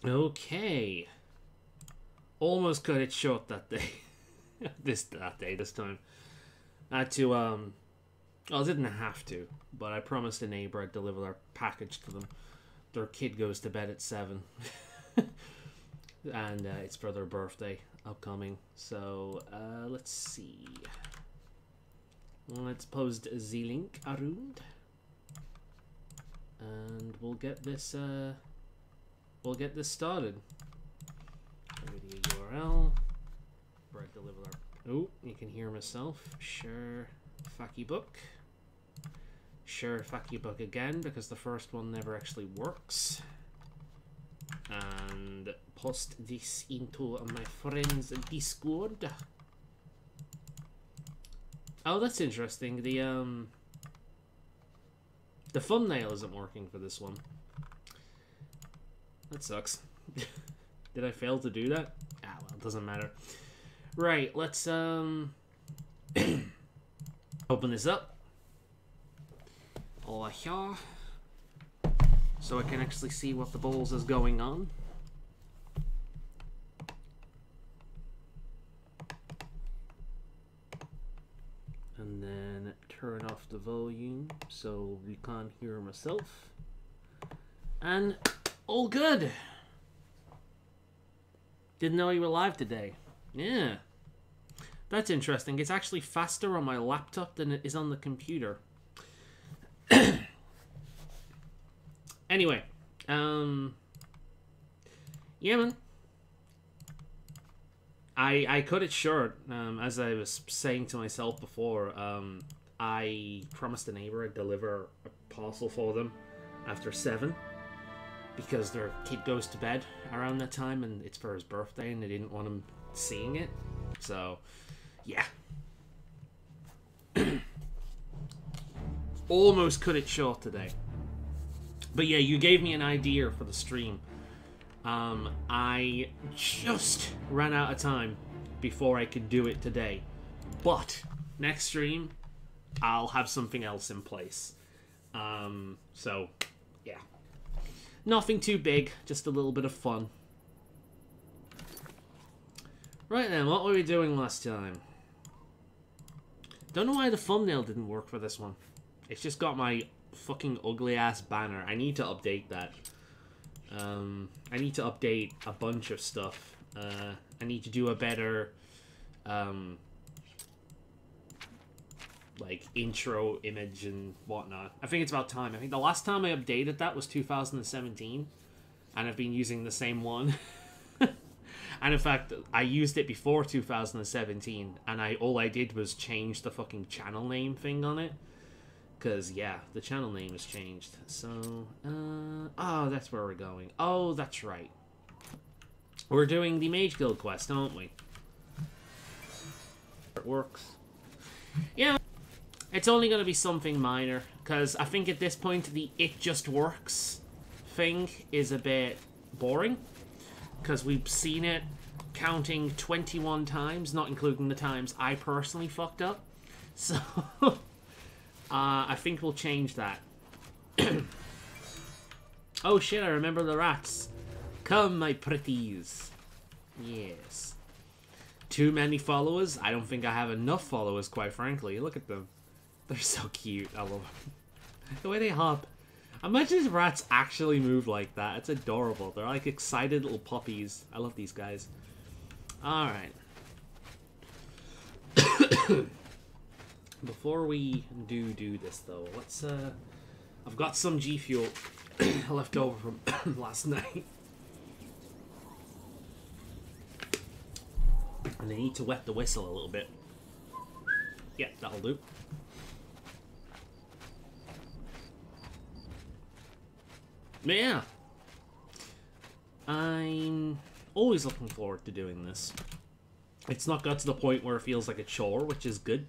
Okay. Almost cut it short that day. this time. I had to, well, I didn't have to, but I promised a neighbor I'd deliver their package to them. Their kid goes to bed at 7. And it's for their birthday upcoming. So, let's see. Let's post Z-Link around. And we'll get this, started. Video URL. Bread deliver. Oh, you can hear myself. Sure, fucky book. Sure, fucky book again because the first one never actually works. And post this into my friend's Discord. Oh, that's interesting. The thumbnail isn't working for this one. That sucks. Did I fail to do that? Ah, well, it doesn't matter. Right, let's open this up. Oh, yeah. So I can actually see what the balls is going on. And then turn off the volume so we can't hear myself. And all good. Didn't know you were live today. Yeah. That's interesting. It's actually faster on my laptop than it is on the computer. Anyway. Yeah, man. I cut it short. As I was saying to myself before, I promised a neighbor I'd deliver a parcel for them after 7. Because their kid goes to bed around that time and it's for his birthday and they didn't want him seeing it. So, yeah. Almost cut it short today. But yeah, you gave me an idea for the stream. I just ran out of time before I could do it today. But next stream, I'll have something else in place. So, yeah. Nothing too big, just a little bit of fun. Right then, what were we doing last time? Don't know why the thumbnail didn't work for this one. It's just got my fucking ugly ass banner. I need to update that. I need to update a bunch of stuff. I need to do a better like intro image and whatnot. I think it's about time. I think the last time I updated that was 2017 and I've been using the same one. And in fact, I used it before 2017 and all I did was change the fucking channel name thing on it. Because, yeah, the channel name has changed. So, oh, that's where we're going. Oh, that's right. We're doing the Mage Guild quest, aren't we? It works. Yeah, it's only going to be something minor. Because I think at this point, the It Just Works thing is a bit boring. Because we've seen it counting 21 times, not including the times I personally fucked up. So... I think we'll change that. Oh shit, I remember the rats. Come, my pretties. Yes. Too many followers? I don't think I have enough followers, quite frankly. Look at them. They're so cute. I love them. The way they hop. Imagine if rats actually move like that. It's adorable. They're like excited little puppies. I love these guys. Alright. Before we do this though, let's I've got some G Fuel left over from last night. And I need to wet the whistle a little bit. Yeah, that'll do. But yeah. I'm always looking forward to doing this. It's not got to the point where it feels like a chore, which is good.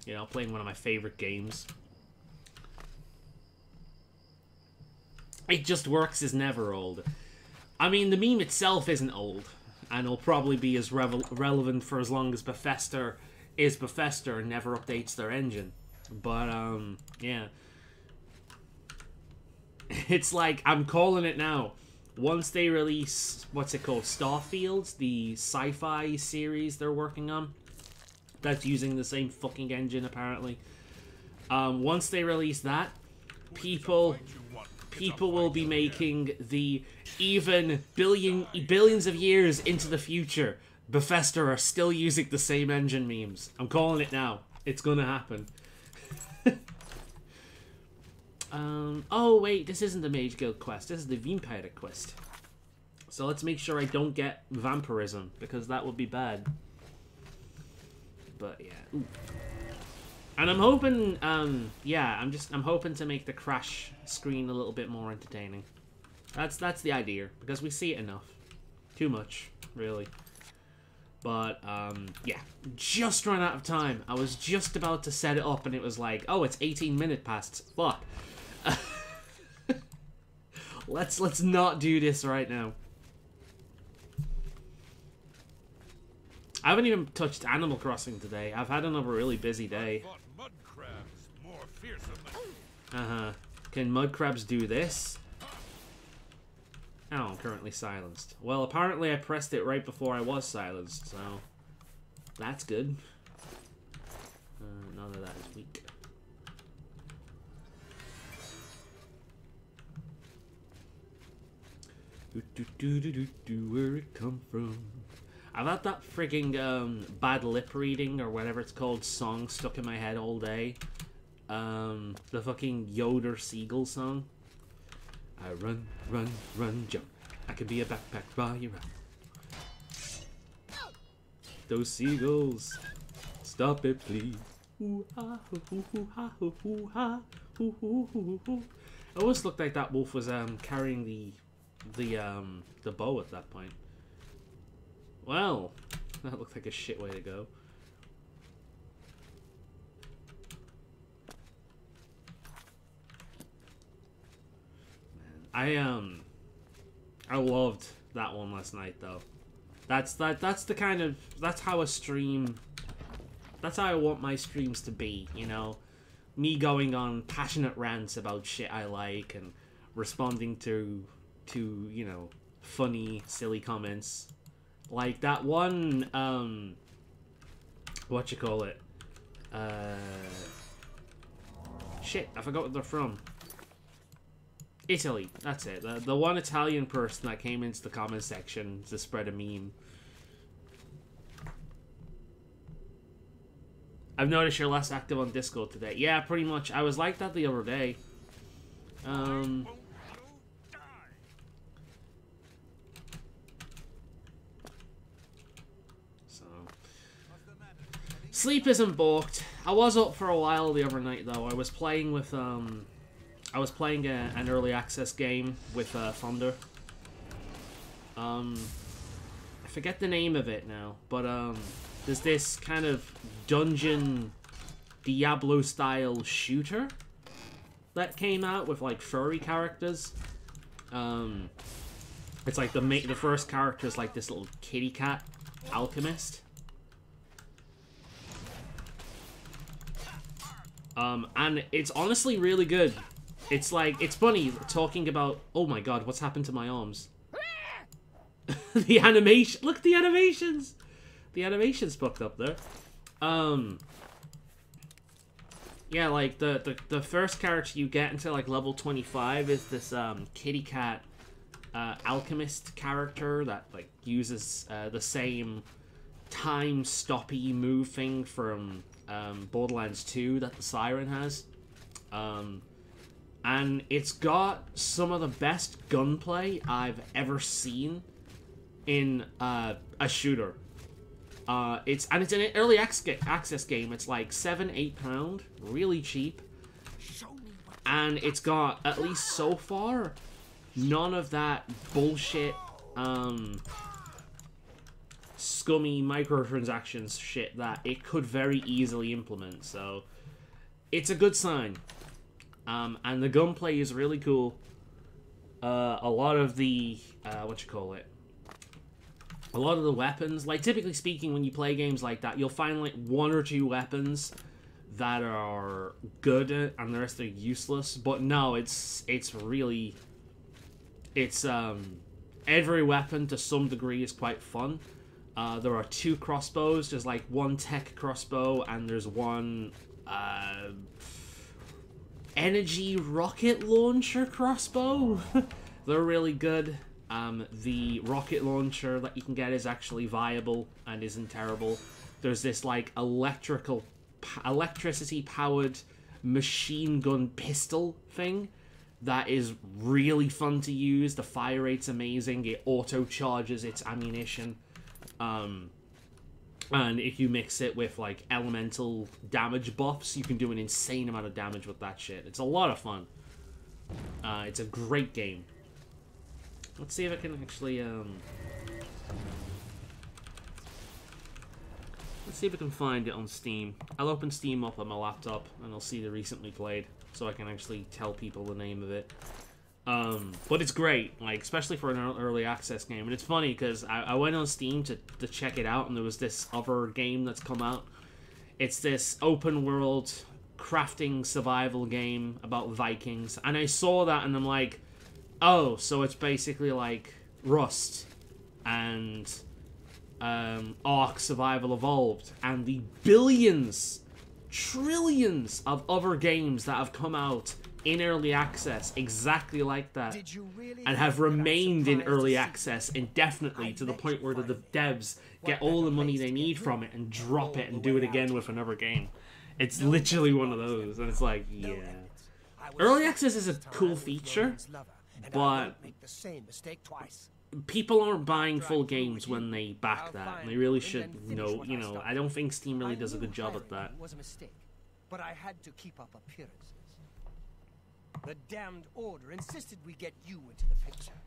You know, playing one of my favorite games. It Just Works is never old. I mean, the meme itself isn't old. And it'll probably be as relevant for as long as Bethesda is Bethesda and never updates their engine. But, yeah. It's like, I'm calling it now. once they release, what's it called, Starfield, the sci-fi series they're working on, that's using the same fucking engine apparently. Once they release that, people will be making the even billions of years into the future, Bethesda are still using the same engine memes. I'm calling it now. It's gonna happen. Oh wait, this isn't the Mage Guild quest. This is the Vampire quest. So let's make sure I don't get vampirism, because that would be bad. But yeah. Ooh. And I'm hoping, yeah, I'm hoping to make the crash screen a little bit more entertaining. That's the idea, because we see it enough. Too much, really. But, yeah, just ran out of time. I was just about to set it up, and it was like, oh, it's 18 minutes past. Fuck. Let's not do this right now. I haven't even touched Animal Crossing today. I've had another really busy day. Can mud crabs do this? Oh, I'm currently silenced. Well, apparently I pressed it right before I was silenced, so that's good. None of that is weak. Where it come from? I've had that frigging bad lip reading or whatever it's called song stuck in my head all day. The fucking Yoder Seagull song. I run, run, run, jump. I could be a backpack while you run. Those seagulls, stop it, please. Ooh, ha, ooh, ooh, ha, ooh, ooh, ha, ooh, ooh, ooh, ooh. It almost looked like that wolf was carrying the bow at that point. Well, that looked like a shit way to go. Man, I loved that one last night though. That's the kind of, that's how a stream, that's how I want my streams to be, you know? Me going on passionate rants about shit I like and responding to you know, funny, silly comments. Like that one, whatchamacallit? Shit, I forgot where they're from. Italy, that's it. The one Italian person that came into the comment section to spread a meme. I've noticed you're less active on Discord today. Yeah, pretty much. I was like that the other day. Sleep isn't balked. I was up for a while the other night though. I was playing with an early access game with Thunder. I forget the name of it now, but there's this kind of dungeon Diablo style shooter that came out with like furry characters. It's like the first character is like this little kitty cat alchemist. And it's honestly really good. It's like, it's funny talking about, oh my god, what's happened to my arms? The animation, look at the animations! The animation's fucked up there. Yeah, like, the first character you get into, like, level 25 is this, kitty cat, alchemist character that, like, uses, the same time-stoppy move thing from, Borderlands 2 that the Siren has. And it's got some of the best gunplay I've ever seen in a shooter. It's an early access game. It's like £7-8, really cheap. And it's got, at least so far, none of that bullshit, scummy microtransactions shit that it could very easily implement. So it's a good sign. And the gunplay is really cool. A lot of the a lot of the weapons, like typically speaking, when you play games like that, you'll find like one or two weapons that are good and the rest are useless. But no, it's really It's every weapon to some degree is quite fun. There are 2 crossbows. There's like one tech crossbow and there's one energy rocket launcher crossbow. They're really good. The rocket launcher that you can get is actually viable and isn't terrible. There's this like electricity powered machine gun pistol thing that is really fun to use. The fire rate's amazing. It auto charges its ammunition. And if you mix it with like elemental damage buffs, you can do an insane amount of damage with that shit. It's a lot of fun. It's a great game. Let's see if I can actually let's see if I can find it on Steam. I'll open Steam up on my laptop and I'll see the recently played, so I can actually tell people the name of it. But it's great, like, especially for an early access game. And it's funny because I went on Steam to check it out, and there was this other game that's come out. It's this open world crafting survival game about Vikings, and I saw that and I'm like, oh, so it's basically like Rust and Ark Survival Evolved and the billions, trillions of other games that have come out in early access exactly like that, and have remained in early access indefinitely to the point where the devs get all the money they need from it and drop it and do it again with another game. It's literally one of those, and it's like, yeah. Early access is a cool feature, but people aren't buying full games when they back that, and they really should know, you know, I don't think Steam really does a good job at that. But I had to keep up appearances. The damned order insisted we get you into the picture.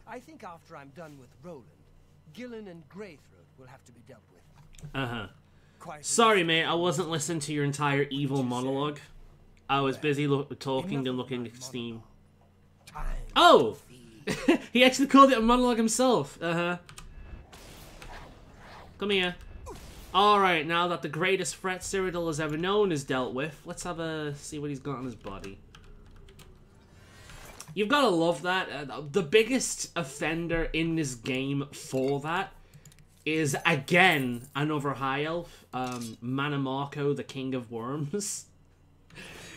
I think after I'm done with Roland, Gillen and Greythroat will have to be dealt with. Uh-huh. Sorry, mate, I wasn't listening to your entire evil monologue. I was busy talking and looking at Steam. Oh! He actually called it a monologue himself. Uh-huh. Come here. Alright, now that the greatest threat Cyrodiil has ever known is dealt with, let's have a see what he's got on his body. You've got to love that. The biggest offender in this game for that is, again, another high elf, Mannimarco, the King of Worms.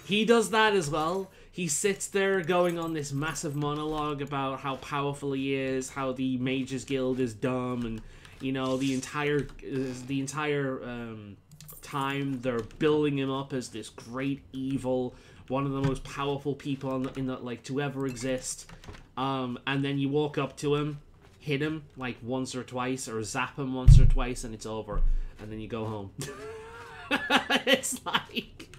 He does that as well. He sits there going on this massive monologue about how powerful he is, how the Mages Guild is dumb, and, you know, the entire time they're building him up as this great evil, one of the most powerful people like to ever exist. And then you walk up to him, hit him like once or twice, or zap him once or twice, and it's over. And then you go home. It's like,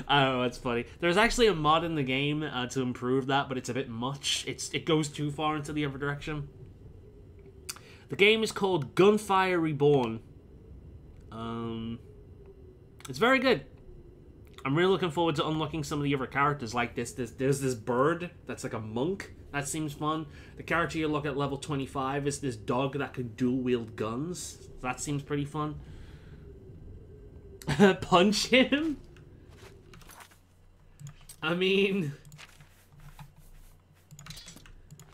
I don't know, it's funny. There's actually a mod in the game to improve that, but it's a bit much. It goes too far into the other direction. The game is called Gunfire Reborn. It's very good. I'm really looking forward to unlocking some of the other characters like this. There's this bird that's like a monk. That seems fun. The character you look at level 25 is this dog that can dual-wield guns. That seems pretty fun. Punch him? I mean...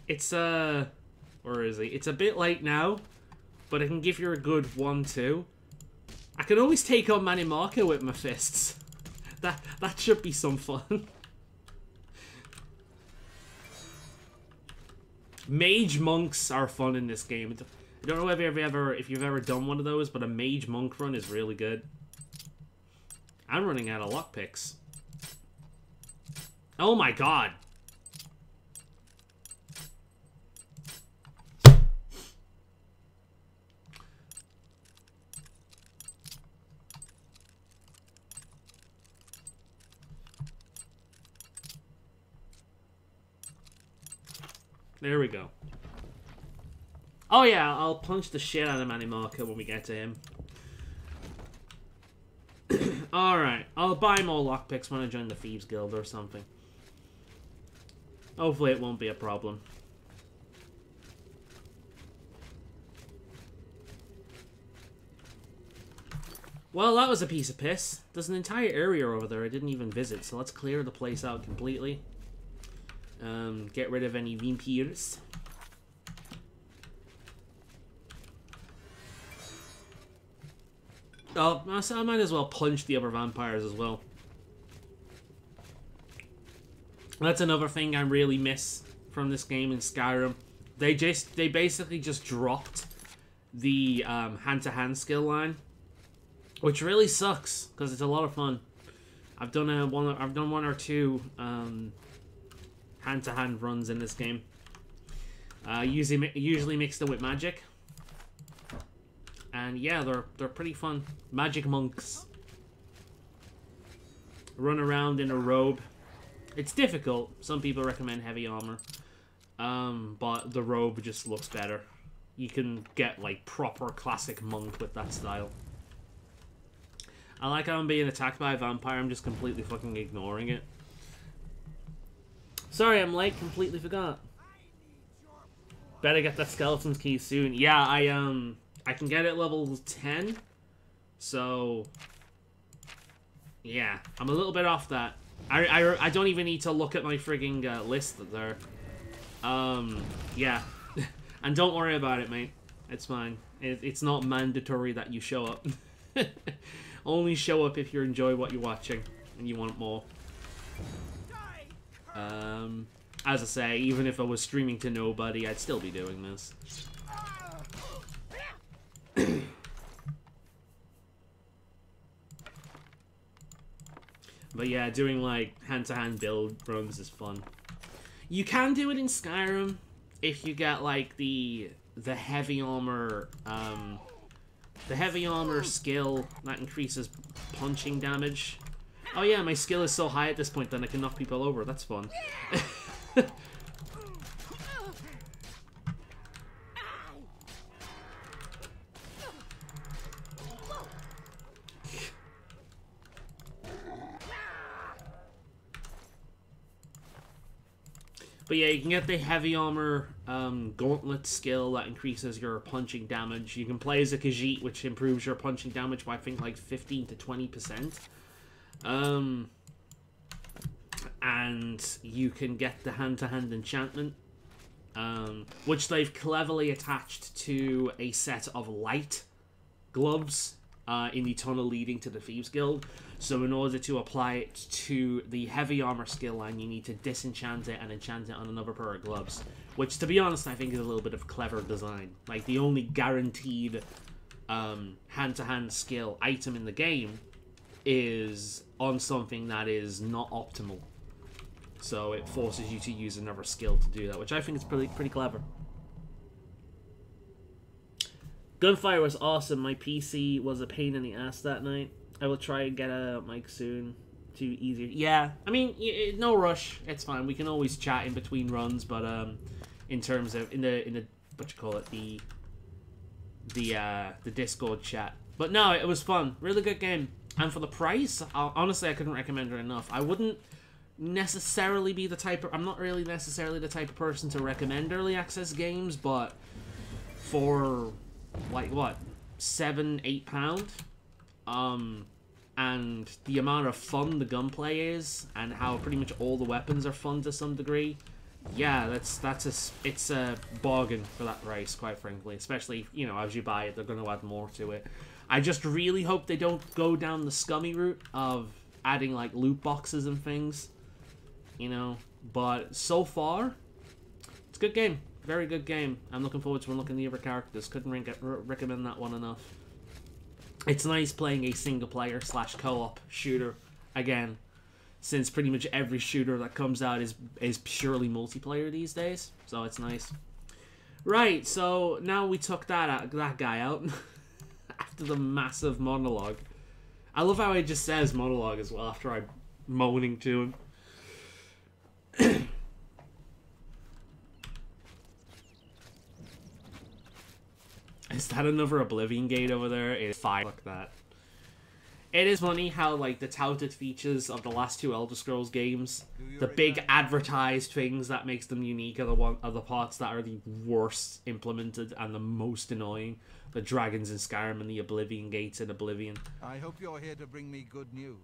It's, where is he? It's a bit late now, but I can give you a good 1-2. I can always take on Mannimarco with my fists. That should be some fun. Mage monks are fun in this game. I don't know if you've ever done one of those, but a mage monk run is really good. I'm running out of lockpicks. Oh my god. There we go. Oh yeah, I'll punch the shit out of Mannimarco when we get to him. Alright, I'll buy more lockpicks when I join the Thieves Guild or something. Hopefully it won't be a problem. Well, that was a piece of piss. There's an entire area over there I didn't even visit, so let's clear the place out completely. Get rid of any vampires. Oh, I might as well punch the other vampires as well. That's another thing I really miss from this game in Skyrim. They basically just dropped the hand-to-hand skill line, which really sucks because it's a lot of fun. I've done one or two hand-to-hand runs in this game. Usually mixed it with magic. And yeah, they're pretty fun. Magic monks run around in a robe. It's difficult. Some people recommend heavy armor, but the robe just looks better. You can get like proper classic monk with that style. I like how I'm being attacked by a vampire. I'm just completely fucking ignoring it. Sorry, I'm late. Completely forgot. Better get that skeleton's key soon. Yeah, I can get it level 10. So, yeah, I'm a little bit off that. I don't even need to look at my frigging list there. Yeah. And don't worry about it, mate. It's fine. It's not mandatory that you show up. Only show up if you enjoy what you're watching and you want more. As I say, even if I was streaming to nobody, I'd still be doing this. But yeah, doing like hand-to-hand build runs is fun. You can do it in Skyrim if you get like the heavy armor skill that increases punching damage. Oh yeah, my skill is so high at this point that I can knock people over. That's fun. But yeah, you can get the heavy armor gauntlet skill that increases your punching damage. You can play as a Khajiit, which improves your punching damage by I think like 15 to 20%. And you can get the hand-to-hand enchantment, which they've cleverly attached to a set of light gloves in the tunnel leading to the Thieves Guild. So in order to apply it to the heavy armor skill line, you need to disenchant it and enchant it on another pair of gloves. Which, to be honest, I think is a little bit of clever design. Like, the only guaranteed hand-to-hand skill item in the game is on something that is not optimal. So it forces you to use another skill to do that, which I think is pretty clever. Gunfire was awesome. My PC was a pain in the ass that night. I will try and get a mic soon. Too easier. Yeah, I mean, no rush. It's fine. We can always chat in between runs, but in terms of in the what you call it, the Discord chat. But no, it was fun. Really good game. And for the price, honestly, I couldn't recommend it enough. I wouldn't necessarily be the type of... I'm not really necessarily the type of person to recommend early access games, but for, like, what, £7-8? And the amount of fun the gunplay is, and how pretty much all the weapons are fun to some degree, yeah, it's a bargain for that price, quite frankly. Especially, you know, as you buy it, they're going to add more to it. I just really hope they don't go down the scummy route of adding, like, loot boxes and things, you know. But so far, it's a good game. Very good game. I'm looking forward to unlocking the other characters. Couldn't recommend that one enough. It's nice playing a single-player / co-op shooter again, since pretty much every shooter that comes out is purely multiplayer these days. So it's nice. Right, so now we took that guy out after the massive monologue. I love how he just says monologue as well after I'm moaning to him. Is that another Oblivion gate over there? It's fine. Fuck that. It is funny how, like, the touted features of the last two Elder Scrolls games, the big advertised things that makes them unique are the parts that are the worst implemented and the most annoying. The dragons in Skyrim and the Oblivion gates in Oblivion. I hope you're here to bring me good news.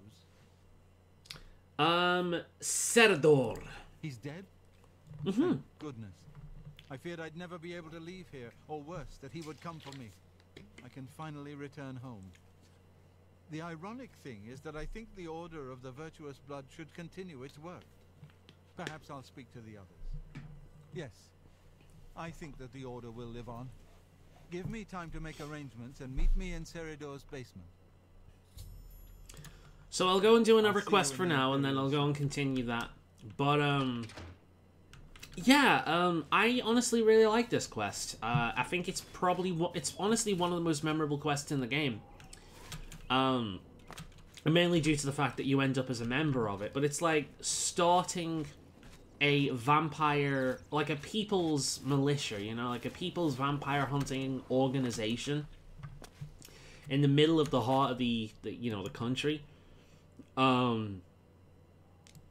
Serador. He's dead? Thank goodness. I feared I'd never be able to leave here, or worse, that he would come for me. I can finally return home. The ironic thing is that I think the Order of the Virtuous Blood should continue its work. Perhaps I'll speak to the others. Yes, I think that the Order will live on. Give me time to make arrangements and meet me in Seridor's basement. So I'll go and do another quest for now, and then I'll go and continue that. But, yeah, I honestly really like this quest. I think it's probably, it's honestly one of the most memorable quests in the game. Mainly due to the fact that you end up as a member of it, but it's like starting a vampire, like a people's militia, you know, like a people's vampire hunting organization in the middle of the heart of the you know, the country. And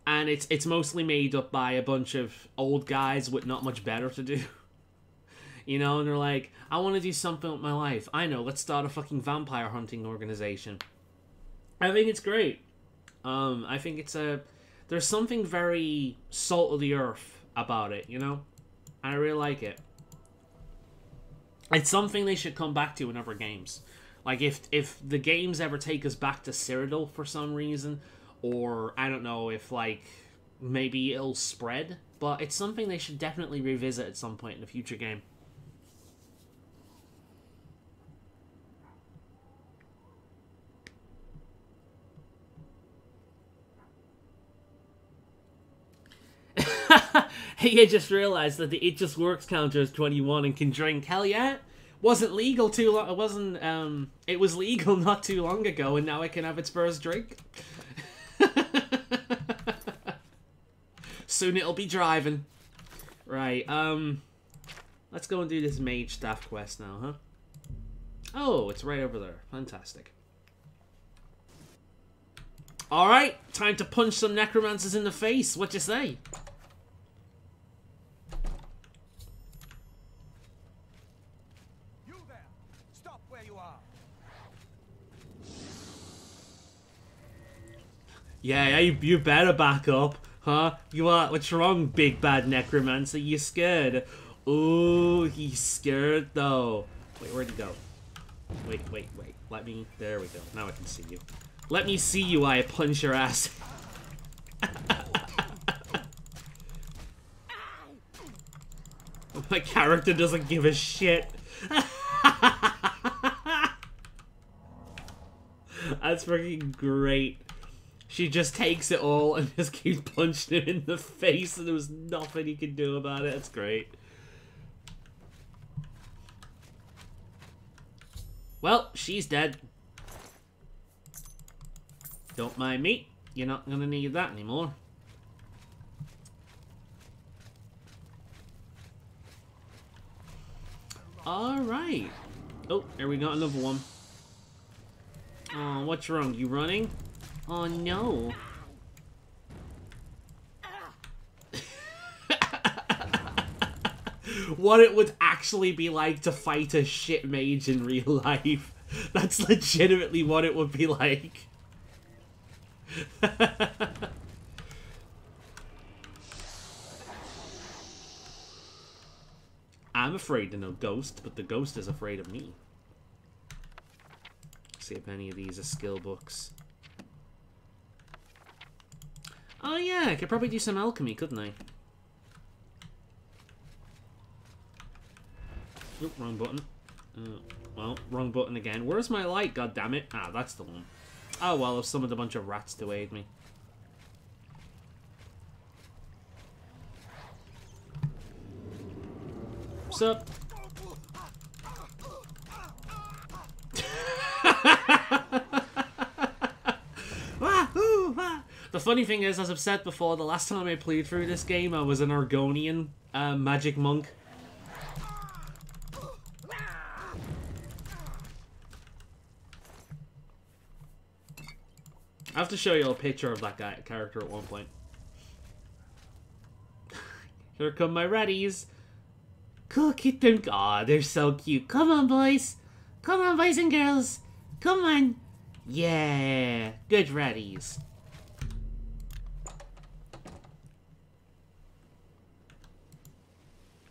it's mostly made up by a bunch of old guys with not much better to do. You know, and they're like, I want to do something with my life. I know, let's start a fucking vampire hunting organization. I think it's great. I think it's there's something very salt of the earth about it, you know? I really like it. It's something they should come back to in other games. Like, if the games ever take us back to Cyrodiil for some reason, or, I don't know, if, like, maybe it'll spread, but it's something they should definitely revisit at some point in a future game. You just realized that the It Just Works counter is 21 and can drink. Hell yeah! Wasn't legal too long. It wasn't. It was legal not too long ago, and now it can have its first drink. Soon it'll be driving. Right. Let's go and do this mage staff quest now, huh? Oh, it's right over there. Fantastic. All right, time to punch some necromancers in the face. What you say? Yeah, you better back up, huh? You are, what's wrong, big bad necromancer? You scared? Ooh, he's scared though. Wait, where'd he go? Wait. Let me, there we go. Now I can see you. Let me see you, I punch your ass. My character doesn't give a shit. That's freaking great. She just takes it all and just keeps punching him in the face, and there was nothing he could do about it. It's great. Well, she's dead. Don't mind me. You're not gonna need that anymore. Alright. Oh, there we got another one. Oh, what's wrong? You running? Oh no. What it would actually be like to fight a shit mage in real life. That's legitimately what it would be like. I'm afraid of no ghost, but the ghost is afraid of me. See if any of these are skill books. Oh yeah, I could probably do some alchemy, couldn't I? Oop, wrong button. Well, wrong button again. Where's my light, goddammit? Ah, that's the one. Oh well, I've summoned a bunch of rats to aid me. What's up? The funny thing is, as I've said before, the last time I played through this game, I was an Argonian magic monk. I have to show you a picture of that character at one point. Here come my ratties. Look at them. Aw, they're so cute. Come on, boys. Come on, boys and girls. Come on. Yeah. Good ratties.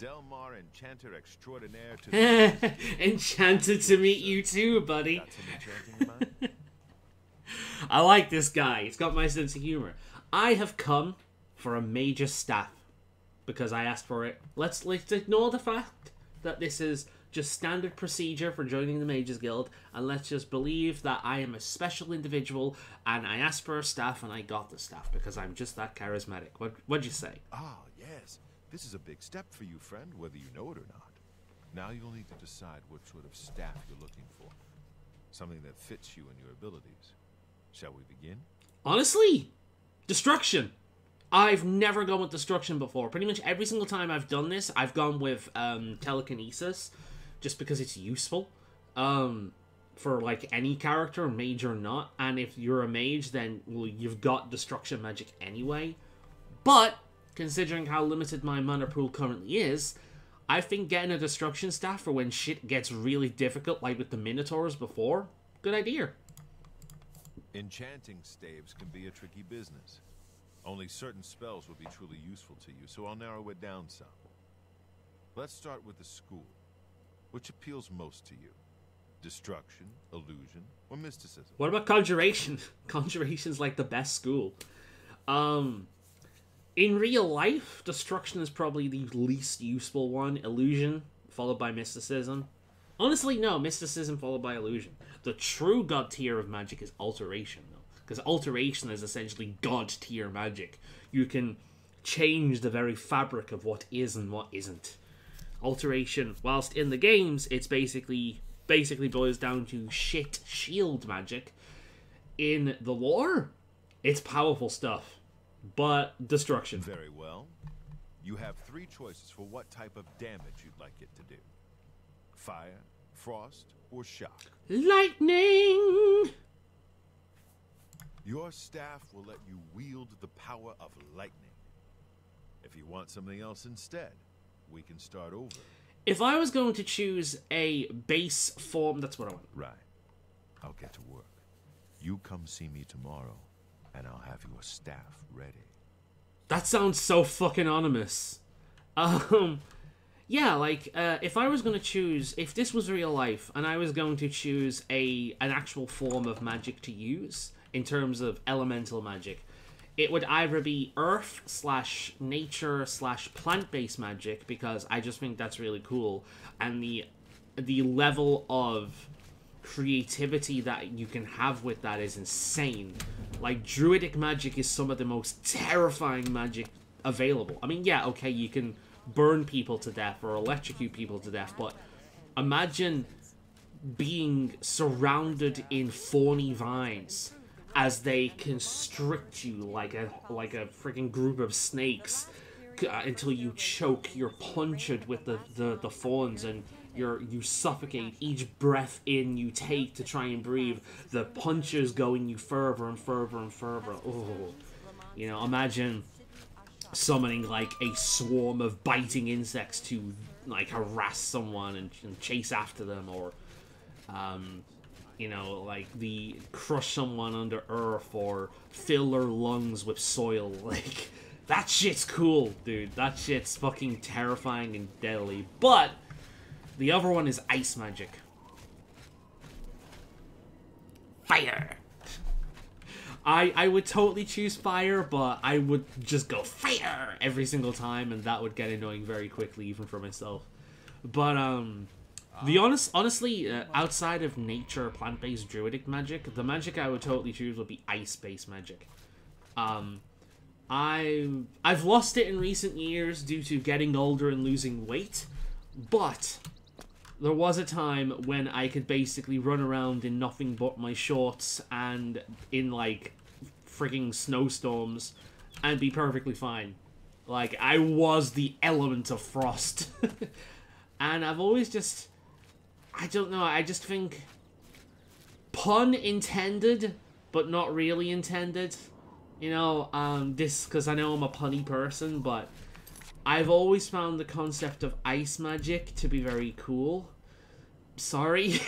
Delmar Enchanter Extraordinaire to Enchanted to meet you too, buddy. got some enchanting in mind? I like this guy. He's got my sense of humor. I have come for a major staff because I asked for it. Let's ignore the fact that this is just standard procedure for joining the Mages Guild, and let's just believe that I am a special individual and I asked for a staff and I got the staff because I'm just that charismatic. What'd you say? Ah, yes. This is a big step for you, friend, whether you know it or not. Now you'll need to decide what sort of staff you're looking for. Something that fits you and your abilities. Shall we begin? Honestly, destruction. I've never gone with destruction before. Pretty much every single time I've done this, I've gone with telekinesis, just because it's useful for like any character, mage or not. And if you're a mage, then well, you've got destruction magic anyway. But considering how limited my mana pool currently is, I think getting a destruction staff for when shit gets really difficult, like with the Minotaurs before, good idea. Enchanting staves can be a tricky business. Only certain spells will be truly useful to you, so I'll narrow it down some. Let's start with the school. Which appeals most to you? Destruction, illusion, or mysticism? What about conjuration? Conjuration's like the best school. In real life, destruction is probably the least useful one. Illusion, followed by mysticism. Honestly, no, mysticism followed by illusion. The true god tier of magic is alteration, though. Because alteration is essentially god tier magic. You can change the very fabric of what is and what isn't. Alteration, whilst in the games, it's basically boils down to shit shield magic. In the lore, it's powerful stuff. But destruction. Very well. You have 3 choices for what type of damage you'd like it to do. Fire, frost, or shock. Lightning! Your staff will let you wield the power of lightning. If you want something else instead, we can start over. If I was going to choose a base form, that's what I want. Right. I'll get to work. You come see me tomorrow, and I'll have your staff ready. That sounds so fucking ominous. Yeah, like, if I was going to choose, if this was real life, and I was going to choose an actual form of magic to use, in terms of elemental magic, it would either be earth / nature / plant-based magic, because I just think that's really cool, and the level of creativity that you can have with that is insane. Like, druidic magic is some of the most terrifying magic available. I mean, yeah, okay, you can burn people to death or electrocute people to death, but imagine being surrounded in thorny vines as they constrict you like a freaking group of snakes until you choke. You're punctured with the thorns, and you suffocate. Each breath in you take to try and breathe, the punches going you further and further and further. Oh, you know, imagine summoning like a swarm of biting insects to like harass someone and chase after them, or you know, like crush someone under earth or fill their lungs with soil. Like, that shit's cool, dude. That shit's fucking terrifying and deadly. But the other one is ice magic. Fire. I would totally choose fire, but I would just go fire every single time, and that would get annoying very quickly, even for myself. But honestly, outside of nature, plant-based druidic magic, the magic I would totally choose would be ice-based magic. I've lost it in recent years due to getting older and losing weight, but there was a time when I could basically run around in nothing but my shorts and in like frigging snowstorms and be perfectly fine. Like, I was the element of frost. And I've always just, I don't know, I just think, pun intended, but not really intended. You know, this, because I know I'm a punny person, but I've always found the concept of ice magic to be very cool. Sorry.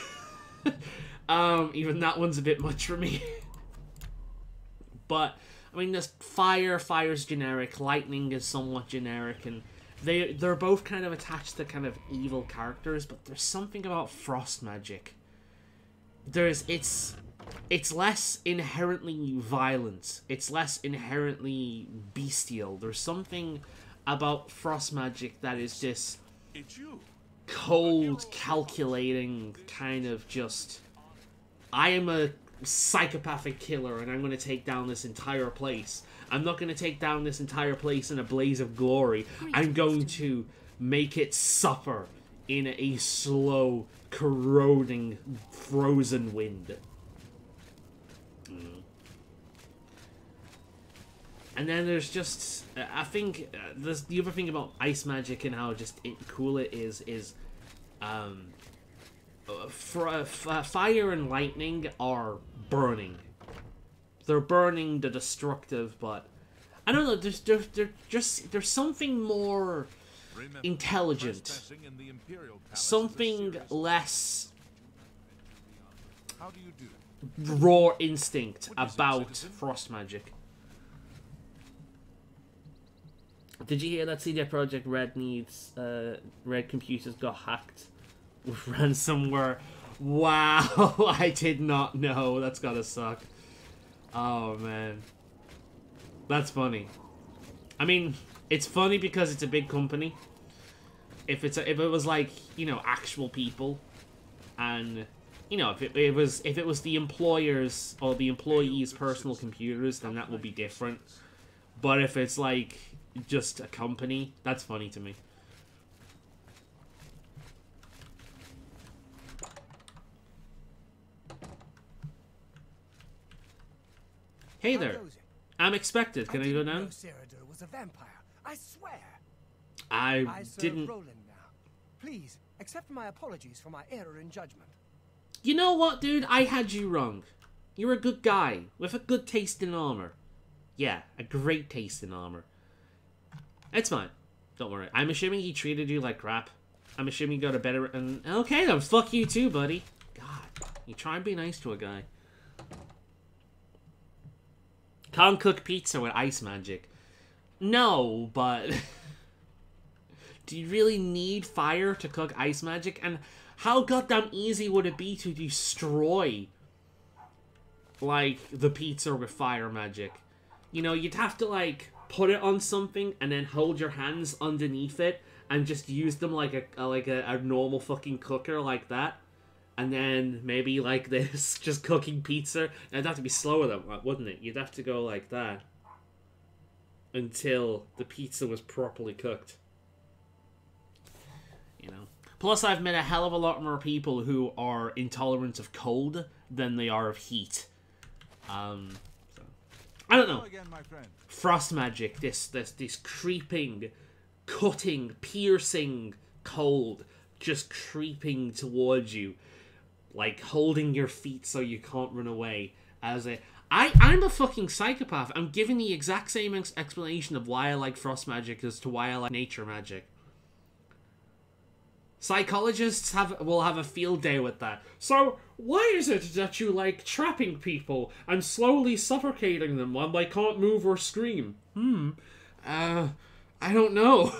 Even that one's a bit much for me. But, I mean, there's fire's generic, lightning is somewhat generic, and they're both kind of attached to kind of evil characters, but there's something about frost magic. It's less inherently violent. It's less inherently bestial. There's something about frost magic that is just It's you. cold, calculating, kind of just, I am a psychopathic killer and I'm going to take down this entire place. I'm not going to take down this entire place in a blaze of glory. I'm going to make it suffer in a slow, corroding, frozen wind. And then there's just, I think, the other thing about ice magic and how just cool it is fire and lightning are burning. They're burning, they're destructive, but I don't know, there's something more intelligent. Something less How do you do? raw instinct about frost magic. Did you hear that CD Projekt Red Red computers got hacked with ransomware? Wow, I did not know. That's gotta suck. Oh man, that's funny. I mean, it's funny because it's a big company. If it was like, you know, actual people, and you know, if it was the employers or the employees' personal computers, then that would be different. But if it's like just a company, that's funny to me. Hey there. I'm expected. Can I go down? Ceradur was a vampire. I swear. I didn't. Roland now. Please accept my apologies for my error in judgment. You know what, dude? I had you wrong. You're a good guy with a good taste in armor. Yeah, a great taste in armor. It's fine. Don't worry. I'm assuming he treated you like crap. I'm assuming you got a better... okay, then fuck you too, buddy. God, you try and be nice to a guy. Can't cook pizza with ice magic. No, but... do you really need fire to cook ice magic? And how goddamn easy would it be to destroy, like, the pizza with fire magic? You know, you'd have to, like, put it on something and then hold your hands underneath it and just use them like a normal fucking cooker like that. And then maybe like this, just cooking pizza. And it'd have to be slower than that, wouldn't it? You'd have to go like that until the pizza was properly cooked. You know. Plus, I've met a hell of a lot more people who are intolerant of cold than they are of heat. So I don't know. Frost magic, this creeping, cutting, piercing cold, just creeping towards you, like holding your feet so you can't run away. I'm a fucking psychopath. I'm giving the exact same explanation of why I like frost magic as to why I like nature magic. Psychologists will have a field day with that. So, why is it that you like trapping people and slowly suffocating them while they can't move or scream? I don't know.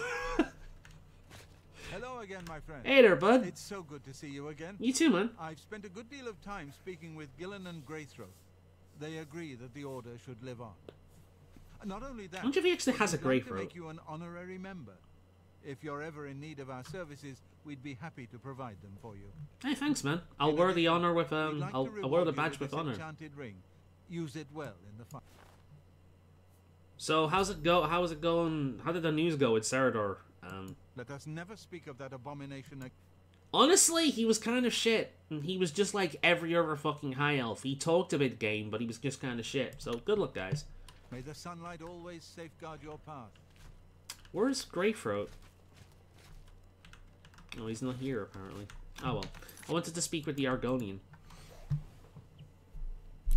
Hello again, my friend. Hey there, bud. It's so good to see you again. You too, man. I've spent a good deal of time speaking with Gillen and Greythroat. They agree that the Order should live on. Not only that, I wonder if he actually has a we'd like to Greythroat. make you an honorary member. If you're ever in need of our services, we'd be happy to provide them for you. Hey, thanks, man. I'll wear the honor with We'd like to I'll reward wear the you badge with this honor. enchanted ring. Use it well in the fight. So how's it go? How is it going? How did the news go with Ceradur? Let us never speak of that abomination. Honestly, he was kind of shit. He was just like every other fucking high elf. He talked a bit game, but he was just kind of shit. So good luck, guys. May the sunlight always safeguard your path. Where's Greythroat? Oh, he's not here, apparently. Oh, well. I wanted to speak with the Argonian.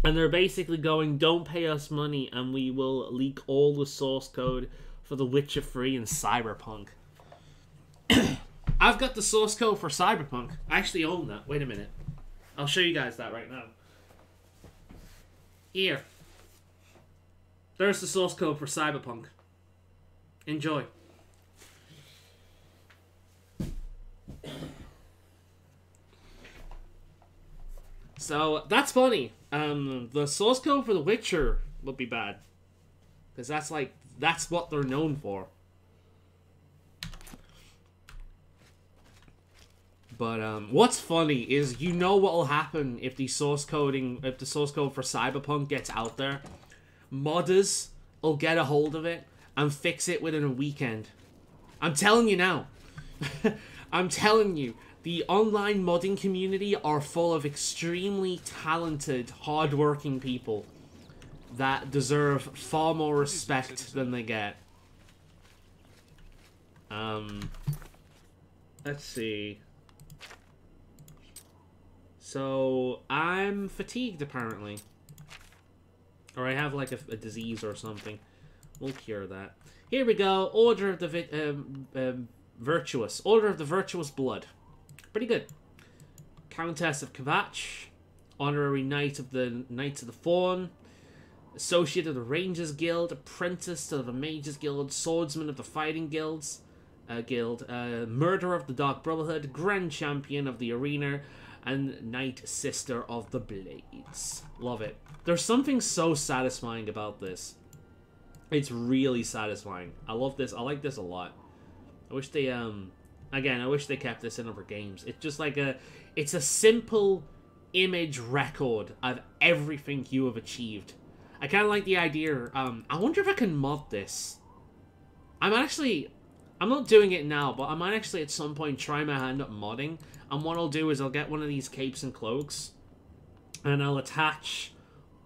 And they're basically going, don't pay us money and we will leak all the source code for The Witcher 3 and Cyberpunk. I've got the source code for Cyberpunk. I actually own that. Wait a minute. I'll show you guys that right now. Here. There's the source code for Cyberpunk. Enjoy. So that's funny. The source code for The Witcher would be bad, because that's what they're known for. But what's funny is, you know what will happen if the source code for Cyberpunk gets out there. Modders will get a hold of it and fix it within a weekend. I'm telling you now. I'm telling you. The online modding community are full of extremely talented, hard-working people that deserve far more respect than they get. Let's see. So, I'm fatigued, apparently. Or I have, like, a disease or something. We'll cure that. Here we go. Order of the Virtuous. Order of the Virtuous Blood. Pretty good. Countess of Kvatch. Honorary Knight of the Knights of the Fawn. Associate of the Rangers Guild. Apprentice to the Mages Guild. Swordsman of the Fighting Guild. Murderer of the Dark Brotherhood. Grand Champion of the Arena. And Knight Sister of the Blades. Love it. There's something so satisfying about this. It's really satisfying. I love this. I like this a lot. I wish they, again, I wish they kept this in other games. It's just like it's a simple image record of everything you have achieved. I kind of like the idea, I wonder if I can mod this. I'm not doing it now, but I might actually at some point try my hand at modding. And what I'll do is I'll get one of these capes and cloaks, and I'll attach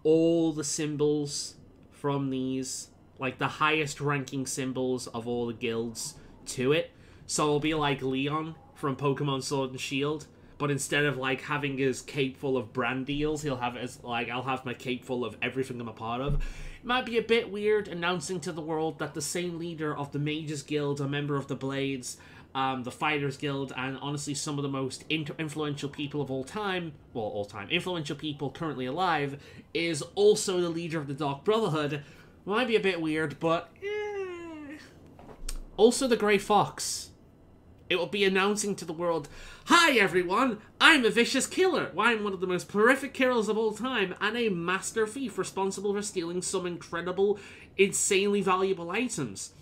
all the symbols from these, like the highest ranking symbols of all the guilds, to it. So it'll be like Leon from Pokemon Sword and Shield, but instead of like having his cape full of brand deals, he'll have it as like, I'll have my cape full of everything I'm a part of. It might be a bit weird announcing to the world that the same leader of the Mages Guild, a member of the Blades, the Fighters Guild, and honestly some of the most influential people of all time, influential people currently alive, is also the leader of the Dark Brotherhood. Might be a bit weird, but also the Grey Fox. It will be announcing to the world, "Hi everyone, I'm a vicious killer. I'm one of the most prolific killers of all time, and a master thief responsible for stealing some incredible, insanely valuable items.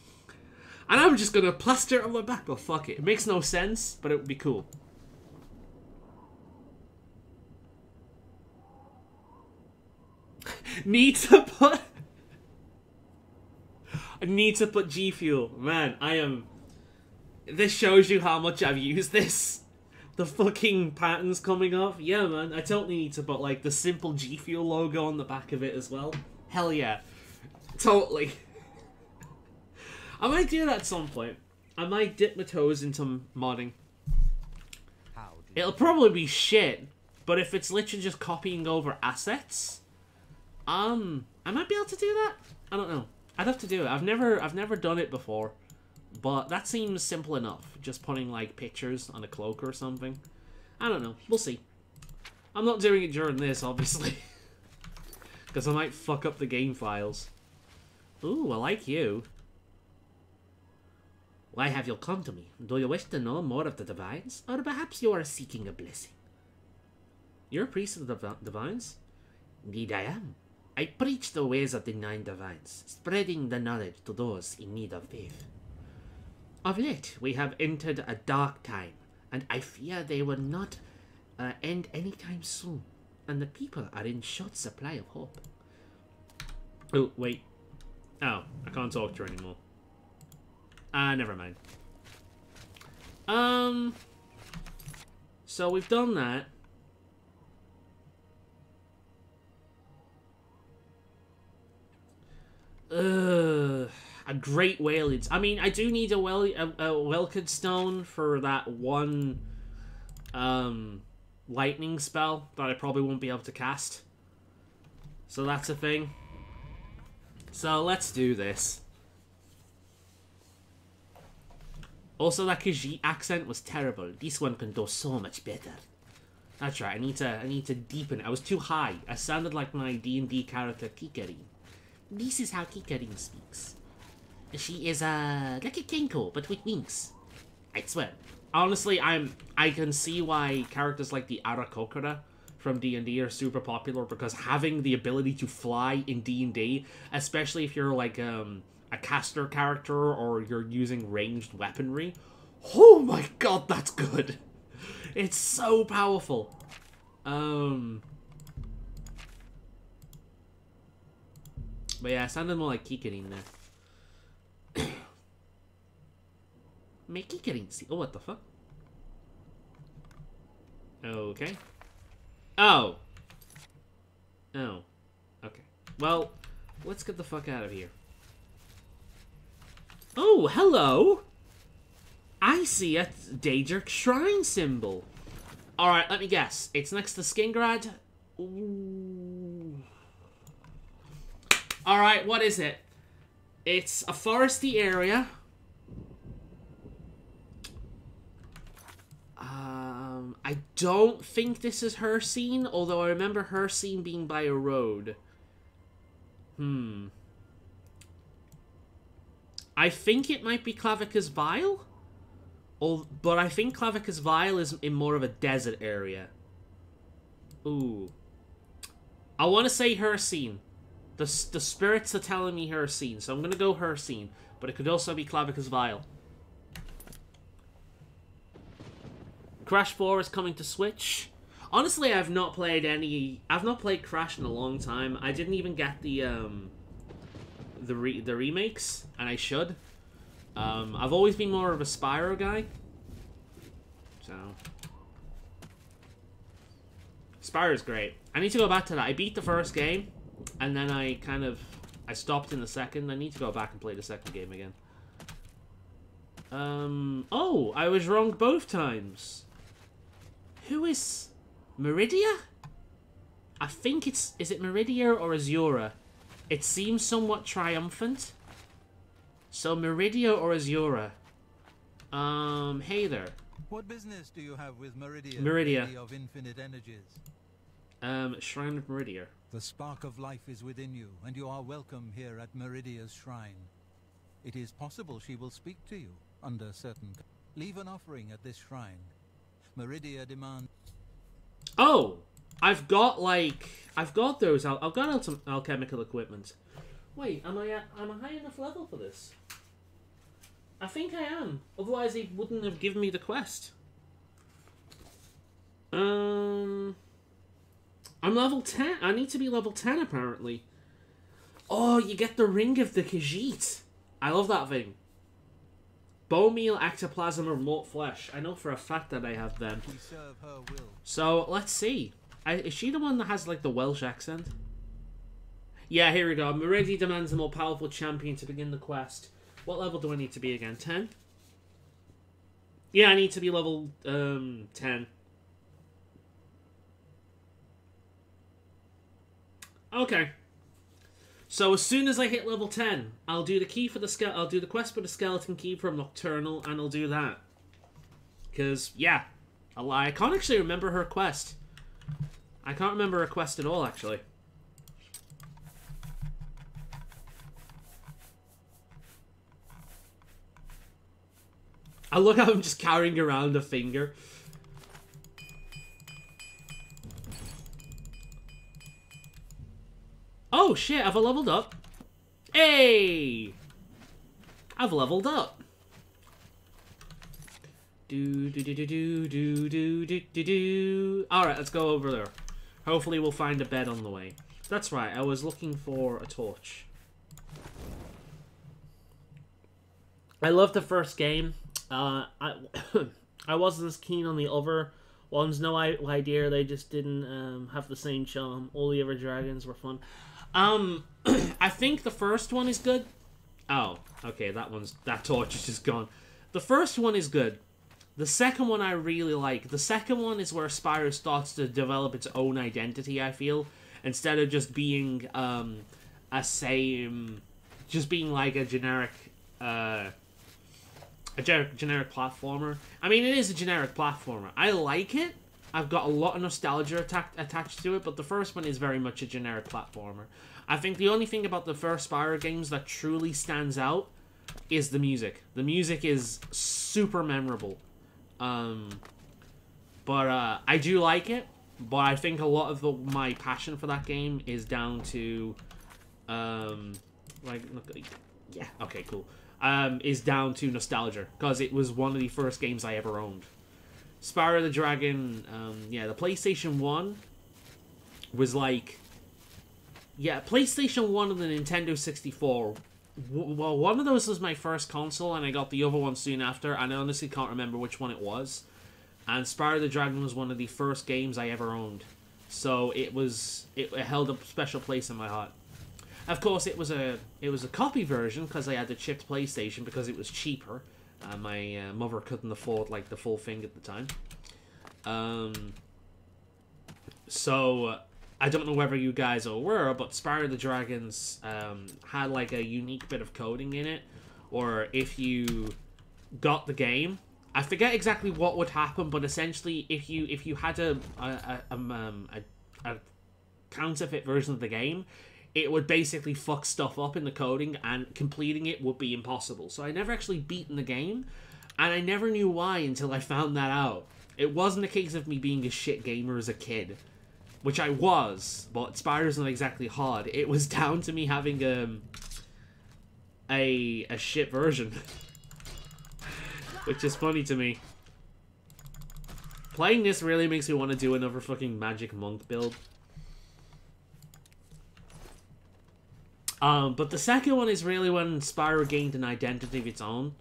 And I'm just gonna plaster it on my back." But fuck it. It makes no sense, but it would be cool. Need to put G Fuel. Man, I am... This shows you how much I've used this. The fucking patterns coming off. Yeah, man, I totally need to put, like, the simple G Fuel logo on the back of it as well. Hell yeah. Totally. I might do that at some point. I might dip my toes into modding. It'll probably be shit, but if it's literally just copying over assets, I might be able to do that. I don't know. I'd have to do it. I've never done it before, but that seems simple enough. Just putting like pictures on a cloak or something. I don't know. We'll see. I'm not doing it during this, obviously, because I might fuck up the game files. Ooh, I like you. Why have you come to me? Do you wish to know more of the Divines? Or perhaps you are seeking a blessing? You're a priest of the Divines? Indeed I am. I preach the ways of the 9 Divines, spreading the knowledge to those in need of faith. Of late, we have entered a dark time, and I fear they will not end anytime soon, and the people are in short supply of hope. Oh, wait. Oh, I can't talk to her anymore. Never mind. So we've done that. A great whale. I mean, I do need a Welkid stone for that one lightning spell that I probably won't be able to cast. So that's a thing. So let's do this. Also, that Khajiit accent was terrible. This one can do so much better. That's right. I need to deepen it. I was too high. I sounded like my D&D character Kikarin. This is how Kikarin speaks. She is like a Kenko, but with wings. I swear, honestly, I can see why characters like the Arakokora from D&D are super popular, because having the ability to fly in D&D, especially if you're like a caster character or you're using ranged weaponry, oh my god, that's good. It's so powerful. But yeah, it sounded more like Kikarin there. Make Kikarin see. Oh, what the fuck? Okay. Oh. Oh. Okay. Well, let's get the fuck out of here. Oh, hello! I see a Daedric shrine symbol. Alright, let me guess. It's next to Skingrad? Ooh. Alright, what is it? It's a foresty area. I don't think this is her scene, although I remember her scene being by a road. I think it might be Clavicus Vile, but I think Clavicus Vile is in more of a desert area. Ooh. I want to say her scene. The spirits are telling me her scene, so I'm going to go her scene, but it could also be Clavicus Vile. Crash 4 is coming to Switch. Honestly, I've not played Crash in a long time. I didn't even get the remakes, and I should. I've always been more of a Spyro guy. So Spyro's great. I need to go back to that. I beat the first game, and then I stopped in the second. I need to go back and play the second game again. Oh, I was wrong both times. Who is Meridia? I think is it Meridia or Azura? It seems somewhat triumphant. So Meridia or Azura? Hey there. What business do you have with Meridia? Meridia. Lady of infinite energies? Shrine of Meridia. The spark of life is within you, and you are welcome here at Meridia's shrine. It is possible she will speak to you under certain... Leave an offering at this shrine. Meridia demands... Oh! I've got those. I've got some alchemical equipment. Wait, am I high enough level for this? I think I am. Otherwise, he wouldn't have given me the quest. I'm level 10. I need to be level 10, apparently. Oh, you get the Ring of the Khajiit. I love that thing. Bone meal, ectoplasm, or mort flesh. I know for a fact that I have them. We serve her will. So, let's see. Is she the one that has, like, the Welsh accent? Yeah, here we go. Meridia demands a more powerful champion to begin the quest. What level do I need to be again? 10? Yeah, I need to be level 10. Okay. So as soon as I hit level 10, I'll do the key for the I'll do the quest for the skeleton key from Nocturnal, and I'll do that. Because yeah, I can't actually remember her quest. I can't remember her quest at all, actually. I look at him just carrying around a finger. Oh shit, I've leveled up. Hey! I've leveled up. Alright, let's go over there. Hopefully we'll find a bed on the way. That's right, I was looking for a torch. I loved the first game. I wasn't as keen on the other ones. No idea, they just didn't have the same charm. All the other dragons were fun. I think the first one is good. Oh, okay, that torch is just gone. The first one is good. The second one I really like. The second one is where Spyro starts to develop its own identity, I feel. Instead of just being, just being like a generic platformer. I mean, it is a generic platformer. I like it. I've got a lot of nostalgia attached to it, but the first one is very much a generic platformer. I think the only thing about the first Spyro games that truly stands out is the music. The music is super memorable. But I do like it. But I think a lot of my passion for that game is down to, okay, cool. Is down to nostalgia, because it was one of the first games I ever owned. Spyro the Dragon, the PlayStation 1 was like, PlayStation 1 and the Nintendo 64. Well, one of those was my first console, and I got the other one soon after, and I honestly can't remember which one it was. And Spyro the Dragon was one of the first games I ever owned. So it held a special place in my heart. Of course, it was a copy version, because I had the chipped PlayStation, because it was cheaper. My mother couldn't afford like the full thing at the time. So I don't know whether you guys are aware, but Spyro the Dragons had like a unique bit of coding in it, or if you got the game, I forget exactly what would happen, but essentially if you had a counterfeit version of the game, it would basically fuck stuff up in the coding, and completing it would be impossible. So I never actually beaten the game, and I never knew why until I found that out. It wasn't a case of me being a shit gamer as a kid, which I was, but Spyro's not exactly hard. It was down to me having a shit version, which is funny to me. Playing this really makes me want to do another fucking Magic Monk build. But the second one is really when Spyro gained an identity of its own,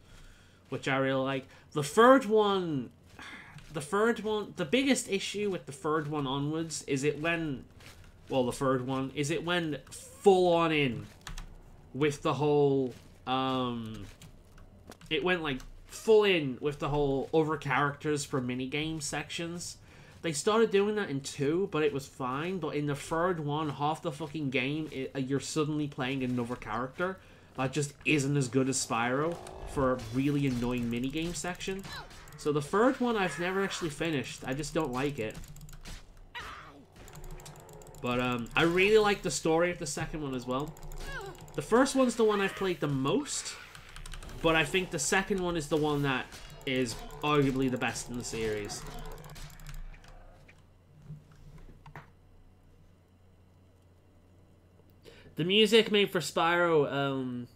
which I really like. The third one, the biggest issue with the third one onwards is it went full on in with the whole, it went like full in with the whole other characters for minigame sections. They started doing that in 2, but it was fine. But in the third one, half the fucking game, you're suddenly playing another character that just isn't as good as Spyro for a really annoying minigame section. So the third one I've never actually finished. I just don't like it. But I really like the story of the second one as well. The first one's the one I've played the most, but I think the second one is the one that is arguably the best in the series. The music made for Spyro,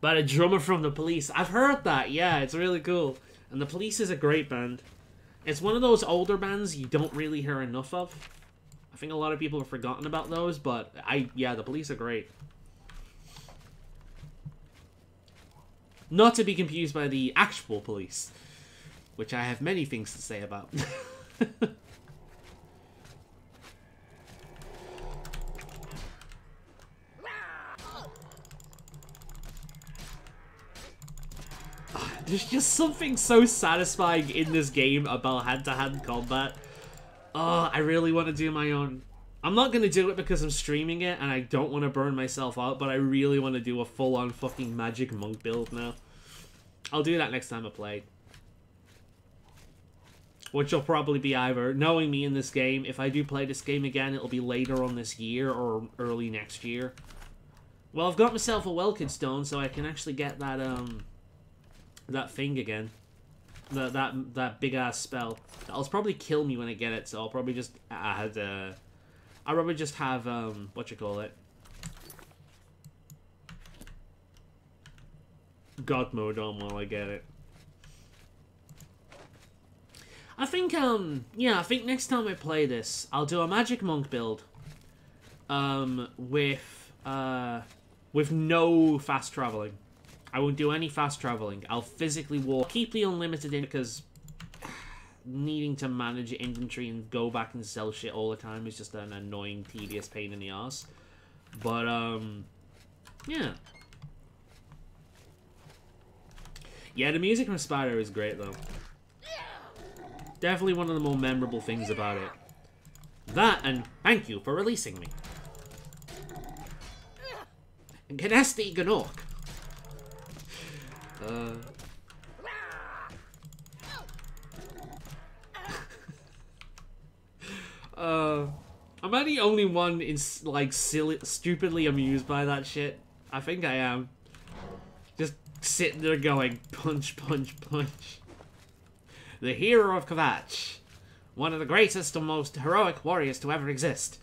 by a drummer from The Police. I've heard that, yeah, it's really cool. And The Police is a great band. It's one of those older bands you don't really hear enough of. I think a lot of people have forgotten about those, but The Police are great. Not to be confused by the actual Police, which I have many things to say about. There's just something so satisfying in this game about hand-to-hand combat. Oh, I really want to do my own. I'm not going to do it because I'm streaming it and I don't want to burn myself out, but I really want to do a full-on fucking Magic Monk build now. I'll do that next time I play. Which will probably be either, knowing me in this game, if I do play this game again, it'll be later on this year or early next year. Well, I've got myself a Welkin Stone, so I can actually get that, that thing again. That big ass spell. That'll probably kill me when I get it, so I'll probably just add I'll probably just have God mode on while I get it. I think I think next time I play this, I'll do a Magic Monk build. With no fast traveling. I won't do any fast traveling. I'll physically walk. Keep the unlimited in because needing to manage inventory and go back and sell shit all the time is just an annoying, tedious pain in the ass. But, yeah. Yeah, the music from Spyro is great, though. Definitely one of the more memorable things about it. That, and thank you for releasing me. Gnasty Gnork. Am I the only one like stupidly amused by that shit? I think I am. Just sitting there going punch, punch, punch. the hero of Kvatch. One of the greatest and most heroic warriors to ever exist.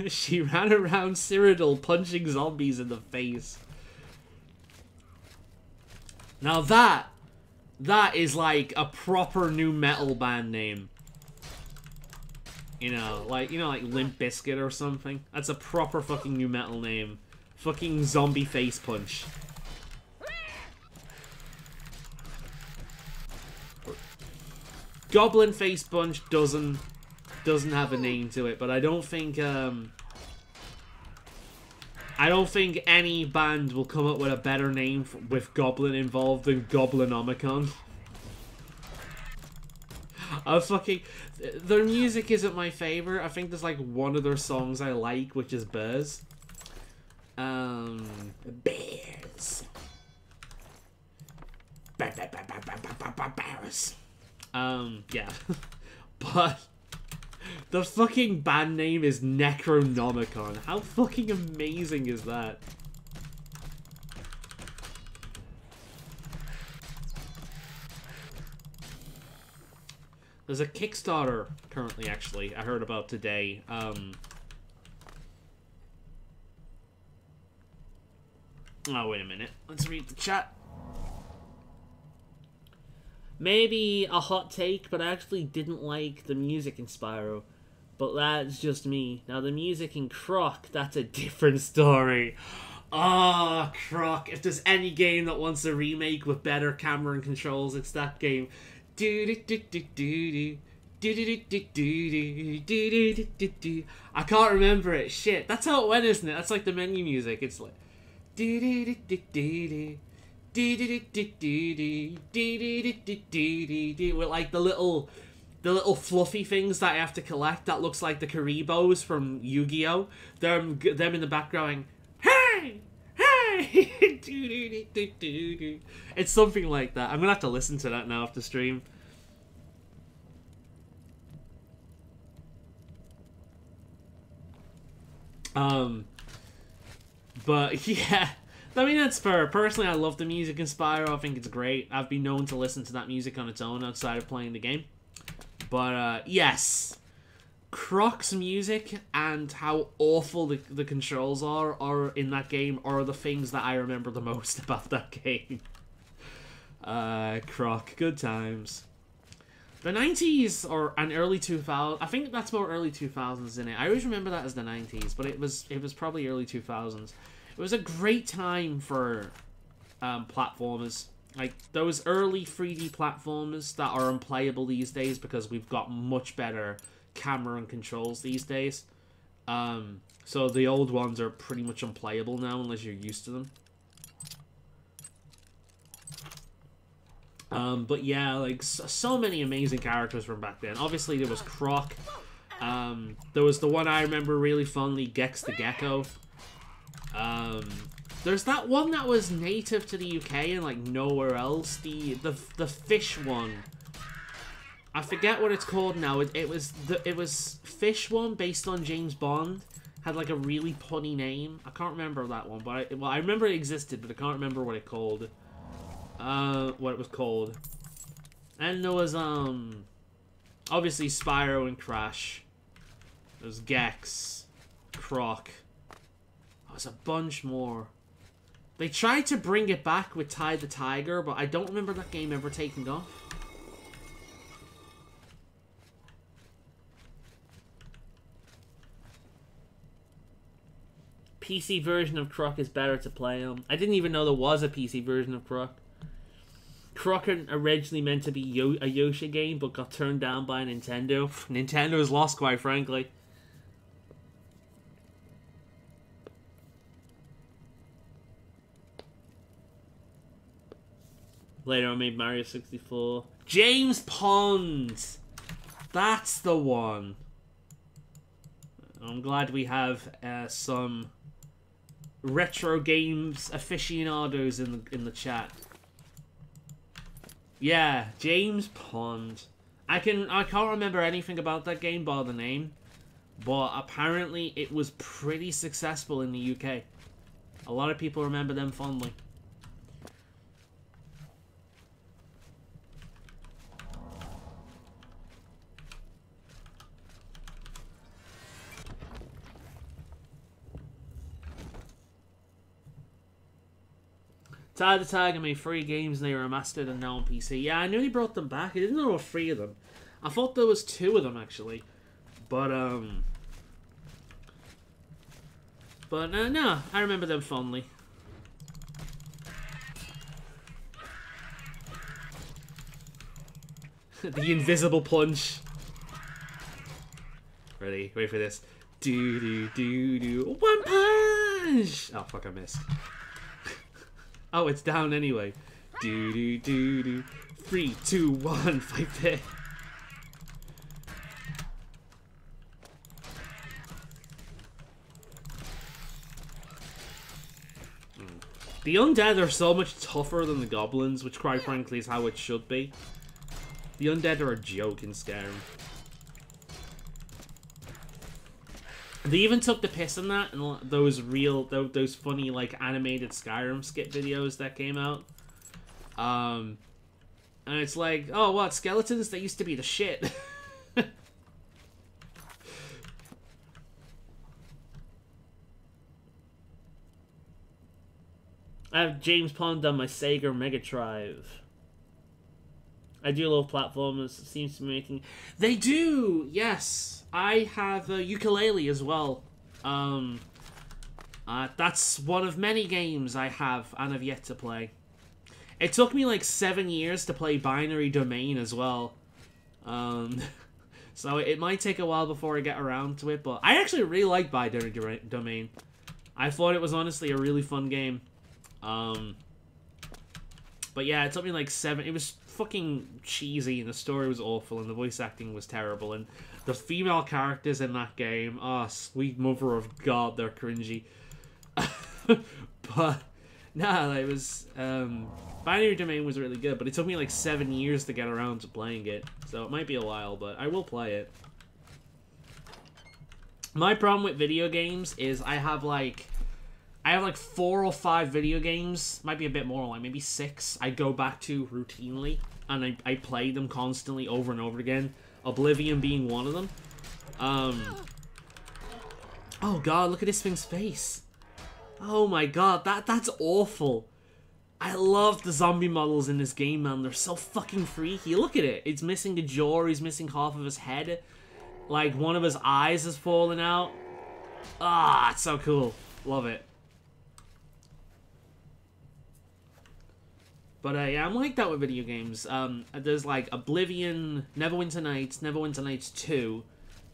She ran around Cyrodiil punching zombies in the face. Now that is like a proper new metal band name. You know, like Limp Bizkit or something. That's a proper fucking new metal name. Fucking zombie face punch. Goblin face punch doesn't have a name to it, but I don't think any band will come up with a better name with Goblin involved than Goblinomicon. Their music isn't my favorite. I think there's like one of their songs I like, which is Bears. Bears. Bears. Yeah. But the fucking band name is Necronomicon. How fucking amazing is that? There's a Kickstarter currently, actually, I heard about today. Oh, wait a minute. Let's read the chat. Maybe a hot take, but I actually didn't like the music in Spyro. But that's just me. Now, the music in Croc, that's a different story. Ah, Croc. If there's any game that wants a remake with better camera and controls, it's that game. I can't remember it. Shit. That's how it went, isn't it? That's like the menu music. It's like... with like the little fluffy things that I have to collect that looks like the Karibos from Yu-Gi-Oh! Them in the back going, hey! Hey! It's something like that. I'm gonna have to listen to that now after stream. But yeah, I mean, that's fair. Personally, I love the music in Spyro. I think it's great. I've been known to listen to that music on its own outside of playing the game. But, yes. Croc's music and how awful the controls are in that game are the things that I remember the most about that game. Croc, good times. The 90s and early 2000s, I think that's more early 2000s in it. I always remember that as the 90s, but it was probably early 2000s. It was a great time for platformers. Like, those early 3D platformers that are unplayable these days because we've got much better camera and controls these days. So the old ones are pretty much unplayable now unless you're used to them. But yeah, like, so many amazing characters from back then. Obviously, there was Croc. There was the one I remember really fondly, Gex the Gecko. There's that one that was native to the UK and, like, nowhere else. The fish one. I forget what it's called now. It was fish one based on James Bond. Had, like, a really punny name. I can't remember that one, but I remember it existed, but I can't remember what it called. What it was called. And there was, obviously Spyro and Crash. There's Gex, Croc. Oh, there's a bunch more. They tried to bring it back with Ty the Tiger, but I don't remember that game ever taking off. PC version of Croc is better to play on. I didn't even know there was a PC version of Croc. Croc originally meant to be a Yoshi game, but got turned down by Nintendo. Nintendo's lost, quite frankly. Later I made Mario 64. James Pond! That's the one. I'm glad we have some retro games aficionados in the chat. Yeah, James Pond. I can't remember anything about that game by the name, but apparently it was pretty successful in the UK. A lot of people remember them fondly. Tide the Tiger made 3 games and they were remastered and now on PC. Yeah, I knew he brought them back. I didn't know there were 3 of them. I thought there was 2 of them actually. But no, I remember them fondly. The invisible punch. Ready? Wait for this. Do do do do. 1 punch! Oh fuck! I missed. Oh, it's down anyway. Do do do do. 3, 2, 1. Fight it. The undead are so much tougher than the goblins, which quite frankly is how it should be. The undead are a joke in Skyrim. They even took the piss in that, and those funny like animated Skyrim skit videos that came out. And it's like, oh what, skeletons? They used to be the shit. I have James Pond on my Sega Mega Drive. I do love platformers. It seems to be making... They do! Yes! I have a ukulele as well. That's one of many games I have and have yet to play. It took me like 7 years to play Binary Domain as well. So it might take a while before I get around to it, but I actually really like Binary Domain. I thought it was honestly a really fun game. But yeah, it took me like 7... It was fucking cheesy, and the story was awful, and the voice acting was terrible, and the female characters in that game, oh, sweet mother of God, they're cringy. But, nah, it was... Binary Domain was really good, but it took me like 7 years to get around to playing it, so it might be a while, but I will play it. My problem with video games is I have like 4 or 5 video games, might be a bit more, like maybe 6, I go back to routinely, and I play them constantly over and over again. Oblivion being one of them. Oh god, look at this thing's face. Oh my god, that's awful. I love the zombie models in this game, man. They're so fucking freaky. Look at it. It's missing a jaw, he's missing half of his head. Like, one of his eyes is falling out. Ah, it's so cool. Love it. But yeah, I'm like that with video games. There's like Oblivion, Neverwinter Nights 2,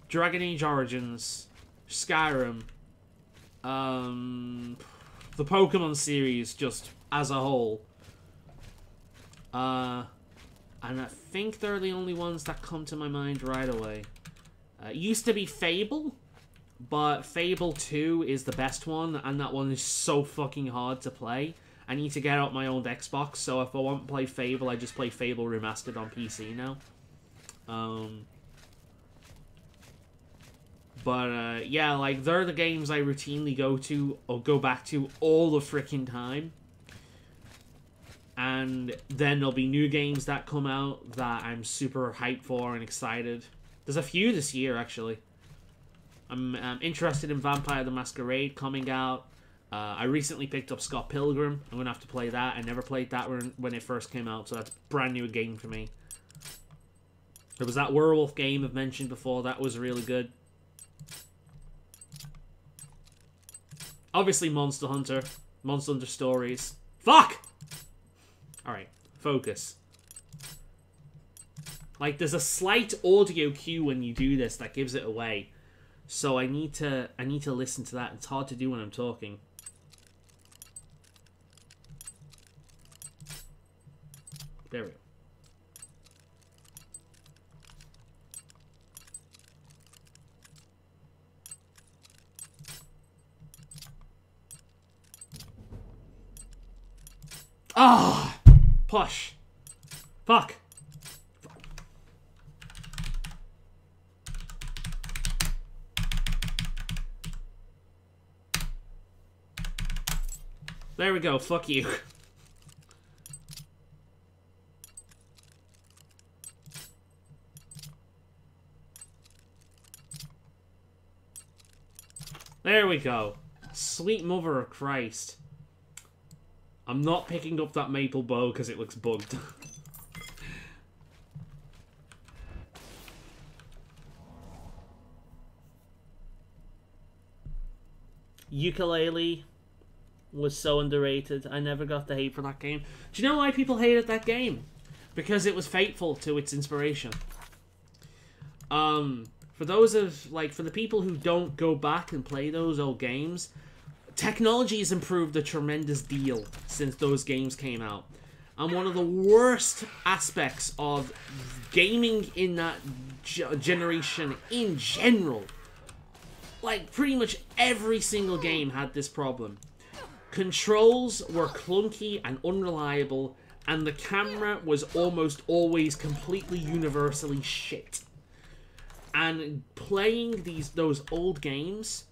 Dragon Age Origins, Skyrim, the Pokemon series just as a whole. And I think they're the only ones that come to my mind right away. It used to be Fable, but Fable 2 is the best one, and that one is so fucking hard to play. I need to get out my old Xbox, so if I want to play Fable, I just play Fable Remastered on PC now. But yeah, like, they're the games I routinely go to, or go back to all the freaking time. And then there'll be new games that come out that I'm super hyped for and excited. There's a few this year, actually. I'm interested in Vampire the Masquerade coming out. I recently picked up Scott Pilgrim. I'm going to have to play that. I never played that when it first came out, so that's a brand new game for me. There was that werewolf game I've mentioned before. That was really good. Obviously Monster Hunter. Monster Hunter Stories. Fuck! Alright, focus. Like, there's a slight audio cue when you do this that gives it away. So I need to listen to that. It's hard to do when I'm talking. There we go. Ah! Oh, push. Fuck. There we go, fuck you. There we go. Sweet mother of Christ. I'm not picking up that maple bow because it looks bugged. Yooka-Laylee was so underrated. I never got the hate for that game. Do you know why people hated that game? Because it was faithful to its inspiration. For those of, like, for the people who don't go back and play those old games, technology has improved a tremendous deal since those games came out. And one of the worst aspects of gaming in that generation in general, like, pretty much every single game had this problem. Controls were clunky and unreliable, and the camera was almost always completely universally shit. And playing those old games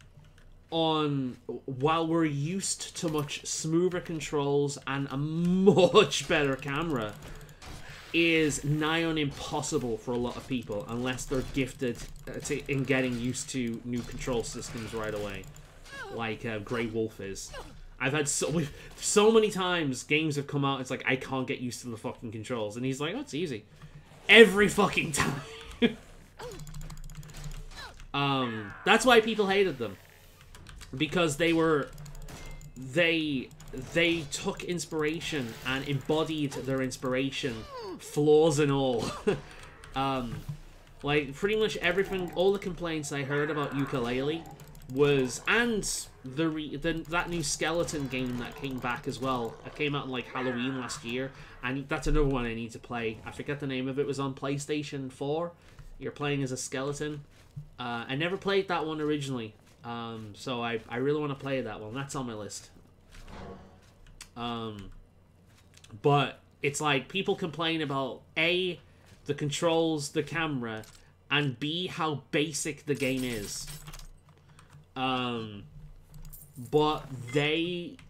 while we're used to much smoother controls and a much better camera is nigh on impossible for a lot of people unless they're gifted in getting used to new control systems right away, like Grey Wolf is. I've had so many times games have come out, it's like, I can't get used to the fucking controls, and he's like, oh, it's easy. Every fucking time. That's why people hated them. Because they took inspiration and embodied their inspiration, flaws and all. Like, pretty much everything, all the complaints I heard about Yooka-Laylee was, and that new skeleton game that came back as well. It came out in, like, Halloween last year, and that's another one I need to play. I forget the name of it. It was on PlayStation 4. You're playing as a skeleton. I never played that one originally. So I really want to play that one. That's on my list. But it's like people complain about A, the controls, the camera, and B, how basic the game is. But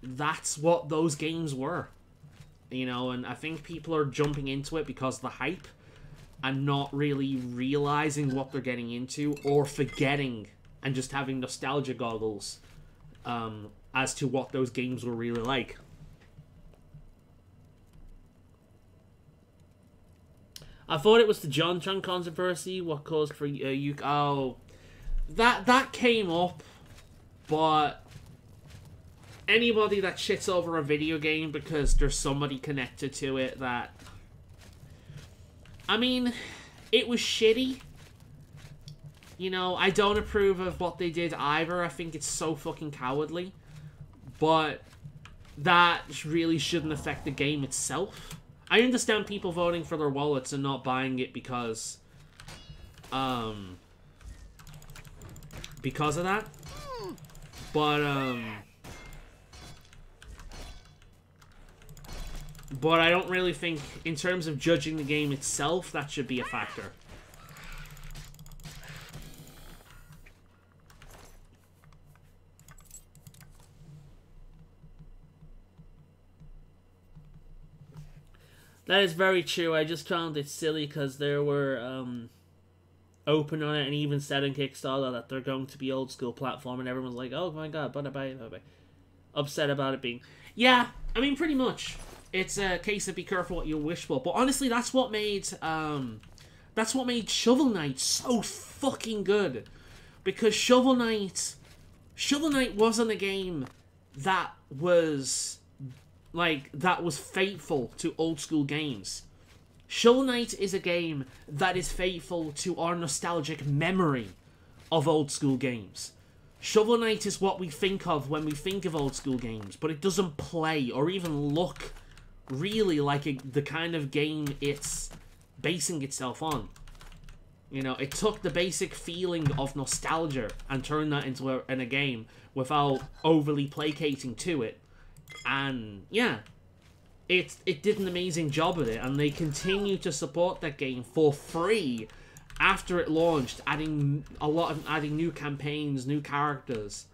that's what those games were. You know, and I think people are jumping into it because of the hype and not really realizing what they're getting into, or forgetting and just having nostalgia goggles as to what those games were really like. I thought it was the John Chan controversy, what caused for Oh, that came up, but anybody that shits over a video game because there's somebody connected to it that... I mean, it was shitty. You know, I don't approve of what they did either. I think it's so fucking cowardly. But that really shouldn't affect the game itself. I understand people voting for their wallets and not buying it because of that. But I don't really think, in terms of judging the game itself, that should be a factor. That is very true. I just found it silly because there were open on it and even said in Kickstarter that they're going to be old school platform, and everyone's like, oh my god, bye. Upset about it being... Yeah, I mean, pretty much. It's a case of be careful what you wish for. But honestly, that's what made Shovel Knight so fucking good. Because Shovel Knight wasn't a game that was faithful to old school games. Shovel Knight is a game that is faithful to our nostalgic memory of old school games. Shovel Knight is what we think of when we think of old school games, but it doesn't play or even look really like the kind of game it's basing itself on. You know, it took the basic feeling of nostalgia and turned that into a game without overly placating to it. And yeah, it did an amazing job of it, and they continue to support that game for free after it launched, adding new campaigns, new characters.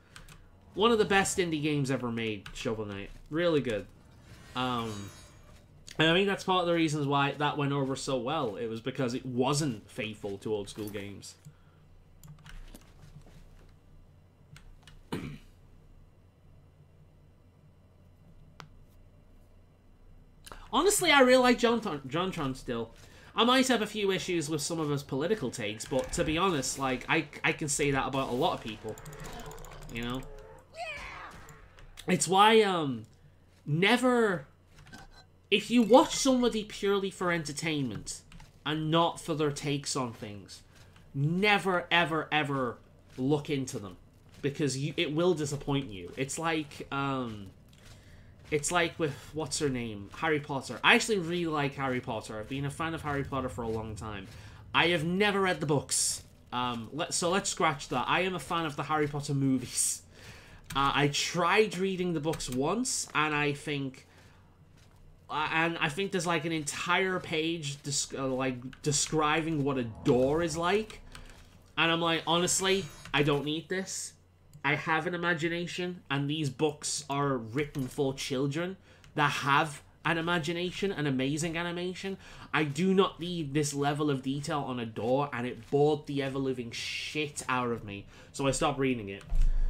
One of the best indie games ever made, Shovel Knight. Really good. And I think that's part of the reasons why that went over so well. It was because it wasn't faithful to old school games. Honestly, I really like JonTron still. I might have a few issues with some of his political takes, but to be honest, like, I can say that about a lot of people. You know? It's why, never... If you watch somebody purely for entertainment, and not for their takes on things, never, ever, ever look into them. Because it will disappoint you. It's like with, what's her name? Harry Potter. I actually really like Harry Potter. I've been a fan of Harry Potter for a long time. I have never read the books. So let's scratch that. I am a fan of the Harry Potter movies. I tried reading the books once, and I think there's like an entire page describing what a door is like. And I'm like, honestly, I don't need this. I have an imagination, and these books are written for children that have an imagination, an amazing animation. I do not need this level of detail on a door, and it bored the ever-living shit out of me. So I stopped reading it.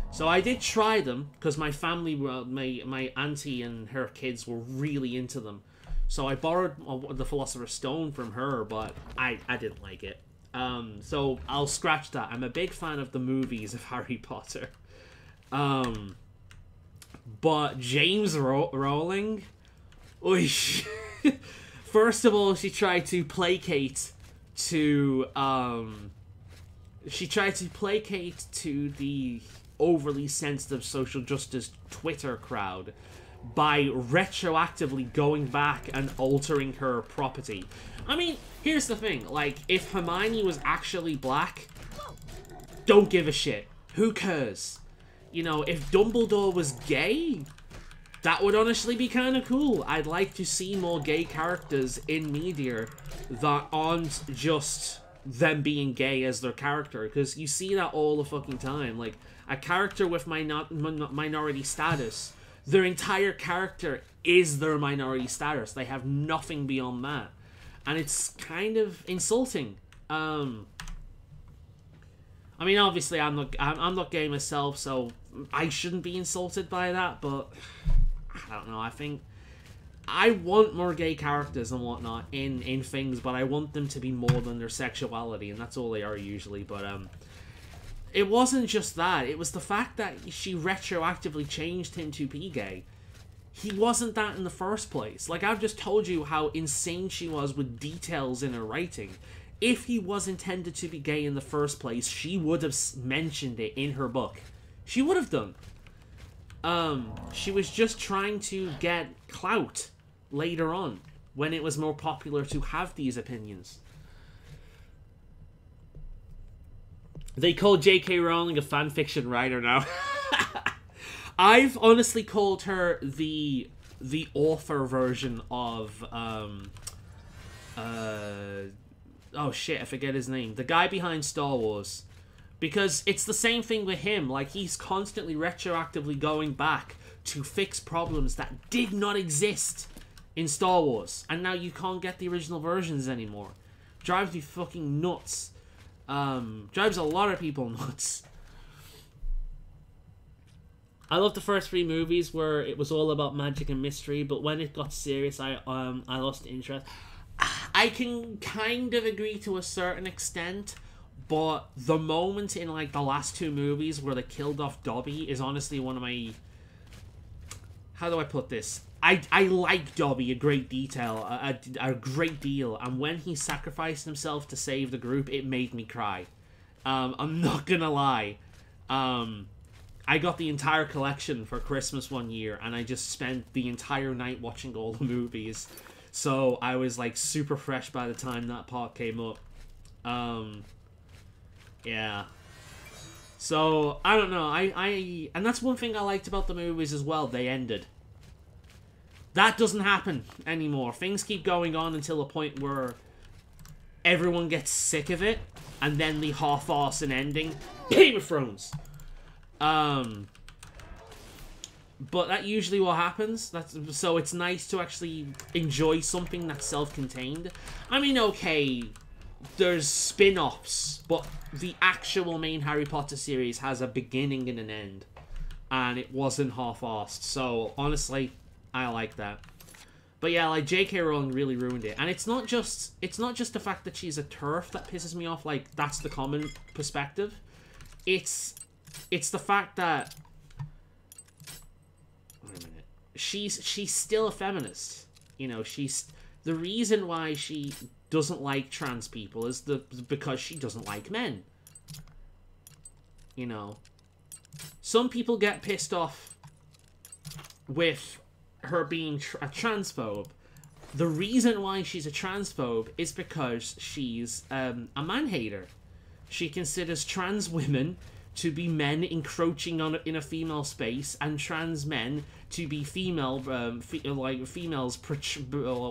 So I did try them, because my family, my auntie and her kids were really into them. So I borrowed the Philosopher's Stone from her, but I didn't like it. So I'll scratch that. I'm a big fan of the movies of Harry Potter. But James Rowling, first of all, she tried to placate to the overly sensitive social justice Twitter crowd by retroactively going back and altering her property. I mean, here's the thing, like, if Hermione was actually black, don't give a shit. Who cares? You know, if Dumbledore was gay, that would honestly be kind of cool. I'd like to see more gay characters in media that aren't just them being gay as their character, because you see that all the fucking time. Like, a character with minority status, their entire character is their minority status. They have nothing beyond that. And it's kind of insulting. I mean, obviously, I'm not gay myself, so I shouldn't be insulted by that, but I don't know. I think I want more gay characters and whatnot in things, but I want them to be more than their sexuality, and that's all they are usually. But it wasn't just that. It was the fact that she retroactively changed him to be gay. He wasn't that in the first place. Like, I've just told you how insane she was with details in her writing. If he was intended to be gay in the first place, she would have mentioned it in her book. She would have done. She was just trying to get clout later on, when it was more popular to have these opinions. They call J.K. Rowling a fanfiction writer now. I've honestly called her the author version of oh shit, I forget his name. The guy behind Star Wars. Because it's the same thing with him. Like, he's constantly retroactively going back to fix problems that did not exist in Star Wars. And now you can't get the original versions anymore. Drives me fucking nuts. Drives a lot of people nuts. I love the first 3 movies where it was all about magic and mystery, but when it got serious, I lost interest. I can kind of agree to a certain extent, but the moment in, like, the last 2 movies where they killed off Dobby is honestly one of my... How do I put this? I like Dobby a great deal, and when he sacrificed himself to save the group, it made me cry. I'm not gonna lie. I got the entire collection for Christmas one year, and I just spent the entire night watching all the movies. So I was, like, super fresh by the time that part came up. Yeah. So, I don't know. And that's one thing I liked about the movies as well. They ended. That doesn't happen anymore. Things keep going on until a point where everyone gets sick of it, and then the half-arse an ending. Game of Thrones! But that usually what happens. So it's nice to actually enjoy something that's self-contained. I mean, okay, there's spin-offs, but the actual main Harry Potter series has a beginning and an end. And it wasn't half-arsed. So, honestly, I like that. But yeah, like, J.K. Rowling really ruined it. And it's not just the fact that she's a TERF that pisses me off, like, that's the common perspective. It's the fact that... Wait a minute. She's still a feminist. You know, the reason why she doesn't like trans people is because she doesn't like men. You know. Some people get pissed off with her being a transphobe. The reason why she's a transphobe is because she's a man-hater. She considers trans women to be men encroaching in a female space, and trans men to be female,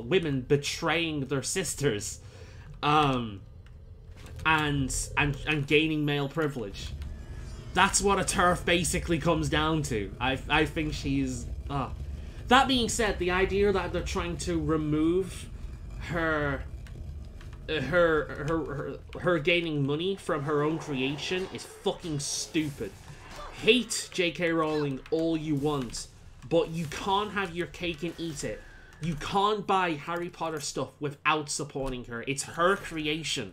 women betraying their sisters, and gaining male privilege. That's what a TERF basically comes down to. I think she's... That being said, the idea that they're trying to remove her gaining money from her own creation is fucking stupid. Hate J.K. Rowling all you want, but you can't have your cake and eat it. You can't buy Harry Potter stuff without supporting her. It's her creation.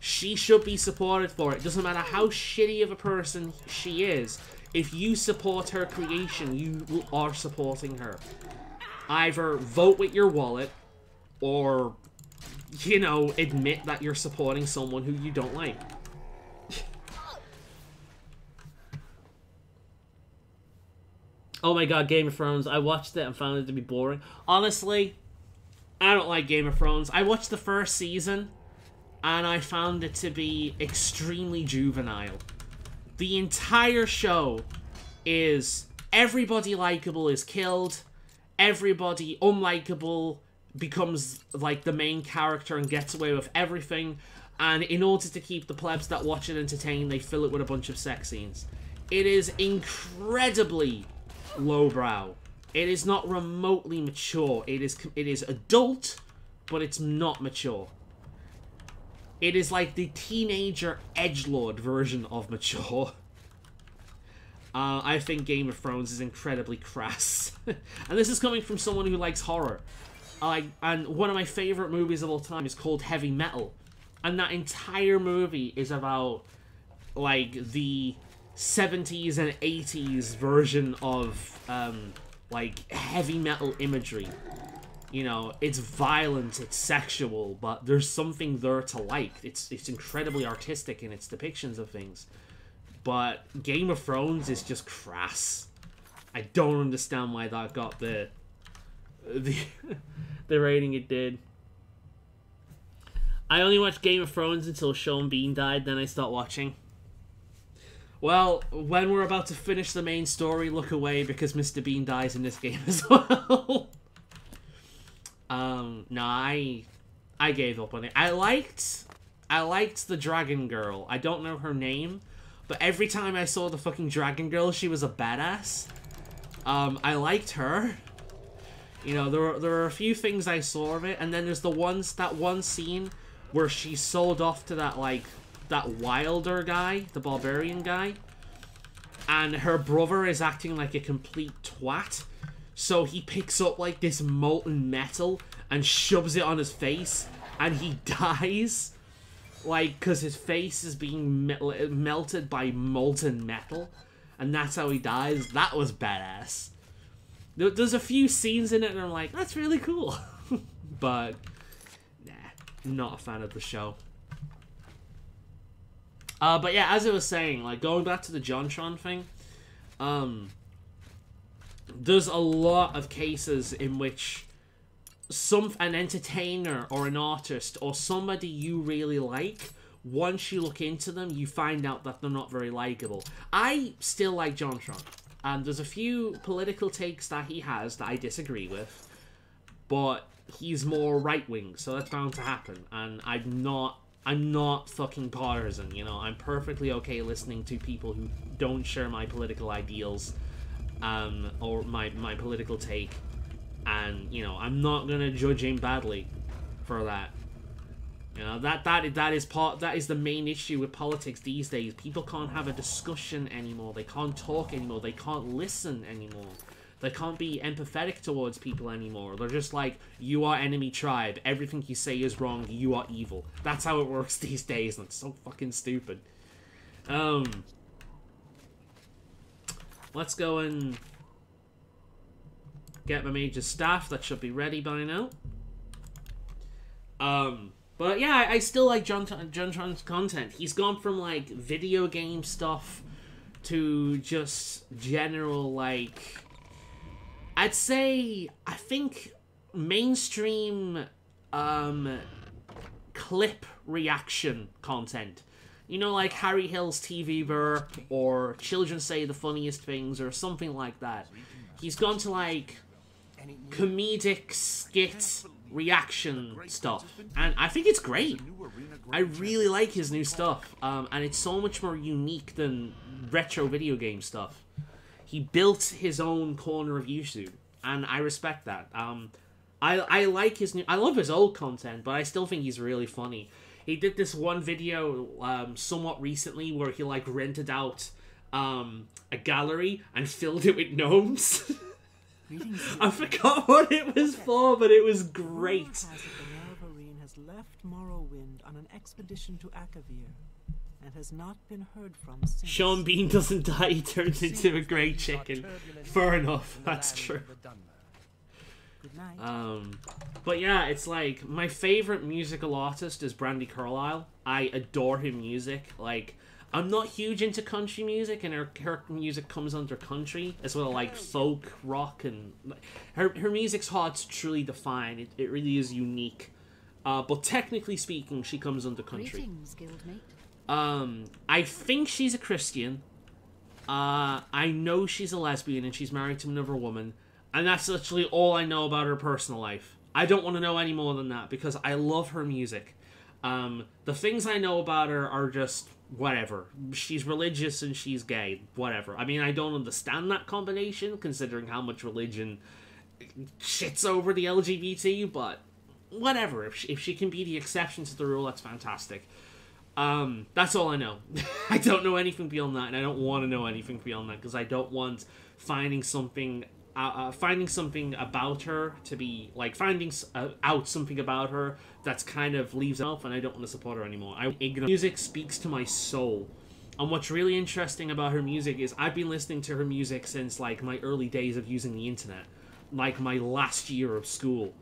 She should be supported for it. Doesn't matter how shitty of a person she is. If you support her creation, you are supporting her. Either vote with your wallet, or, you know, admit that you're supporting someone who you don't like. Oh my god, Game of Thrones. I watched it and found it to be boring. Honestly, I don't like Game of Thrones. I watched the first season, and I found it to be extremely juvenile. The entire show is everybody likable is killed, everybody unlikable becomes like the main character and gets away with everything, and in order to keep the plebs that watch it entertained, they fill it with a bunch of sex scenes. It is incredibly lowbrow. It is not remotely mature. It is adult, but it's not mature. It is like the teenager edgelord version of mature. I think Game of Thrones is incredibly crass. And this is coming from someone who likes horror. And one of my favorite movies of all time is called Heavy Metal. And that entire movie is about, like, the 70s and 80s version of, like, heavy metal imagery. You know, it's violent, it's sexual, but there's something there to like. It's incredibly artistic in its depictions of things. But Game of Thrones is just crass. I don't understand why that got the rating it did. I only watched Game of Thrones until Sean Bean died, then I stopped watching. Well, when we're about to finish the main story, look away because Mr. Bean dies in this game as well. No, I gave up on it. I liked the dragon girl. I don't know her name, but every time I saw the fucking dragon girl, she was a badass. I liked her. You know, there were a few things I saw of it, and then there's that one scene where she's sold off to that Wilder guy, the barbarian guy, and her brother is acting like a complete twat. So he picks up, like, this molten metal and shoves it on his face, and he dies. Like, because his face is being melted by molten metal, and that's how he dies. That was badass. There's a few scenes in it, and I'm like, that's really cool. But, nah, not a fan of the show. But yeah, as I was saying, like, going back to the JonTron thing, there's a lot of cases in which an entertainer or an artist or somebody you really like, once you look into them, you find out that they're not very likable. I still like JonTron, and there's a few political takes that he has that I disagree with, but he's more right-wing, so that's bound to happen, and I'm not fucking partisan, you know. I'm perfectly okay listening to people who don't share my political ideals, or my political take, and, you know, I'm not gonna judge him badly for that. You know, that is the main issue with politics these days. People can't have a discussion anymore. They can't talk anymore. They can't listen anymore. They can't be empathetic towards people anymore. They're just like, you are enemy tribe. Everything you say is wrong. You are evil. That's how it works these days, and it's so fucking stupid. Let's go and get my mage's staff. That should be ready by now. But yeah, I still like JonTron's content. He's gone from, like, video game stuff to just general, like... I'd say, I think, mainstream, clip reaction content. You know, like Harry Hill's TV Burp, or Children Say the Funniest Things, or something like that. He's gone to, like, comedic skit reaction stuff, and I think it's great. I really like his new stuff, and it's so much more unique than retro video game stuff. He built his own corner of YouTube, and I respect that. I like his new... I love his old content, but I still think he's really funny. He did this one video somewhat recently where he, like, rented out a gallery and filled it with gnomes. I forgot what it was for, but it was great. Has left Morrowind on an expedition to Akavir, and has not been heard from since. Sean Bean doesn't die, he turns into a grey chicken. Fair enough, that's true. Good night. But yeah, it's like, my favourite musical artist is Brandi Carlile. I adore her music. Like, I'm not huge into country music, and her music comes under country, as well, like folk, rock, and her music's hard to truly define. It really is unique. But technically speaking, she comes under country. Greetings, guildmate. I think she's a Christian. I know she's a lesbian, and she's married to another woman, and that's literally all I know about her personal life. I don't want to know any more than that, because I love her music. The things I know about her are just... whatever. She's religious and she's gay. Whatever. I mean, I don't understand that combination, considering how much religion shits over the LGBT, but whatever. If she can be the exception to the rule, that's fantastic. That's all I know. I don't know anything beyond that, and I don't want to know anything beyond that, because I don't want finding something about her to be, like, finding out something about her that's kind of leaves off, and I don't want to support her anymore. Music speaks to my soul. And what's really interesting about her music is I've been listening to her music since, like, my early days of using the internet. Like, my last year of school.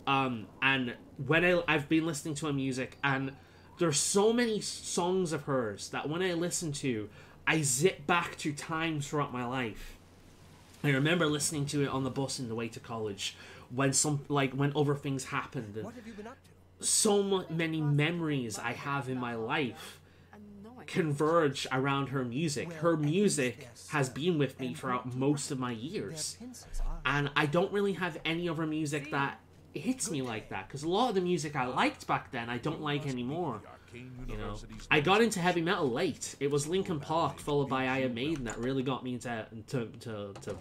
And when I've been listening to her music, and there's so many songs of hers that when I listen to, I zip back to times throughout my life. I remember listening to it on the bus on the way to college, when when other things happened, and What have you been up to? so many memories I have in my life converge around her music. Her music has been with me throughout most of my years, and I don't really have any other music that hits me like that, because a lot of the music I liked back then I don't like anymore. You know, I got into heavy metal late. It was Linkin Park followed by Iron Maiden that really got me into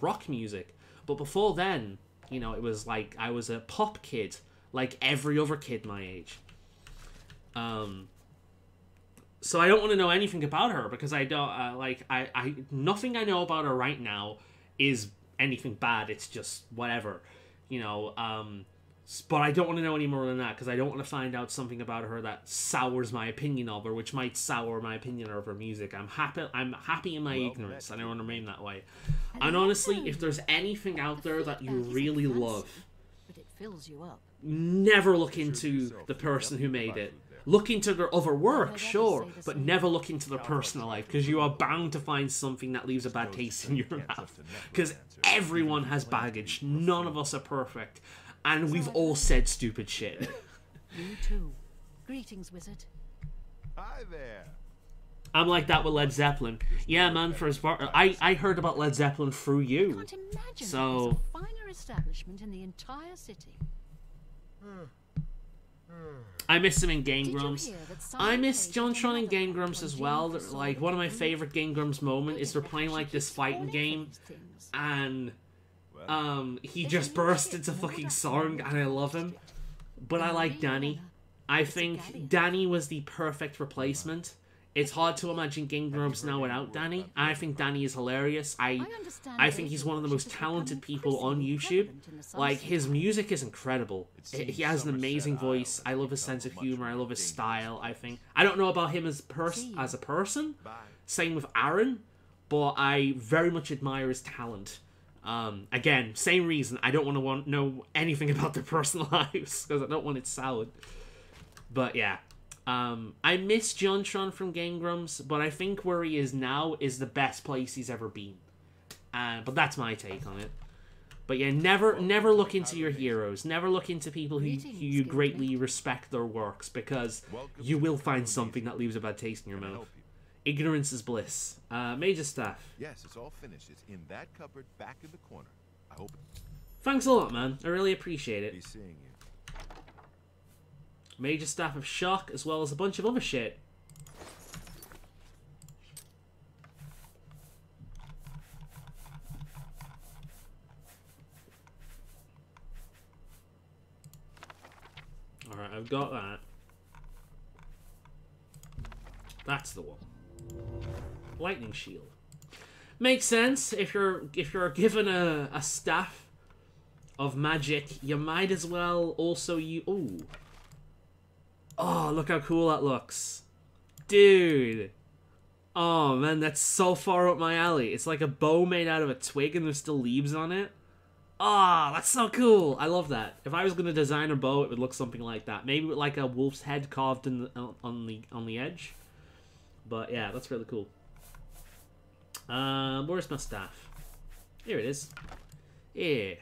rock music. But before then, you know, it was like I was a pop kid, like every other kid my age. So I don't want to know anything about her, because I don't nothing I know about her right now is anything bad. It's just whatever, you know. But I don't want to know any more than that, because I don't want to find out something about her that sours my opinion of her, which might sour my opinion of her music. I'm happy in my ignorance, and I want to remain that way. And honestly, if there's anything out there that you really love, But it fills you up. never look into the person who made it. Look into their other work, sure, but never look into their personal life, because you are bound to find something that leaves a bad taste in your mouth. Because everyone has baggage. None of us are perfect. And we've all said stupid shit. You too. Greetings, wizard. Hi there. I'm like that with Led Zeppelin. Yeah, man, for as far... I heard about Led Zeppelin through I you. can't imagine So- there's a finer establishment in the entire city. I miss him in Game Did you Grumps. hear that I miss Simon Page JonTron in and Game another Grumps one as from well. Gene for Like, one of my Sword favorite Game Grumps moment is they're playing like this fighting game, and he just bursts into fucking song, and I love him. But I like Danny. I think Danny was the perfect replacement it's hard to imagine Game Grumps now without Danny. And I think Danny is hilarious. I think he's one of the most talented people on YouTube. Like, his music is incredible. He has an amazing voice. I love his sense of humor. I love his style, I think. I don't know about him as a person. Same with Aaron. But I very much admire his talent. Again, same reason. I don't want to know anything about their personal lives. Because I don't want it soured. But yeah. I miss Jontron from Game Grumps, but I think where he is now is the best place he's ever been. But that's my take on it. But yeah, never look into your heroes. Never look into people who you greatly respect their works, because you will find something that leaves a bad taste in your mouth. Ignorance is bliss. Major Staff. Yes, it's all finished. It's in that cupboard back in the corner. I hope. Thanks a lot, man. I really appreciate it. Be seeing you. Major Staff of Shock, as well as a bunch of other shit. Alright, I've got that. That's the one. Lightning Shield. Makes sense. If you're given a staff of magic, you might as well also ooh. Oh, look how cool that looks. Dude. Oh, man, that's so far up my alley. It's like a bow made out of a twig and there's still leaves on it. Ah, oh, that's so cool. I love that. If I was going to design a bow, it would look something like that. Maybe with like a wolf's head carved in on the edge. But yeah, that's really cool. Where's my staff? Here it is. Yeah.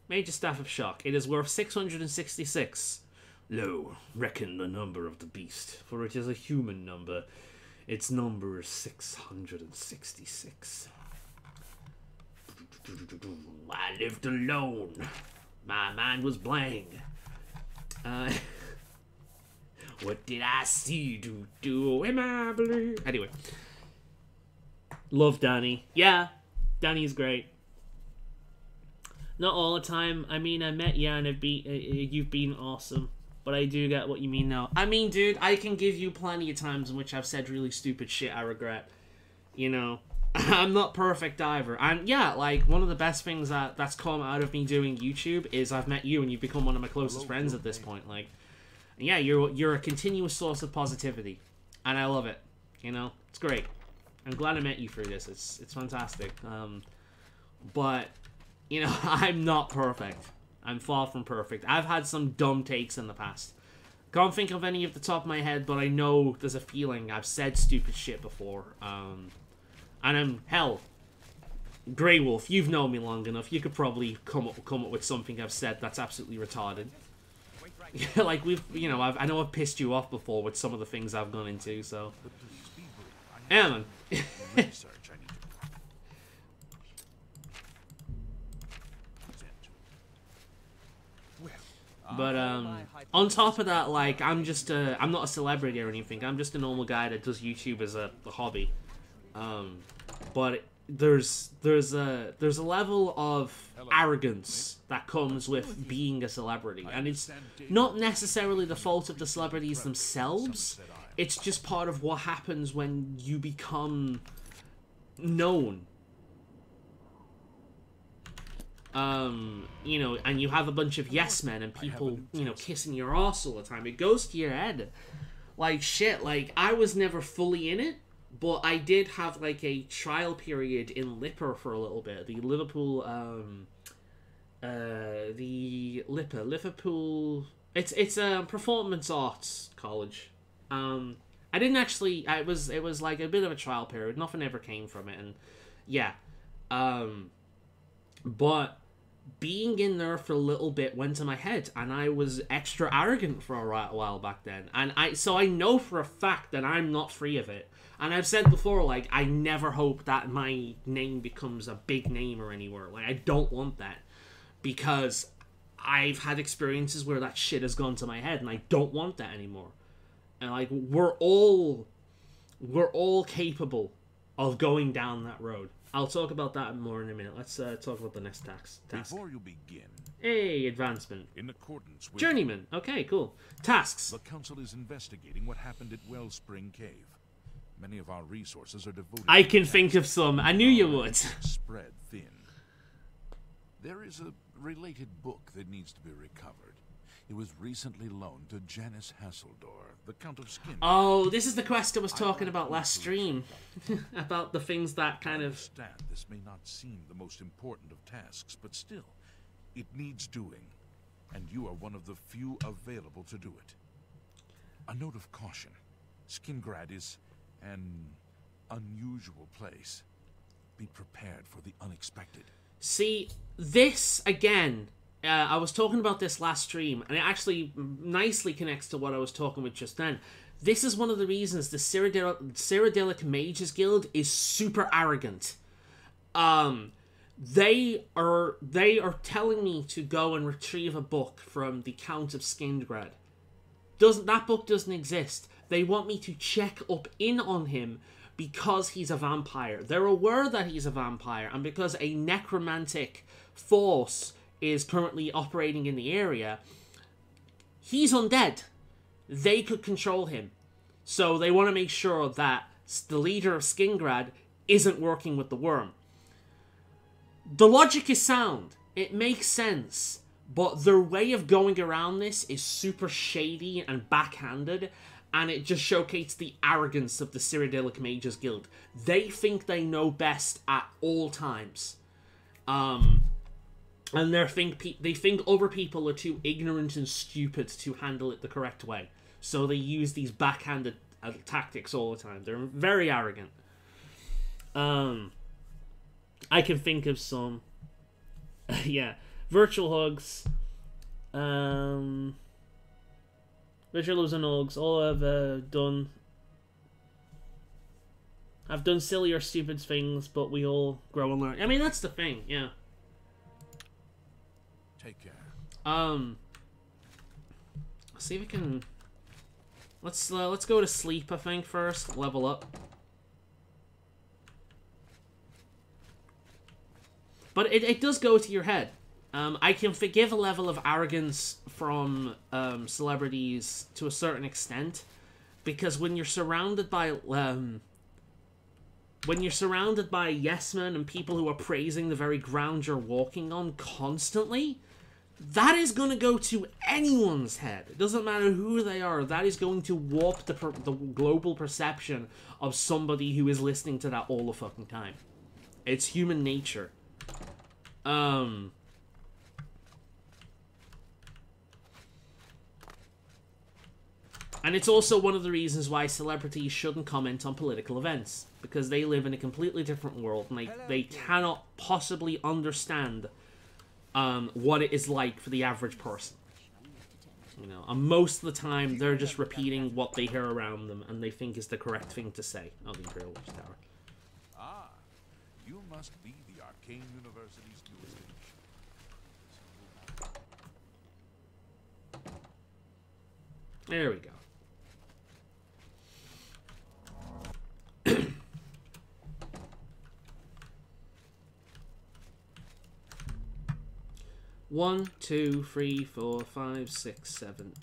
Major Staff of Shock. It is worth 666. Lo, reckon the number of the beast, for it is a human number. Its number is 666. I lived alone. My mind was blank. What did I see to do? Am I blue? Anyway. Love Danny. Yeah, Danny's great. Not all the time. I mean, I met you and you've been awesome. But I do get what you mean now. I mean, dude, I can give you plenty of times in which I've said really stupid shit I regret. You know? I'm not perfect either. And yeah, like, one of the best things that's come out of me doing YouTube is I've met you and you've become one of my closest friends at this point. Like, yeah, you're a continuous source of positivity. And I love it. You know? It's great. I'm glad I met you through this. It's fantastic. But, you know, I'm not perfect. I'm far from perfect. I've had some dumb takes in the past. Can't think of any off the top of my head, but I know there's a feeling I've said stupid shit before. And hell, Grey Wolf, you've known me long enough. You could probably come up with something I've said that's absolutely retarded. Like, I know I've pissed you off before with some of the things I've gone into, so. Yeah, man. But on top of that, like, I'm not a celebrity or anything. I'm just a normal guy that does YouTube as a hobby. But there's a level of arrogance that comes with being a celebrity, and it's not necessarily the fault of the celebrities themselves. It's just part of what happens when you become known. You know, and you have a bunch of yes men and people, you know, kissing your ass all the time. It goes to your head. Like, shit, like, I was never fully in it, but I did have, like, a trial period in Lipper for a little bit. The Liverpool, Liverpool, it's a performance arts college. I didn't actually, it was like a bit of a trial period. Nothing ever came from it, and, yeah. But being in there for a little bit went to my head, and I was extra arrogant for a while back then. And so I know for a fact that I'm not free of it. And I've said before, like, I never hope that my name becomes a big name or anywhere. Like, I don't want that. Because I've had experiences where that shit has gone to my head, and I don't want that anymore. And, like, we're all capable of going down that road. I'll talk about that more in a minute. Let's talk about the next task. Before you begin... Hey, advancement. In accordance with... Journeyman. Okay, cool. Tasks. The Council is investigating what happened at Wellspring Cave. Many of our resources are devoted I to can tasks think of some. I knew you would. spread thin. There is a related book that needs to be recovered. It was recently loaned to Janice Hasseldor, the Count of Skin. Oh, this is the quest I was talking about last stream. About the things that kind I of... understand this may not seem the most important of tasks, but still, it needs doing. And you are one of the few available to do it. A note of caution. Skingrad is an unusual place. Be prepared for the unexpected. See, this, again, I was talking about this last stream, and it actually nicely connects to what I was talking with just then. This is one of the reasons the Cyrodiilic Mages Guild is super arrogant. They are telling me to go and retrieve a book from the Count of Skingrad. That book doesn't exist. They want me to check up in on him because he's a vampire. They're aware that he's a vampire, and because a necromantic force is currently operating in the area, he's undead. They could control him. So they want to make sure that the leader of Skingrad isn't working with the worm. The logic is sound. It makes sense. But their way of going around this is super shady and backhanded, and it just showcases the arrogance of the Cyrodiilic Mages Guild. They think they know best at all times. And they think other people are too ignorant and stupid to handle it the correct way. So they use these backhanded tactics all the time. They're very arrogant. I can think of some. Yeah. Virtual hugs. Virtual hugs and hugs. All I've done. I've done silly or stupid things, but we all grow and learn. I mean, that's the thing, yeah. Take care. Let's see if we can... Let's go to sleep, I think, first. Level up. But it does go to your head. I can forgive a level of arrogance from celebrities to a certain extent, because when you're surrounded by yes men and people who are praising the very ground you're walking on constantly, that is going to go to anyone's head. It doesn't matter who they are. That is going to warp the global perception of somebody who is listening to that all the fucking time. It's human nature. And it's also one of the reasons why celebrities shouldn't comment on political events, because they live in a completely different world, and they cannot possibly understand what it is like for the average person. You know, and most of the time they're just repeating what they hear around them and they think is the correct thing to say. Oh, the Imperial Watchtower. Ah, you must be the Arcane University's newest addition. There we go. One, 2, 3, 4, 5, 6, 7,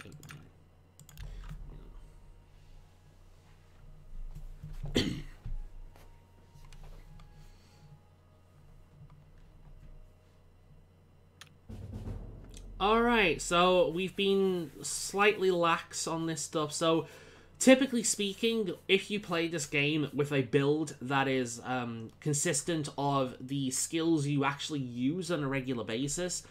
8, 9. Alright, so we've been slightly lax on this stuff. So, typically speaking, if you play this game with a build that is consistent of the skills you actually use on a regular basis,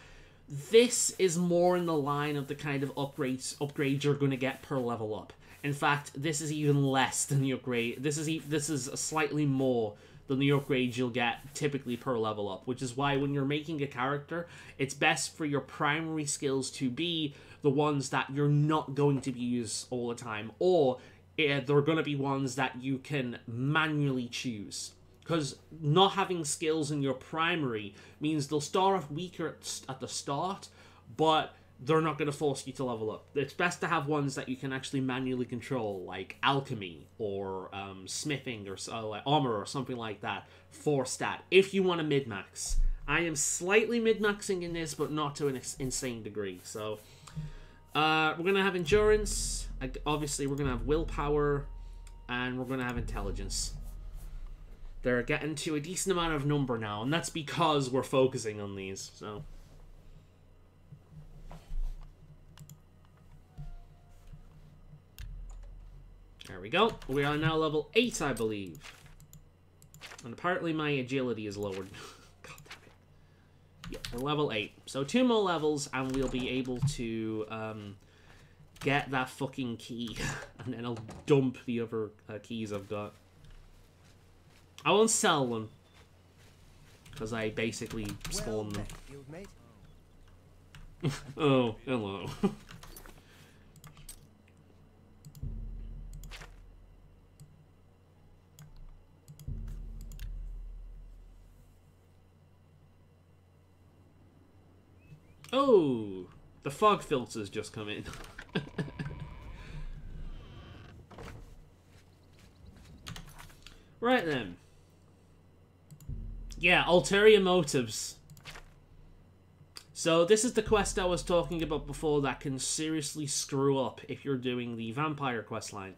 this is more in the line of the kind of upgrades you're going to get per level up. In fact, this is even less than the upgrade. This is slightly more than the upgrades you'll get typically per level up, which is why when you're making a character, it's best for your primary skills to be the ones that you're not going to use all the time, or they're going to be ones that you can manually choose. Because not having skills in your primary means they'll start off weaker at the start, but they're not going to force you to level up. It's best to have ones that you can actually manually control, like alchemy or smithing or like armor or something like that for stat, if you want to mid-max. I am slightly mid-maxing in this, but not to an insane degree. So we're going to have endurance. Obviously, we're going to have willpower. and we're going to have intelligence. They're getting to a decent amount of number now, and that's because we're focusing on these, so... There we go. We are now level 8, I believe. And apparently my agility is lowered. God damn it. Yeah, we're level 8. So 2 more levels, and we'll be able to get that fucking key. And then I'll dump the other keys I've got. I won't sell them. Because I basically spawned them. Oh, hello. Oh, the fog filters just come in. Right then. Yeah, ulterior motives. So this is the quest I was talking about before that can seriously screw up if you're doing the vampire questline.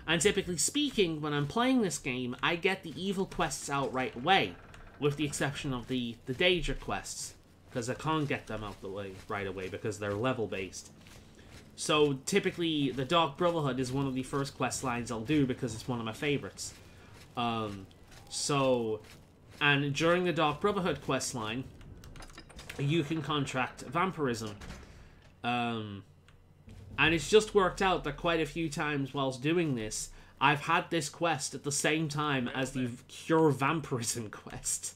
And typically speaking, when I'm playing this game, I get the evil quests out right away, with the exception of the danger quests. Because I can't get them out the way right away because they're level based. So typically the Dark Brotherhood is one of the first quest lines I'll do because it's one of my favorites. And during the Dark Brotherhood quest line, you can contract vampirism. And it's just worked out that quite a few times whilst doing this, I've had this quest at the same time as the Cure Vampirism quest.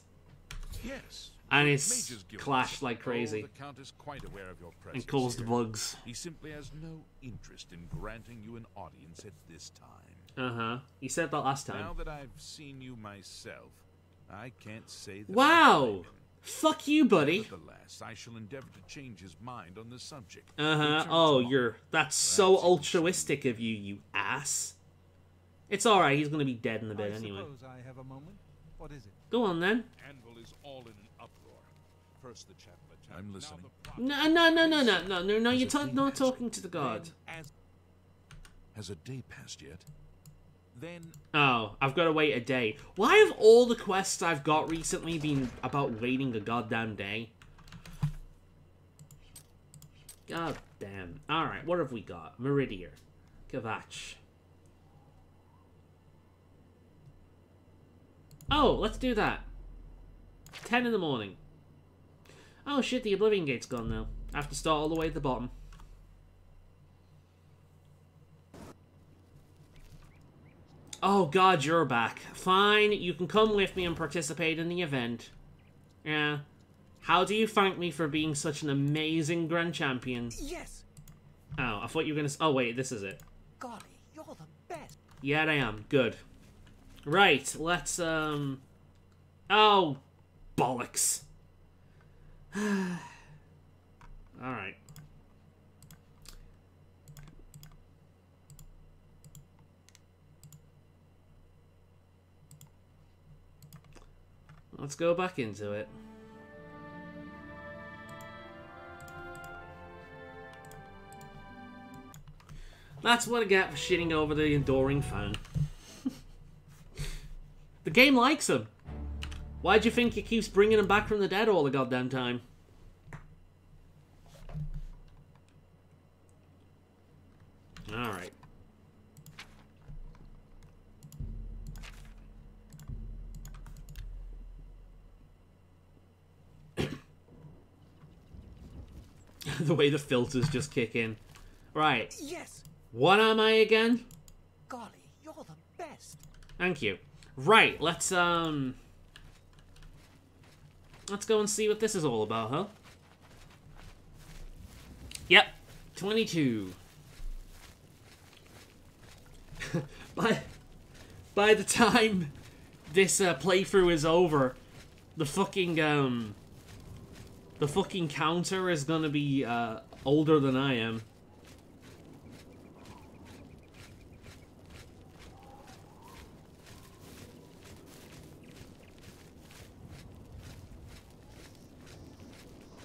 Yes. And it's clashed like crazy. The Count is quite aware of your presence and caused here. bugs. He simply has no interest in granting you an audience at this time. Uh-huh. He said that last time. Now that I've seen you myself, I can't say that. Wow! Fuck you, buddy. Nevertheless, I shall endeavor to change his mind on the subject. Uh-huh. Oh, that's so altruistic of you, you ass. It's alright, he's gonna be dead in a bit anyway. Suppose I have a moment. What is it? Go on then. Anvil is all in an uproar. First the chapel attack. I'm listening. No, you're not talking to the god. Has a day passed yet? Then... Oh, I've got to wait a day. Why have all the quests I've got recently been about waiting a goddamn day? God damn. Alright, what have we got? Meridier. Kavach. Oh, let's do that. 10 in the morning. Oh shit, the Oblivion Gate's gone now. I have to start all the way at the bottom. Oh god, you're back. Fine, you can come with me and participate in the event. Yeah. How do you thank me for being such an amazing Grand Champion? Yes! Oh, I thought you were gonna... Oh wait, this is it. Golly, you're the best. Yeah, I am. Good. Right, let's, Oh, bollocks. Alright. Let's go back into it. That's what I get for shitting over the Enduring Fan. The game likes him. Why do you think it keeps bringing him back from the dead all the goddamn time? Alright. The way the filters just kick in. Right. Yes. What am I again? Golly, you're the best. Thank you. Right, let's go and see what this is all about, huh? Yep, 22. By the time this playthrough is over, the fucking counter is gonna be older than I am.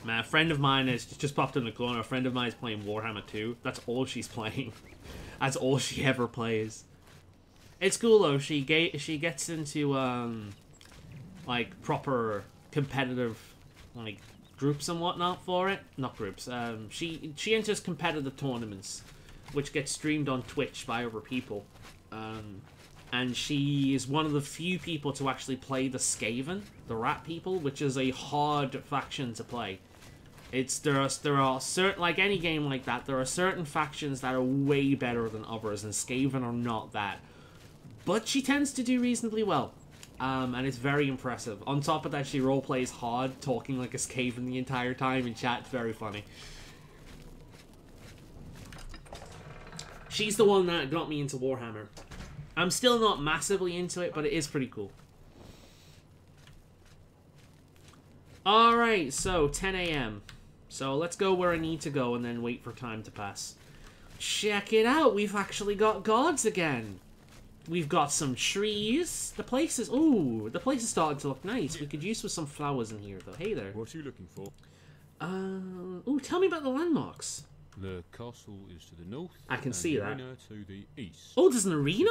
Man, a friend of mine has just popped in the corner. A friend of mine is playing Warhammer 2. That's all she's playing. That's all she ever plays. It's cool though. She gets into like proper competitive like groups and whatnot for it. Not groups. She enters competitive tournaments, which get streamed on Twitch by other people. And she is one of the few people to actually play the Skaven, the rat people, which is a hard faction to play. There are certain, like any game like that, there are certain factions that are way better than others, and Skaven are not that. But she tends to do reasonably well, and it's very impressive. On top of that, she roleplays hard, talking like a Skaven the entire time in chat. It's very funny. She's the one that got me into Warhammer. I'm still not massively into it, but it is pretty cool. Alright, so 10 a.m. So let's go where I need to go and then wait for time to pass. Check it out, we've actually got gods again. We've got some trees. The place is... Ooh, the place is starting to look nice. We could use with some flowers in here, though. Hey there. What are you looking for? Ooh, tell me about the landmarks. The castle is to the north. I can see that. The arena to the east. Oh, there's an arena?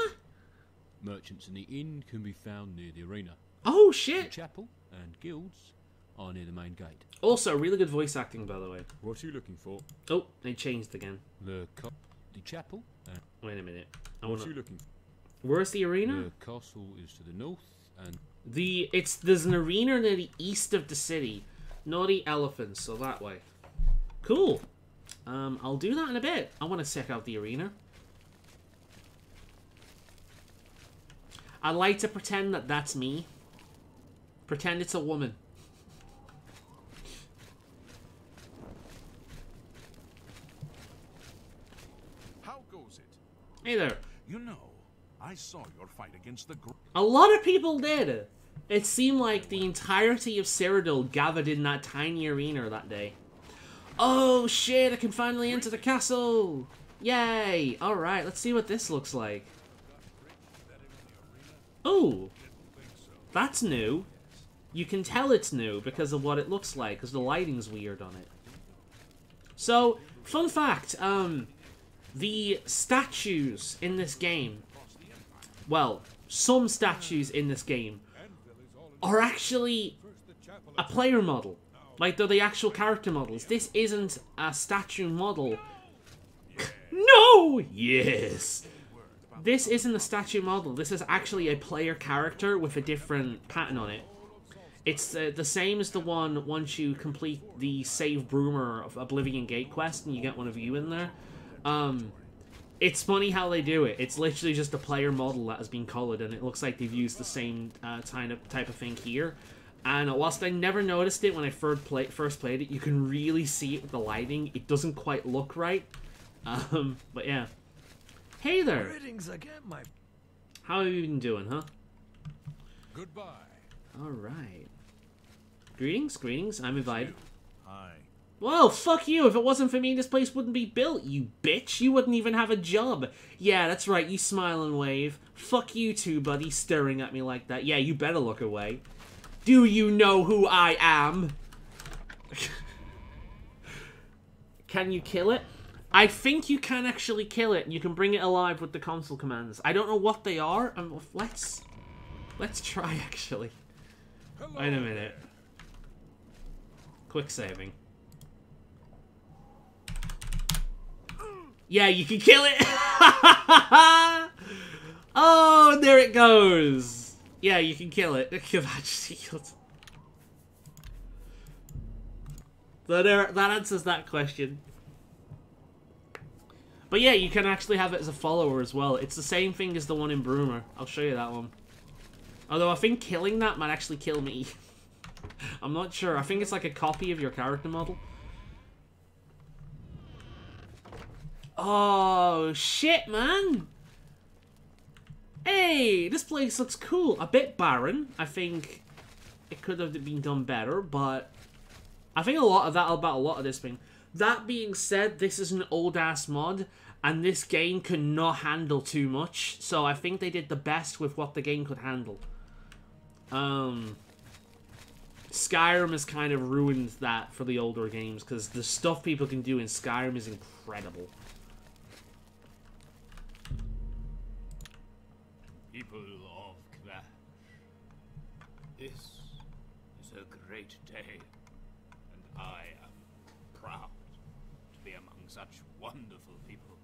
Merchants in the inn can be found near the arena. Oh, The shit. chapel and guilds are near the main gate. Also, really good voice acting, by the way. What are you looking for? Oh, they changed again. The chapel and... Wait a minute. What are you looking for? Where's the arena? The castle is to the north and... There's an arena near the east of the city. Naughty elephants, so that way. Cool. I'll do that in a bit. I want to check out the arena. I like to pretend that that's me. Pretend it's a woman. How goes it? Hey there. You know, I saw your fight against the... A lot of people did. It seemed like the entirety of Cyrodiil gathered in that tiny arena that day. Oh shit, I can finally enter the castle! Yay! Alright, let's see what this looks like. Oh! That's new. You can tell it's new because of what it looks like, because the lighting's weird on it. So, fun fact, the statues in this game, well, some statues in this game are actually a player model. Like, they're the actual character models. This isn't a statue model. No! Yes! This isn't a statue model. This is actually a player character with a different pattern on it. It's the same as the one once you complete the Save Broomer of Oblivion Gate quest and you get one of you in there. It's funny how they do it. It's literally just a player model that has been colored, and it looks like they've used the same type of thing here. And whilst I never noticed it when I first played it, you can really see it with the lighting. It doesn't quite look right. But yeah. Hey there. Greetings again, my... How have you been doing, huh? Goodbye. Alright. Greetings, greetings. I'm invited. Hi. Well, fuck you. If it wasn't for me, this place wouldn't be built, you bitch. You wouldn't even have a job. Yeah, that's right. You smile and wave. Fuck you too, buddy, staring at me like that. Yeah, you better look away. Do you know who I am? Can you kill it? I think you can actually kill it. You can bring it alive with the console commands. I don't know what they are. Let's try, actually. Hello. Wait a minute. Quick saving. Yeah, you can kill it! Oh, there it goes! Yeah, you can kill it. So that answers that question. But yeah, you can actually have it as a follower as well. It's the same thing as the one in Broomer. I'll show you that one. Although I think killing that might actually kill me. I'm not sure. I think it's like a copy of your character model. Oh, shit, man! Hey, this place looks cool. A bit barren. I think it could have been done better, but I think about a lot of this thing. That being said, this is an old-ass mod, and this game could not handle too much, so I think they did the best with what the game could handle. Skyrim has kind of ruined that for the older games, because the stuff people can do in Skyrim is incredible. This is a great day, and I am proud to be among such wonderful people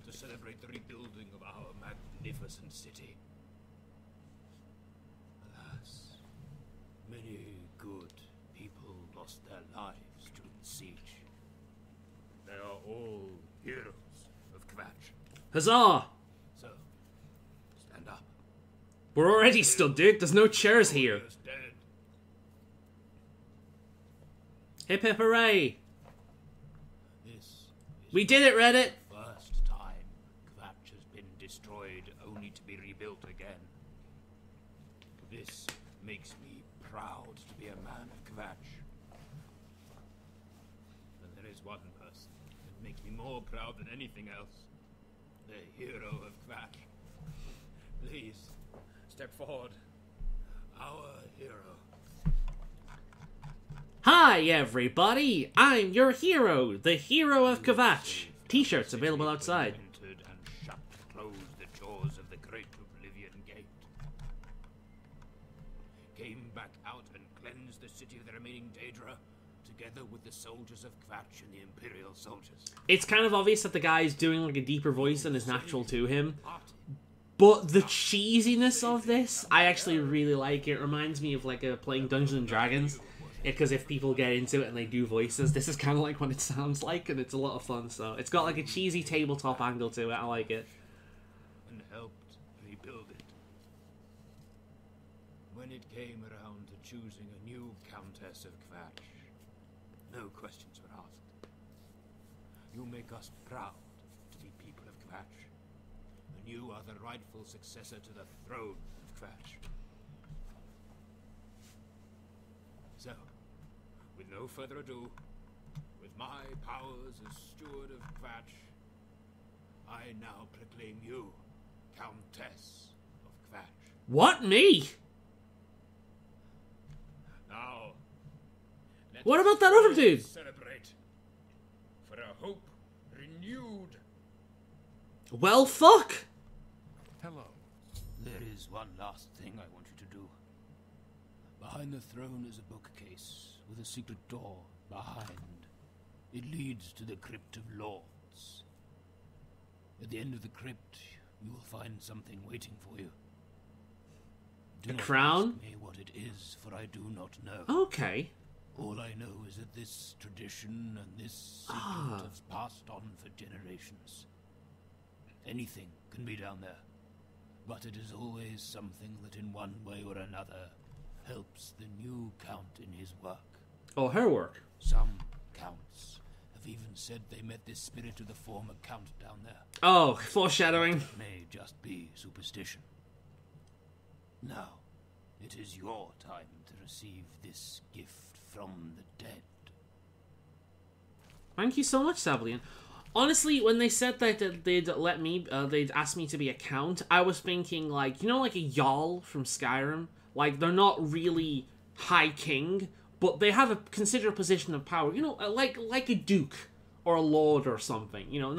to celebrate the rebuilding of our magnificent city. Alas, many good people lost their lives during the siege. They are all heroes of Kvatch. Huzzah! So, stand up. We're already stood, dude. There's no chairs here. Dead. Hip hip hooray! This is We did it, Reddit! the first time Kvatch has been destroyed only to be rebuilt again. This makes me proud to be a man of Kvatch. But there is one person that makes me more proud than anything else. The hero of Kvatch. Please, step forward. Our hero. Hi, everybody! I'm your hero, the hero of Kvatch. T-shirts available outside. Entered and shut to close the jaws of the great Oblivion gate. Came back out and cleansed the city of the remaining Daedra, together with the soldiers of Kvatch and the Imperial soldiers. It's kind of obvious that the guy is doing like a deeper voice than is natural to him. But the cheesiness of this, I actually really like. It reminds me of like playing Dungeons and Dragons. Because if people get into it and they do voices, this is kind of like what it sounds like, and it's a lot of fun. So it's got like a cheesy tabletop angle to it. I like it. And helped rebuild it. When it came around to choosing a new Countess of Kvatch, no questions were asked. You make us proud to be people of Kvatch, and you are the rightful successor to the throne of Kvatch. So, with no further ado, with my powers as steward of Kvatch, I now proclaim you Countess of Kvatch. What, me? Now, What about that other dude? Celebrate for a hope renewed. Well, fuck. Hello. There is one last thing I want you to do. Behind the throne is a bookcase with a secret door behind. It leads to the Crypt of Lords. At the end of the crypt, you will find something waiting for you. Do A not crown? ask me what it is, for I do not know. Okay. All I know is that this tradition and this secret has passed on for generations. Anything can be down there, but it is always something that in one way or another helps the new Count in his work. Oh, her work. Some Counts have even said they met this spirit of the former Count down there. Oh, foreshadowing. It may just be superstition. Now, it is your time to receive this gift from the dead. Thank you so much, Sablian. Honestly, when they said that they'd let me, they'd ask me to be a count, I was thinking like, you know, like a Jarl from Skyrim? Like, they're not really High King, but they have a considerable position of power. You know, like a Duke or a Lord or something. You know,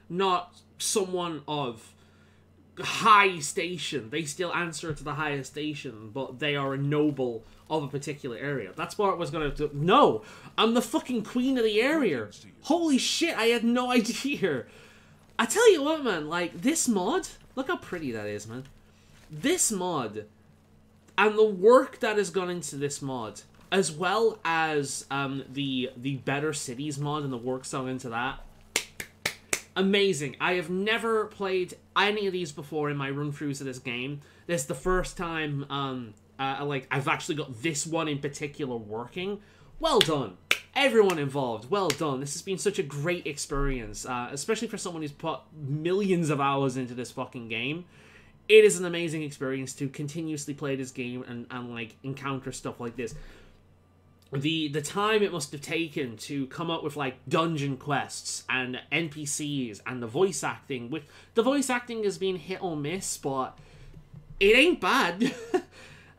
not someone of high station. They still answer to the highest station, but they are a noble of a particular area. That's what I was gonna do. No! I'm the fucking queen of the area! Holy shit, I had no idea! I tell you what, man, like, this mod, look how pretty that is, man. This mod, and the work that has gone into this mod, as well as the Better Cities mod and the work that's gone into that, amazing. I have never played any of these before in my run-throughs of this game. This is the first time I've actually got this one in particular working. Well done. Everyone involved, well done. This has been such a great experience, especially for someone who's put millions of hours into this fucking game. It is an amazing experience to continuously play this game and like, encounter stuff like this. The time it must have taken to come up with, like, dungeon quests and NPCs and the voice acting, which the voice acting has been hit or miss, but it ain't bad.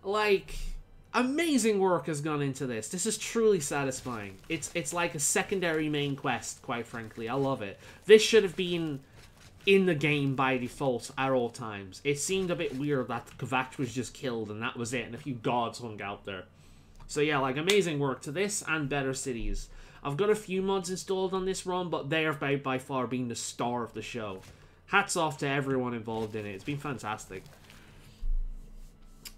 Like, amazing work has gone into this. This is truly satisfying. It's like a secondary main quest, quite frankly. I love it. This should have been in the game by default at all times. It seemed a bit weird that Kvatch was just killed and that was it, and a few gods hung out there. So yeah, like, amazing work to this and Better Cities. I've got a few mods installed on this ROM, but they are by far being the star of the show. Hats off to everyone involved in it. It's been fantastic.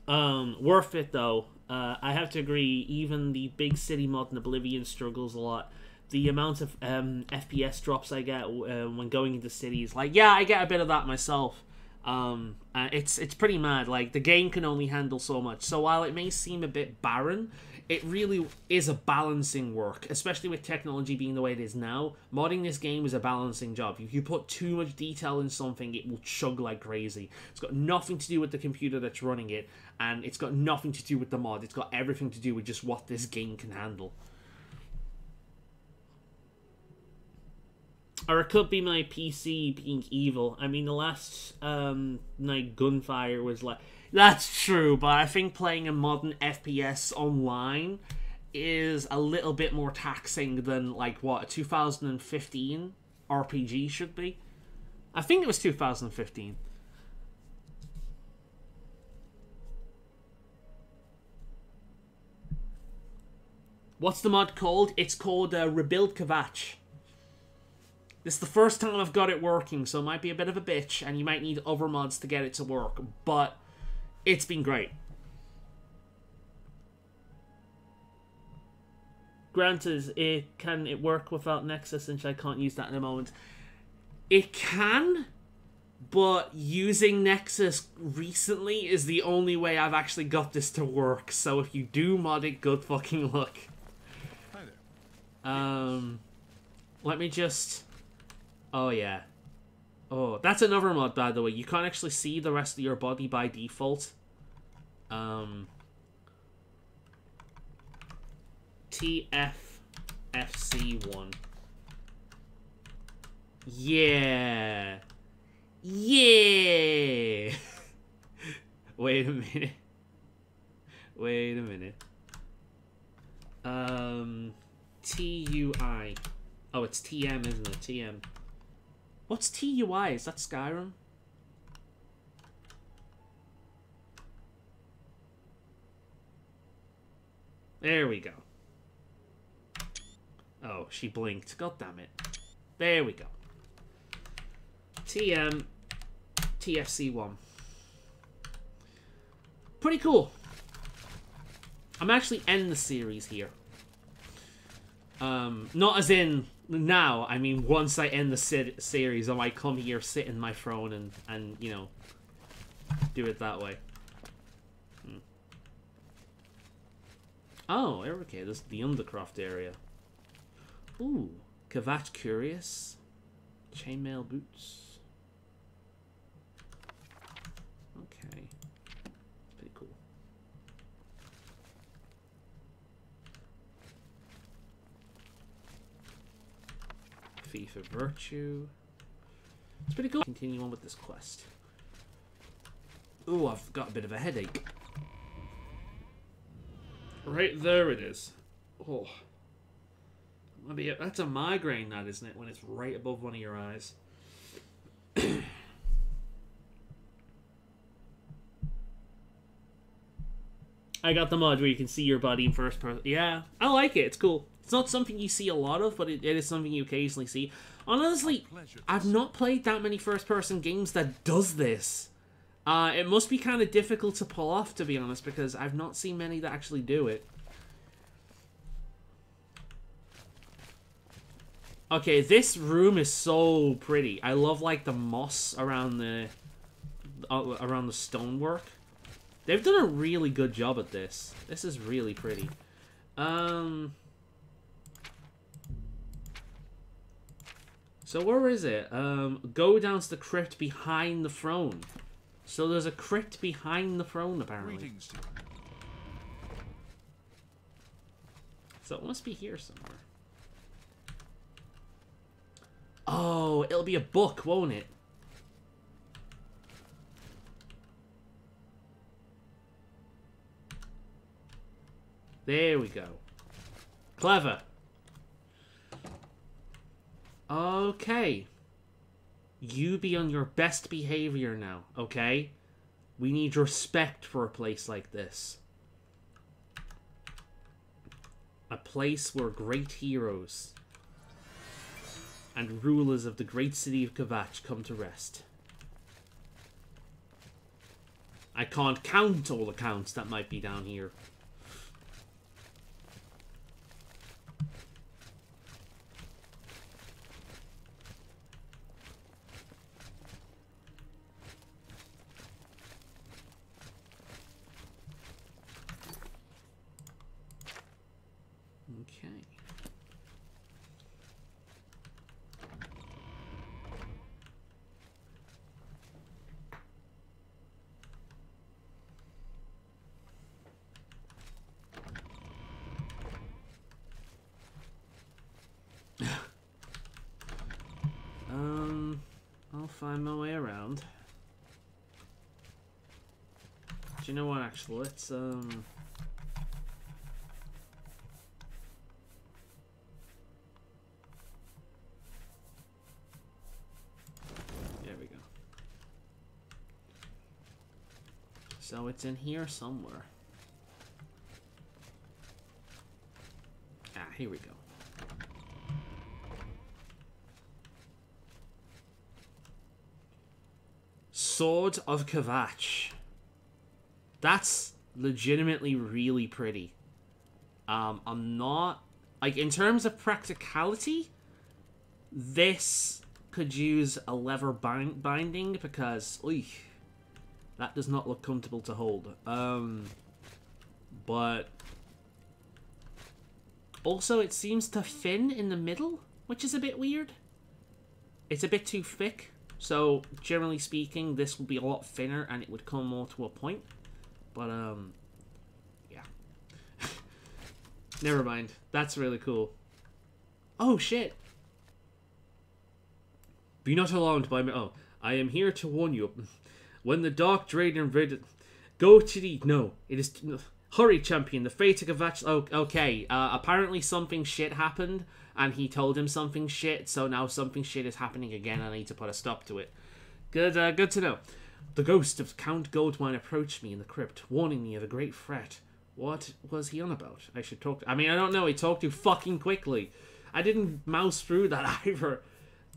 Worth it though. I have to agree, even the big city mod in Oblivion struggles a lot. The amount of FPS drops I get when going into cities, like, yeah, I get a bit of that myself. It's pretty mad. Like, the game can only handle so much. So while it may seem a bit barren, it really is a balancing work, especially with technology being the way it is now. Modding this game is a balancing job. If you put too much detail in something, it will chug like crazy. It's got nothing to do with the computer that's running it, and it's got nothing to do with the mod. It's got everything to do with just what this game can handle. Or it could be my PC being evil. I mean, the last night Gunfire was like... That's true, but I think playing a modern FPS online is a little bit more taxing than, like, what, a 2015 RPG should be? I think it was 2015. What's the mod called? It's called Rebuild Kvatch. This is the first time I've got it working, so it might be a bit of a bitch, and you might need other mods to get it to work, but it's been great. Granted, can it work without Nexus, since I can't use that in a moment? It can, but using Nexus recently is the only way I've actually got this to work, so if you do mod it, good fucking luck. Hi there. Let me just... Oh, yeah. Oh, that's another mod, by the way. You can't actually see the rest of your body by default. TFFC1. Yeah. Yeah. Wait a minute. Wait a minute. TUI. Oh, it's TM, isn't it? TM. What's TUI? Is that Skyrim? There we go. Oh, she blinked. God damn it. There we go. TM TFC1. Pretty cool. I'm actually ending the series here. Not as in now, I mean once I end the series, I might come here, sit in my throne and you know, do it that way. Oh, okay, this is the Undercroft area. Ooh, Kvatch Curious. Chainmail boots. Okay. Pretty cool. FIFA Virtue. It's pretty cool. Continue on with this quest. Ooh, I've got a bit of a headache. Right there it is. Oh. That's a migraine, that, isn't it? When it's right above one of your eyes. I got the mod where you can see your body in first person. Yeah, I like it. It's cool. It's not something you see a lot of, but it is something you occasionally see. Honestly, I've not played that many first-person games that does this. It must be kind of difficult to pull off, to be honest, because I've not seen many that actually do it. Okay, this room is so pretty. I love, like, the moss around the stonework. They've done a really good job at this. This is really pretty. So where is it? Go down to the crypt behind the throne. So there's a crypt behind the throne, apparently. So it must be here somewhere. Oh, it'll be a book, won't it? There we go. Clever. Okay. You be on your best behavior now, okay? We need respect for a place like this. A place where great heroes and rulers of the great city of Kvatch come to rest. I can't count all the counts that might be down here. Okay. I'll find my way around. Do you know what, actually, let's, There we go. So it's in here somewhere. Ah, here we go. Sword of Kvatch. That's legitimately really pretty. I'm not... Like, in terms of practicality, this could use a leather binding because... Oy, that does not look comfortable to hold. But... Also, it seems to fin in the middle, which is a bit weird. It's a bit too thick. So, generally speaking, this would be a lot thinner and it would come more to a point. But, yeah. Never mind. That's really cool. Oh, shit. Be not alarmed by me. Oh, I am here to warn you. When the Dark Dragon invaded... Go to the... No, it is... Hurry, champion. The fate of Kvatch... Oh, okay. Apparently something shit happened. And he told him something shit, so now something shit is happening again, and I need to put a stop to it. Good to know. The ghost of Count Goldmine approached me in the crypt, warning me of a great threat. What was he on about? I should talk to... I mean, I don't know, he talked too fucking quickly. I didn't mouse through that either.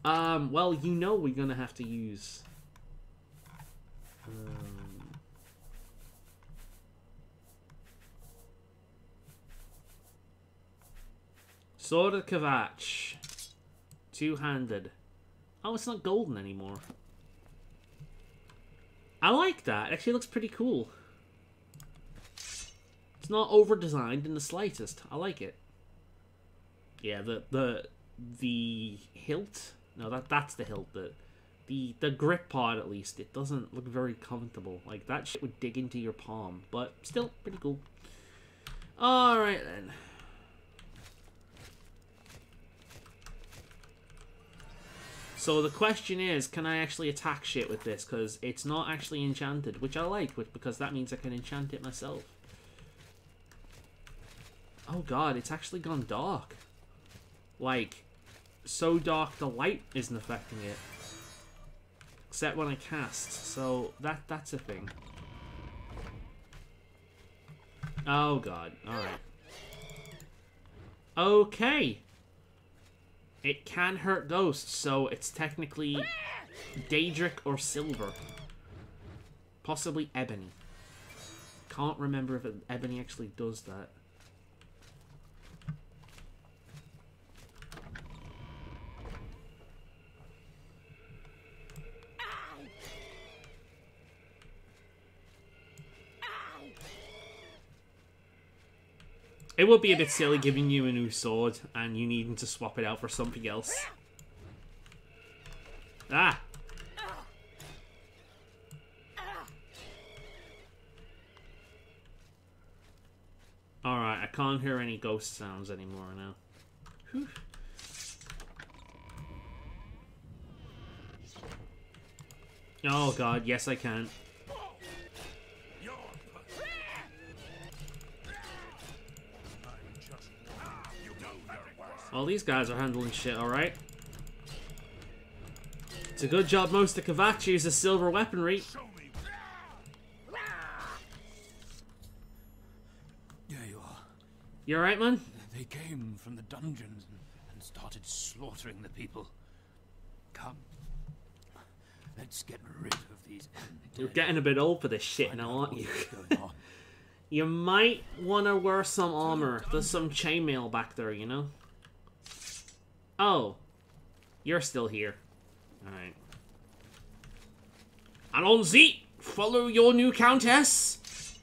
Well, you know we're gonna have to use... Sword of Kvatch. Two-handed. Oh, it's not golden anymore. I like that. It actually looks pretty cool. It's not over-designed in the slightest. I like it. Yeah, the hilt. No, that's the hilt. The grip part, at least, it doesn't look very comfortable. Like, that shit would dig into your palm. But still, pretty cool. Alright, then. So the question is, can I actually attack shit with this? Because it's not actually enchanted, which I like, because that means I can enchant it myself. Oh god, it's actually gone dark. Like, so dark the light isn't affecting it. Except when I cast, so that's a thing. Oh god, alright. Okay! It can hurt ghosts, so it's technically Daedric or Silver. Possibly Ebony. Can't remember if Ebony actually does that. It would be a bit silly giving you a new sword and you needing to swap it out for something else. Ah! Alright, I can't hear any ghost sounds anymore now. Whew. Oh god, yes I can. Well, these guys are handling shit, alright? It's a good job most of Kvatch uses silver weaponry. There you are. You alright, man? They came from the dungeons and started slaughtering the people. Come. Let's get rid of these undead. You're getting a bit old for this shit now, aren't you? You might want to wear some armor. There's some chainmail back there, you know? Oh. You're still here. Alright. Alonzi! Follow your new countess!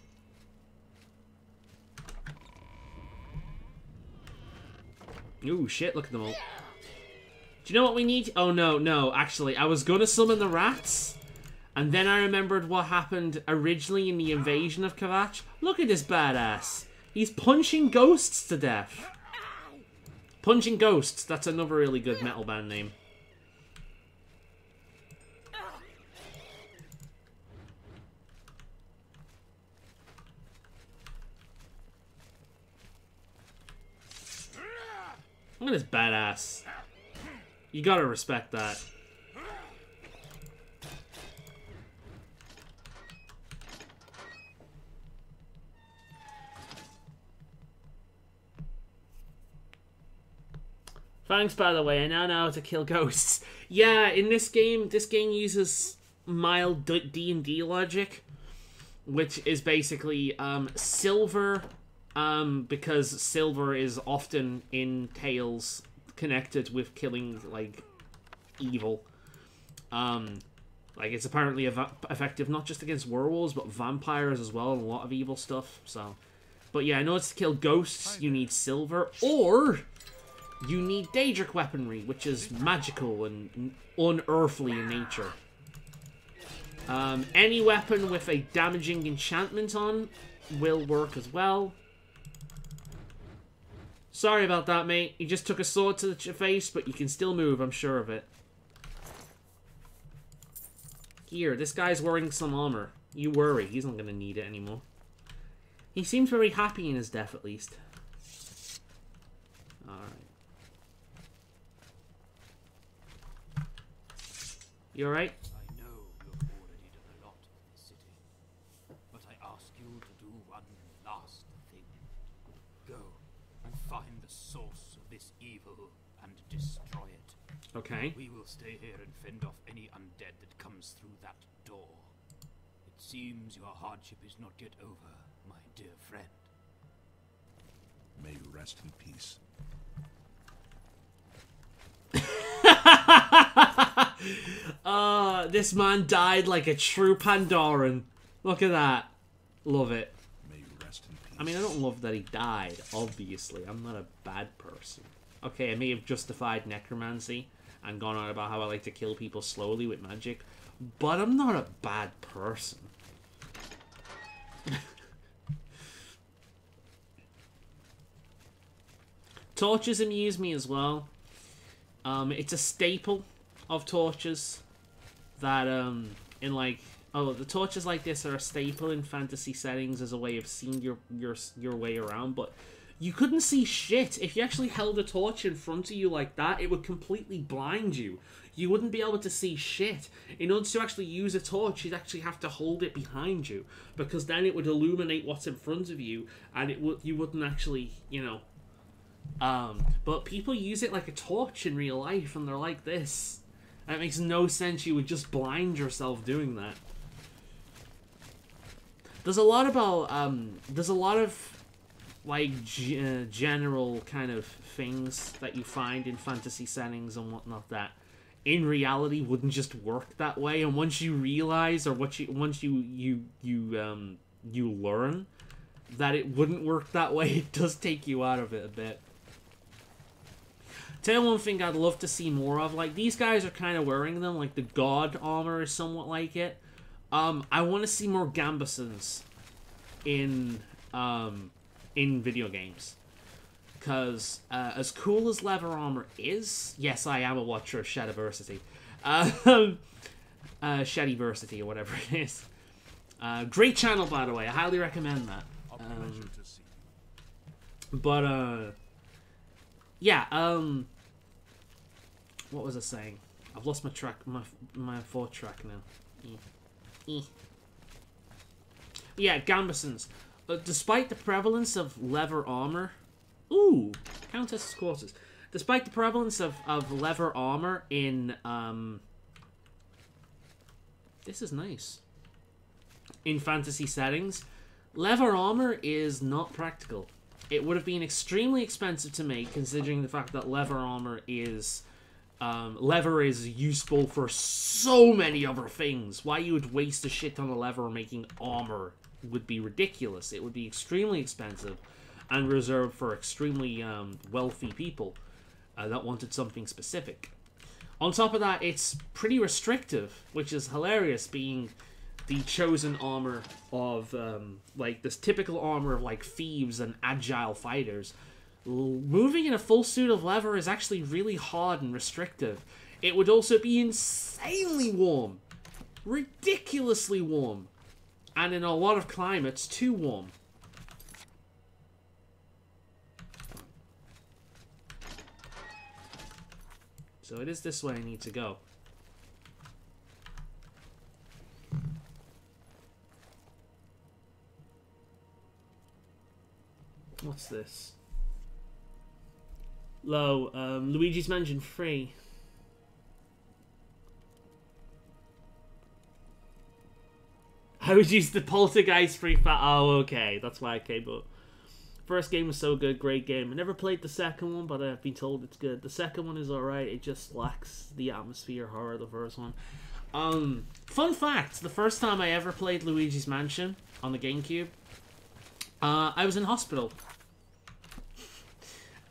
Ooh, shit, look at them all. Do you know what we need? Oh, no, actually, I was gonna summon the rats, and then I remembered what happened originally in the invasion of Kvatch. Look at this badass. He's punching ghosts to death. Punching Ghosts, that's another really good metal band name. Look at this badass. You gotta respect that. Thanks, by the way. I now know how to kill ghosts. Yeah, in this game uses mild D&D logic, which is basically silver, because silver is often in Tales connected with killing, like, evil. Like, it's apparently effective not just against werewolves, but vampires as well, and a lot of evil stuff, so. But yeah, in order to kill ghosts, you need silver, or you need Daedric weaponry, which is magical and unearthly in nature. Any weapon with a damaging enchantment on will work as well. Sorry about that, mate. You just took a sword to the face, but you can still move, I'm sure of it. Here, this guy's wearing some armor. You worry, he's not going to need it anymore. He seems very happy in his death, at least. Alright. You alright? I know you've already done a lot in this city, but I ask you to do one last thing. Go and find the source of this evil and destroy it. Okay. We will stay here and fend off any undead that comes through that door. It seems your hardship is not yet over, my dear friend. May you rest in peace. This man died like a true Pandoran. Look at that. Love it. May you rest in peace. I mean, I don't love that he died, obviously. I'm not a bad person. Okay, I may have justified necromancy and gone on about how I like to kill people slowly with magic, but I'm not a bad person. Torches amuse me as well. It's a staple of torches that, in like, the torches like this are a staple in fantasy settings as a way of seeing your way around, but you couldn't see shit. If you actually held a torch in front of you like that, it would completely blind you. You wouldn't be able to see shit. In order to actually use a torch, you'd actually have to hold it behind you, because then it would illuminate what's in front of you, and you wouldn't actually, you know. But people use it like a torch in real life, and they're like this. And it makes no sense you would just blind yourself doing that. There's a lot of like general kind of things that you find in fantasy settings and whatnot that in reality wouldn't just work that way, and once you realize, or once you learn that it wouldn't work that way, it does take you out of it a bit. Tell you one thing I'd love to see more of, like, these guys are kind of wearing them, like the god armor is somewhat like it. I want to see more gambesons in video games. Because, as cool as leather armor is, yes, I am a watcher of Shadiversity. Shadiversity, or whatever it is. Great channel, by the way, I highly recommend that. But, yeah, what was I saying? I've lost my track, my fourth track now. Yeah, Gambesons. Despite the prevalence of leather armor... Ooh! Countess's quarters. Despite the prevalence of leather armor in... This is nice. In fantasy settings, leather armor is not practical. It would have been extremely expensive to make, considering the fact that leather armor is... leather is useful for so many other things. Why you would waste a shit ton of leather making armor would be ridiculous. It would be extremely expensive and reserved for extremely wealthy people that wanted something specific. On top of that, it's pretty restrictive, which is hilarious, being the chosen armor of, like, this typical armor of, like, thieves and agile fighters. Moving in a full suit of leather is actually really hard and restrictive. It would also be insanely warm. Ridiculously warm. And in a lot of climates, too warm. So it is this way I need to go. What's this? Low, Luigi's Mansion free. I would use the Poltergeist free fat. Oh, okay. That's why I came up. First game was so good, great game. I never played the second one, but I've been told it's good. The second one is alright, it just lacks the atmosphere horror of the first one. Fun fact, the first time I ever played Luigi's Mansion on the GameCube, I was in hospital.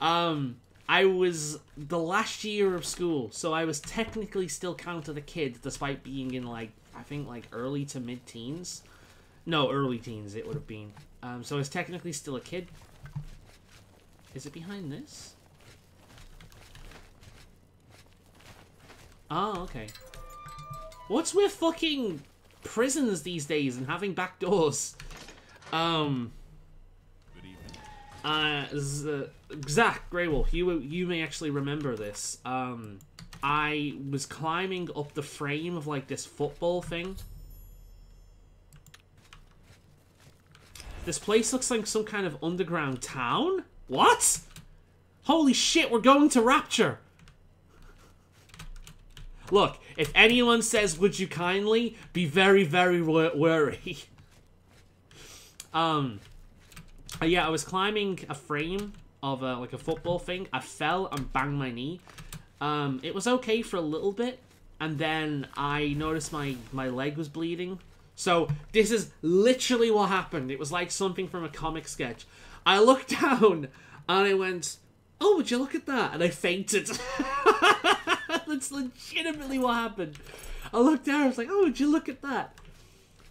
I was the last year of school, so I was technically still counted a kid, despite being in, like, I think, like, early to mid-teens. No, early teens it would have been. So I was technically still a kid. Is it behind this? Oh, okay. What's with fucking prisons these days and having back doors? Zach Greywolf, you may actually remember this. I was climbing up the frame of, like, this football thing. This place looks like some kind of underground town? What? Holy shit, we're going to Rapture! Look, if anyone says, would you kindly, be very, very wary. Yeah, I was climbing a frame of, like, a football thing. I fell and banged my knee. It was okay for a little bit, and then I noticed my leg was bleeding. So, this is literally what happened. It was like something from a comic sketch. I looked down, and I went, oh, would you look at that? And I fainted. That's legitimately what happened. I looked down, I was like, oh, would you look at that?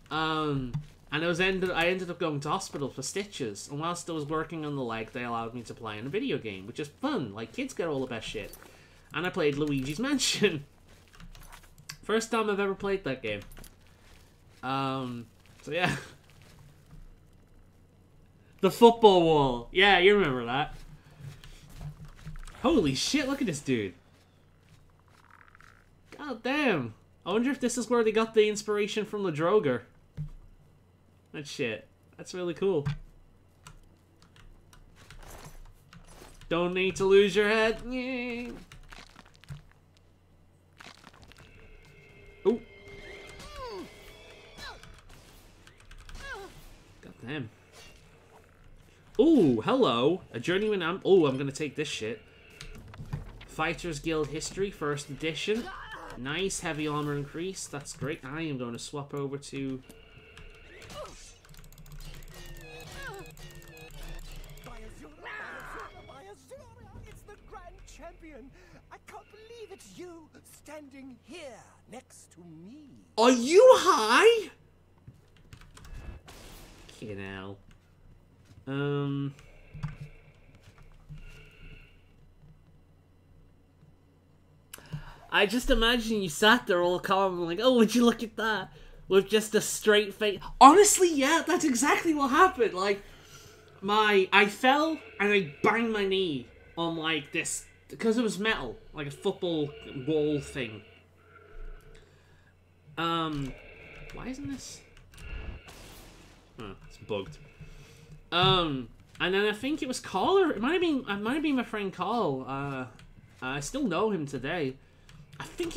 And I ended up going to hospital for stitches. And whilst I was working on the leg, they allowed me to play in a video game, which is fun. Like, kids get all the best shit. And I played Luigi's Mansion. First time I've ever played that game. So yeah. The football wall. Yeah, you remember that. Holy shit, look at this dude. God damn. I wonder if this is where they got the inspiration from the Droger. That shit. That's really cool. Don't need to lose your head. Yay. Oh. God damn. Ooh, hello. A journeyman amp. Oh, I'm gonna take this shit. Fighters Guild History, first edition. Nice, heavy armor increase. That's great. I am going to swap over to... It's the Grand Champion. I can't believe it's you standing here next to me. Are you high? Fucking hell. I just imagine you sat there all calm and like, oh, would you look at that? With just a straight face. Honestly, yeah, that's exactly what happened. Like, I fell and I banged my knee on, like, this, because it was metal, like a football wall thing. Why isn't this? Oh, it's bugged. And then I think it was Carl, or it might have been my friend Carl. I still know him today.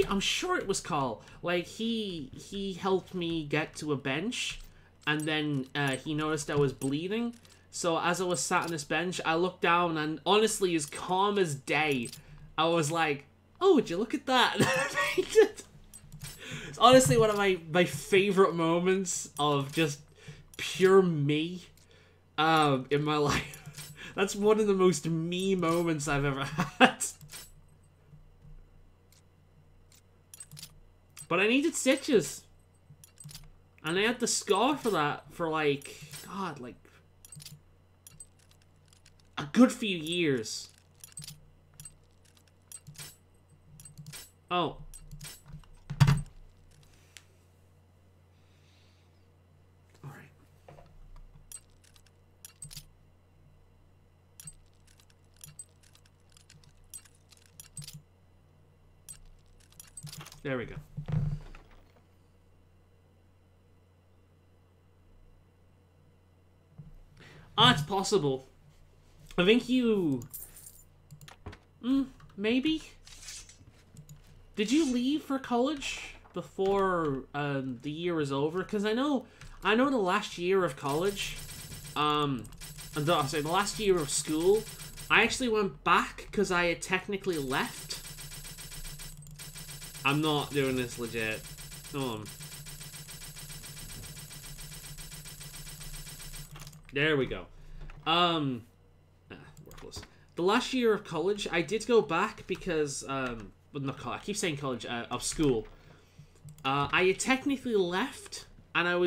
I'm sure it was Carl. Like, he helped me get to a bench, and then he noticed I was bleeding. So as I was sat on this bench, I looked down, and honestly, as calm as day, I was like, "Oh, would you look at that?" It's honestly one of my favorite moments of just pure me in my life. That's one of the most me moments I've ever had. But I needed stitches. And I had the scar for that for like, God, like a good few years. Oh. Alright. There we go. Ah, it's possible. I think you... maybe? Did you leave for college before the year was over? Because I know the last year of college, the last year of school, I actually went back because I had technically left. I'm not doing this legit. There we go. Worthless. The last year of college, I did go back because, well, not college, I keep saying college, of school. I had technically left, and I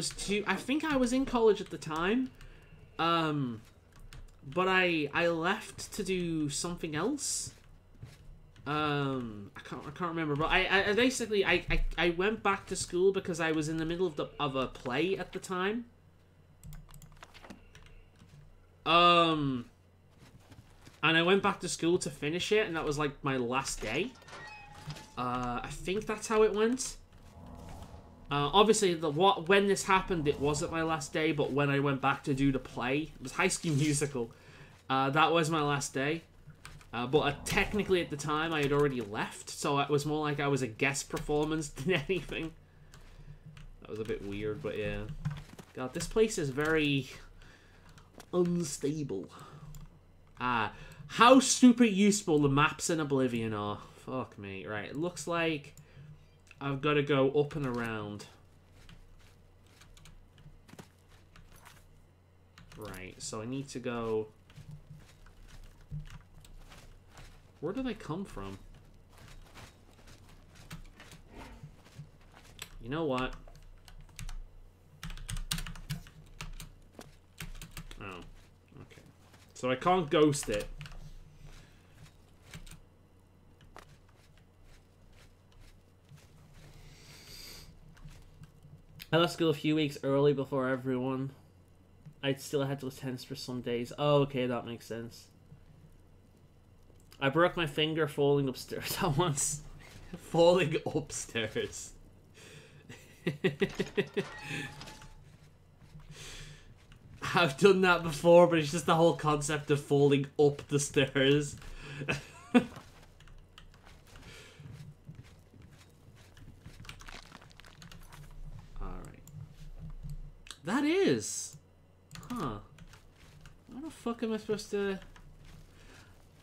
think I was in college at the time, but I left to do something else. I can't remember, but I basically, I went back to school because I was in the middle of a play at the time. And I went back to school to finish it, and that was like my last day. I think that's how it went. Obviously, when this happened, it wasn't my last day, but when I went back to do the play, it was High School Musical. That was my last day. But technically at the time, I had already left, so it was more like I was a guest performance than anything. That was a bit weird, but yeah. God, this place is very unstable. How super useful the maps in Oblivion are. Fuck me. Right, it looks like I've got to go up and around. Right, so I need to go... Where do they come from? You know what? Oh, okay. So I can't ghost it. I left school a few weeks early before everyone. I still had to attend for some days. Oh, okay, that makes sense. I broke my finger falling upstairs at once. Falling upstairs. I've done that before, but it's just the whole concept of falling up the stairs. Alright. That is... Huh. How the fuck am I supposed to...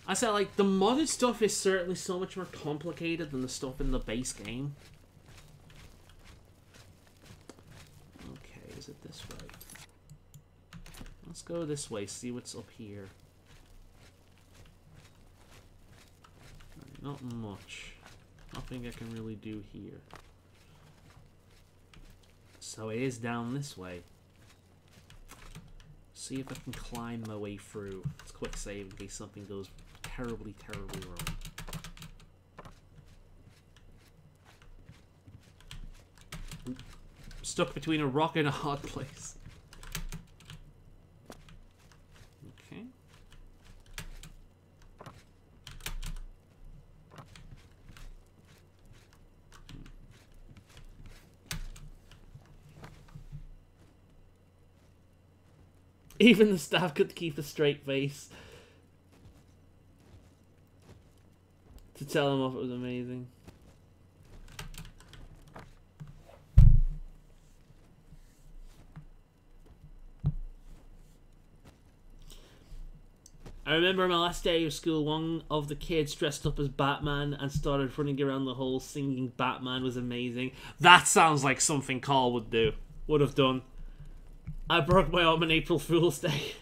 I said, like, the modded stuff is certainly so much more complicated than the stuff in the base game. Okay, is it this way? Let's go this way, see what's up here. Right, not much. Nothing I can really do here. So it is down this way. See if I can climb my way through. Let's quick save in case something goes terribly, terribly wrong. Oop. Stuck between a rock and a hard place. Okay. Even the staff could keep a straight face. To tell him off, it was amazing. I remember my last day of school, one of the kids dressed up as Batman and started running around the hall singing Batman was amazing. That sounds like something Carl would do. Would have done. I broke my arm on April Fool's Day.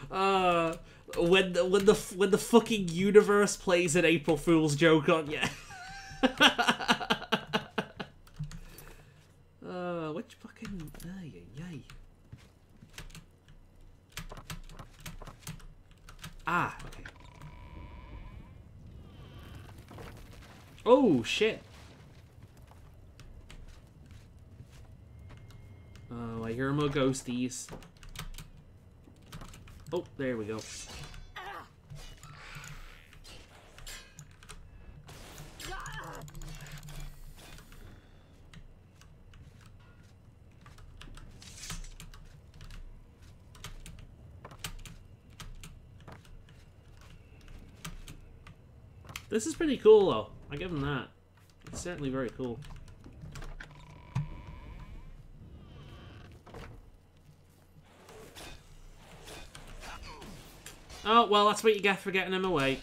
When the fucking universe plays an April Fool's joke on you. Which fucking... Yay. Ah, okay. Oh, shit. Oh, I hear more ghosties. Oh, there we go. This is pretty cool, though. I give him that. It's certainly very cool. Oh, well, that's what you get for getting him away.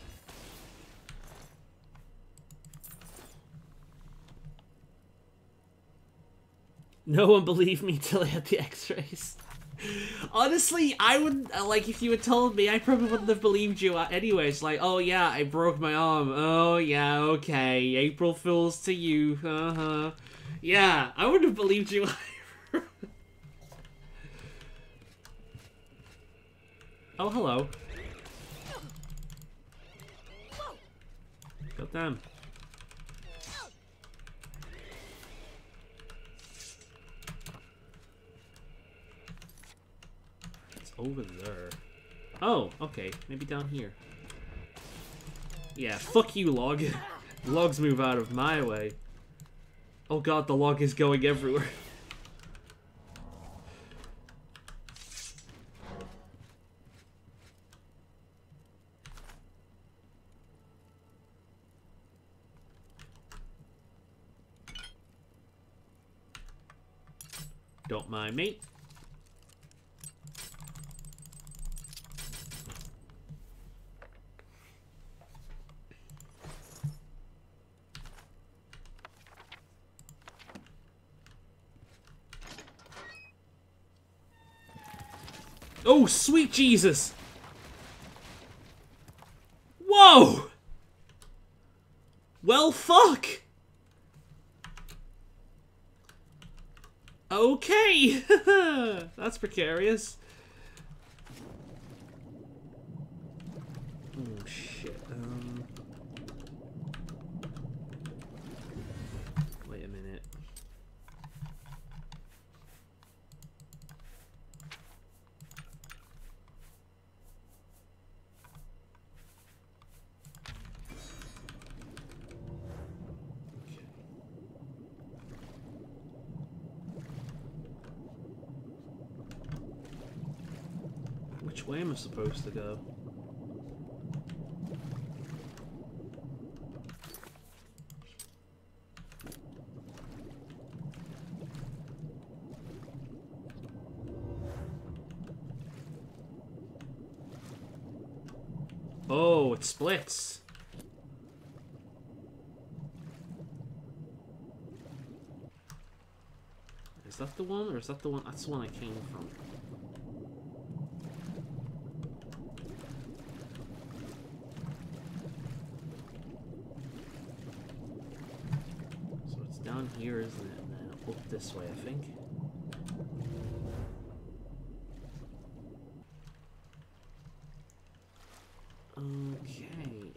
No one believed me till I had the x-rays. Honestly, I would, like, if you had told me, I probably wouldn't have believed you anyways. Like, oh yeah, I broke my arm. Oh yeah, okay. April Fools to you. Yeah, I wouldn't have believed you either. Oh, hello. God damn. Over there. Oh, okay. Maybe down here. Yeah, fuck you, log. Logs move out of my way. Oh god, the log is going everywhere. Don't mind me. Oh, sweet Jesus! Whoa! Well, fuck! Okay! That's precarious. Oh, shit. Wait a minute. Which way am I supposed to go? Oh, it splits. Is that the one, or is that the one? That's the one I came from. So it's down here, isn't it? And then up this way, I think. Okay.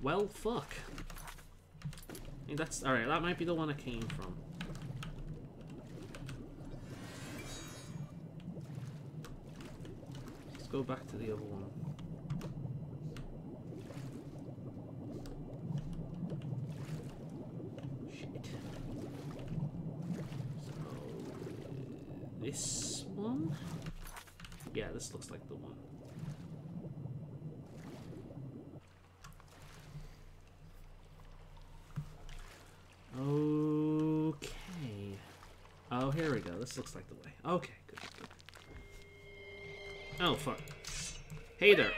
Well, fuck. I mean, that's alright. That might be the one I came from. Let's go back to the other one. Shit. So, Yeah, this looks like the one. Okay. Oh, here we go. This looks like the way. Okay, good, good. Oh, fuck. Hey there.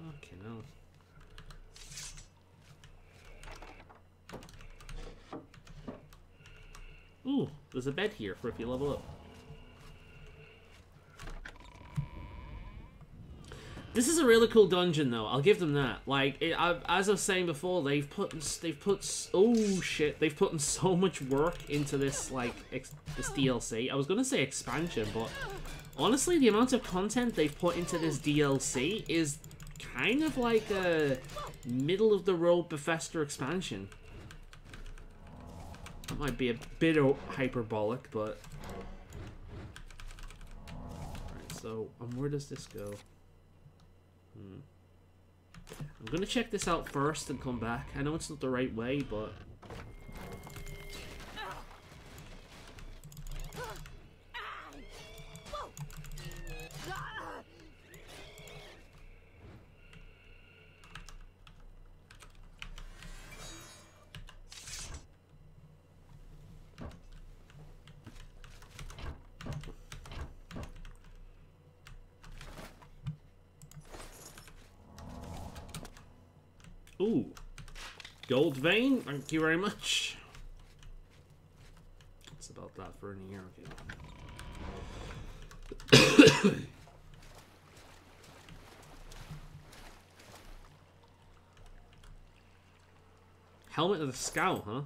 Okay, no. Ooh, there's a bed here for if you level up. This is a really cool dungeon, though. I'll give them that. Like, as I was saying before, they've put oh shit, they've put in so much work into this, like, this DLC. I was gonna say expansion, but honestly, the amount of content they've put into this DLC is kind of like a middle-of-the-road Bethesda expansion. That might be a bit hyperbolic, but... Alright, so, where does this go? I'm gonna check this out first and come back. I know it's not the right way, but... Ooh. Gold vein, thank you very much. That's about that for an year, okay. Helmet of the Scout, huh?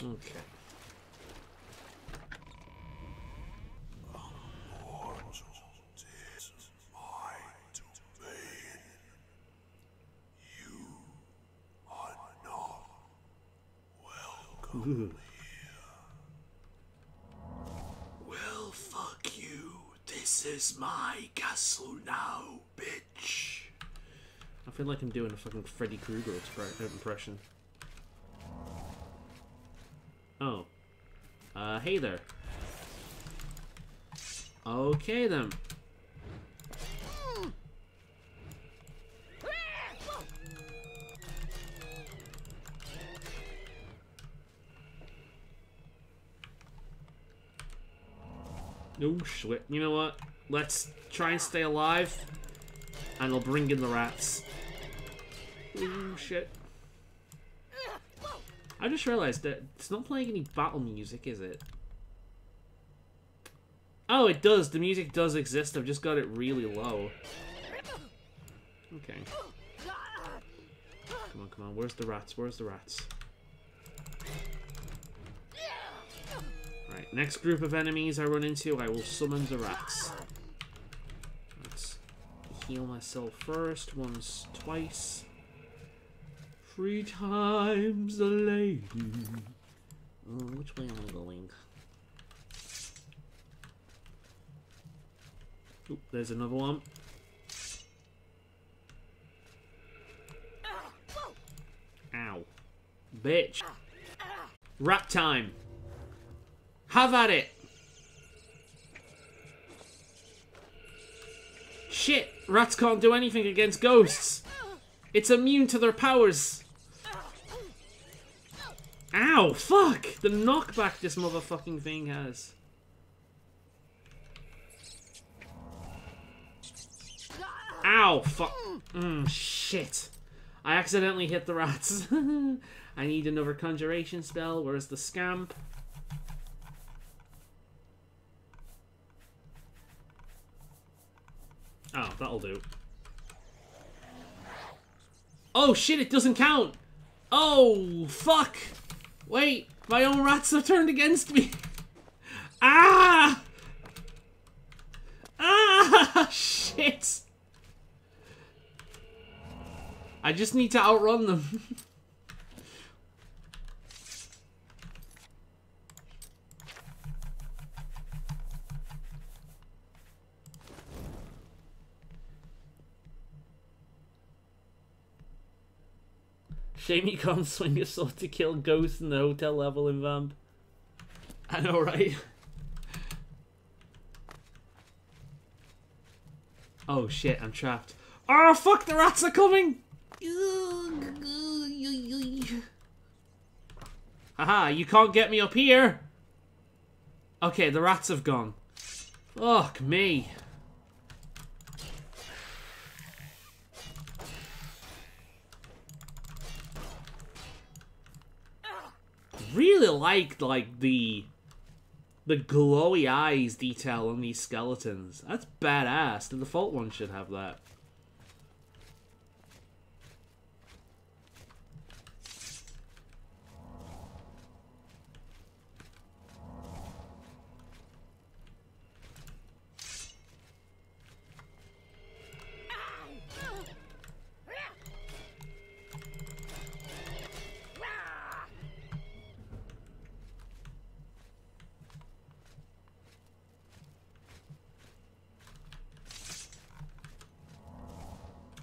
Okay. Ooh. Well, fuck you. This is my castle now, bitch. I feel like I'm doing a fucking Freddy Krueger impression. Oh. Hey there. Okay, then. Oh, shit. You know what? Let's try and stay alive, and I'll bring in the rats. Oh, shit. I just realized that it's not playing any battle music, is it? Oh, it does. The music does exist. I've just got it really low. Okay. Come on, come on. Where's the rats? Where's the rats? Right, next group of enemies I run into, I will summon the rats. Let's heal myself first. Once, twice. 3 times a lady. Which way am I going? Oop, there's another one. Ow. Bitch. Rat time. Have at it. Shit. Rats can't do anything against ghosts. It's immune to their powers. Ow, fuck! The knockback this motherfucking thing has. Ow, fuck. Shit. I accidentally hit the rats. I need another conjuration spell. Where's the scamp? Oh, that'll do. Oh shit, it doesn't count! Oh, fuck! Wait, my own rats have turned against me! Ah! I just need to outrun them. Shame you can't swing a sword to kill ghosts in the hotel level in Vamp. I know, right? Oh shit, I'm trapped. Oh fuck, the rats are coming! Haha, you can't get me up here! Okay, the rats have gone. Fuck me. Really like the glowy eyes detail on these skeletons. That's badass. The default one should have that.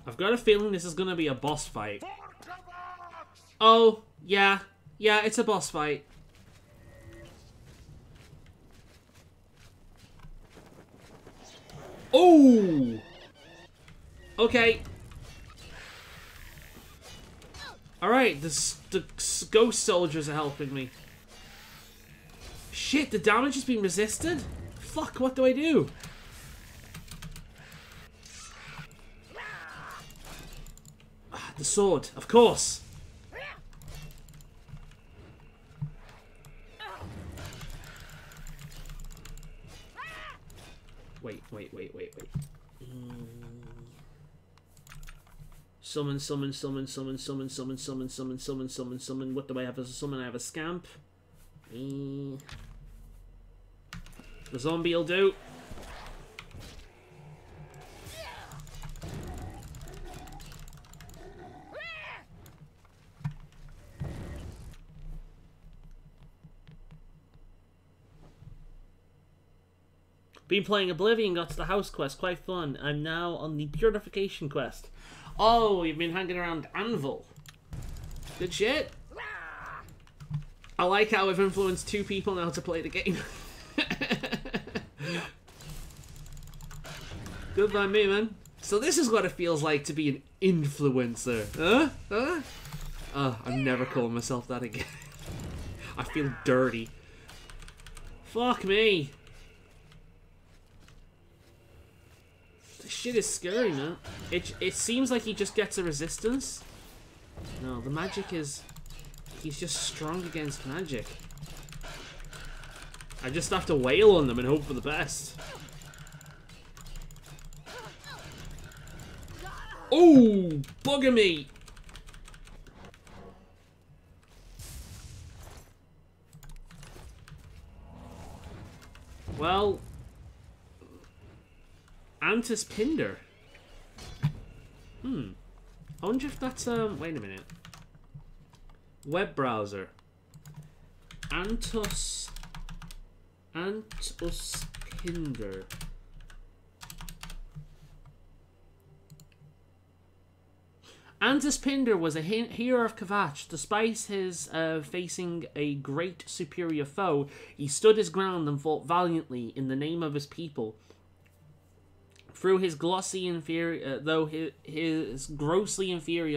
I've got a feeling this is gonna be a boss fight. Oh, yeah. Yeah, it's a boss fight. Oh! Okay. Alright, the ghost soldiers are helping me. Shit, the damage has been resisted? Fuck, what do I do? The sword, of course. Wait. Summon. What do I have as a summon? I have a scamp. The zombie will do. Been playing Oblivion, got to the house quest, quite fun. I'm now on the purification quest. Oh, you've been hanging around Anvil. Good shit. I like how I've influenced 2 people now to play the game. Good by me, man. So this is what it feels like to be an influencer. Huh? I'm never calling myself that again. I feel dirty. Fuck me. Shit is scary, man. It seems like he just gets a resistance. No, the magic is... He's just strong against magic. I just have to wail on them and hope for the best. Oh, bugger me. Well... Antis Pinder. I wonder if that's wait a minute. Web browser. Antus Pinder. Antis Pinder was a hero of Kvatch. Despite his facing a great superior foe, he stood his ground and fought valiantly in the name of his people. Through his grossly inferior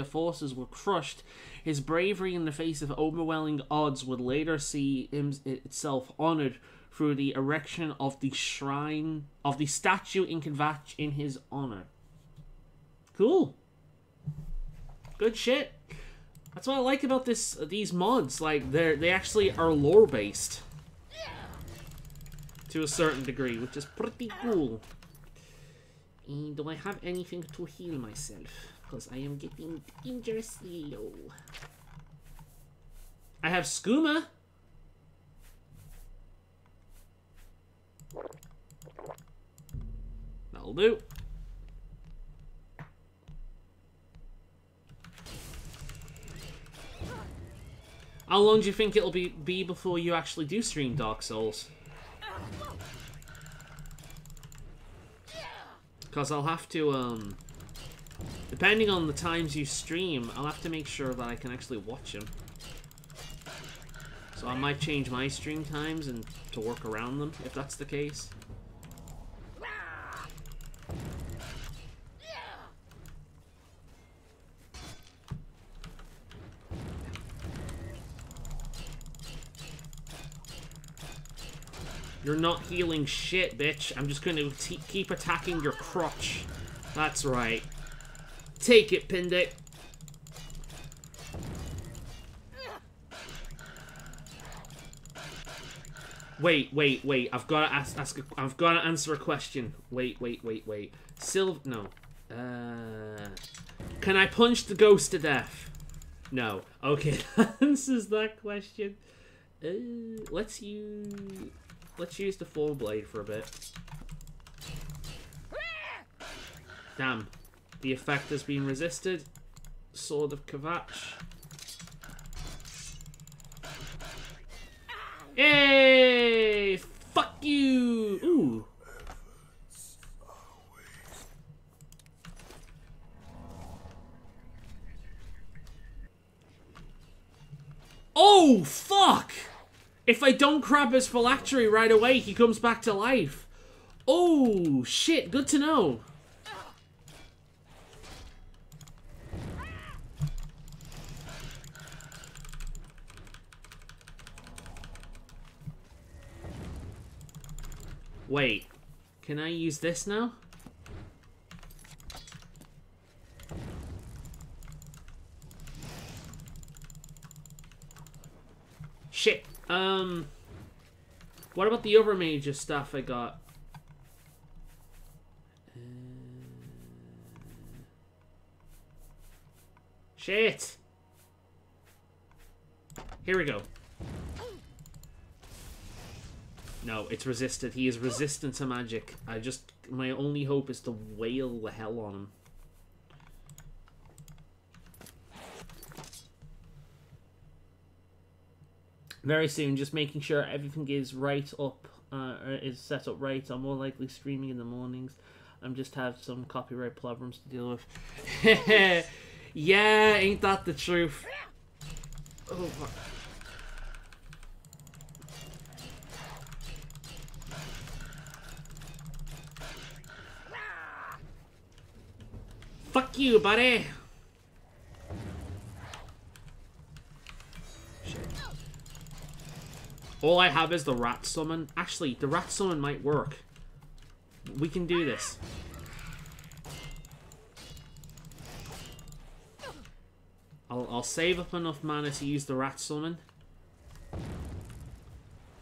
forces were crushed, his bravery in the face of overwhelming odds would later see itself honored through the erection of the statue in Kvatch in his honor. Cool. Good shit. That's what I like about these mods. Like they actually are lore based to a certain degree, which is pretty cool. Do I have anything to heal myself? Because I am getting dangerously low. I have skooma. That'll do. How long do you think it'll be before you actually do stream Dark Souls? Because I'll have to, depending on the times you stream, I'll have to make sure that I can actually watch them. So I might change my stream times and to work around them, if that's the case. You're not healing shit, bitch. I'm just gonna keep attacking your crotch. That's right. Take it, Pindick. Wait. I've got to I've got to answer a question. Wait. No. Can I punch the ghost to death? No. Okay, that answers that question. Let's use the full blade for a bit. Damn. The effect has been resisted. Sword of Kvatch. Yay! Fuck you! Ooh. Oh, fuck! If I don't grab his phylactery right away, he comes back to life. Oh, shit. Good to know. Wait. Can I use this now? Shit. What about the other major stuff I got? Shit. Here we go. No, it's resisted. He is resistant to magic. My only hope is to wail the hell on him. Very soon, just making sure everything is right up, is set up right. I'm more likely streaming in the mornings. I'm just have some copyright problems to deal with. Yeah, ain't that the truth? Oh, fuck. Fuck you, buddy! Shit. All I have is the rat summon. Actually, the rat summon might work. We can do this. I'll save up enough mana to use the rat summon.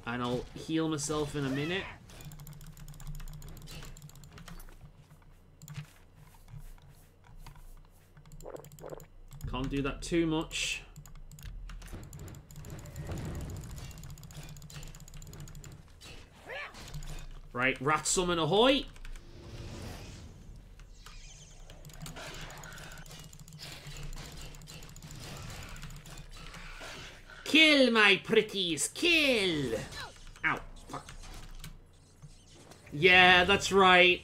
And I'll heal myself in a minute. Can't do that too much. Right, rat summon ahoy! Kill, my pretties, kill! Ow, fuck. Yeah, that's right.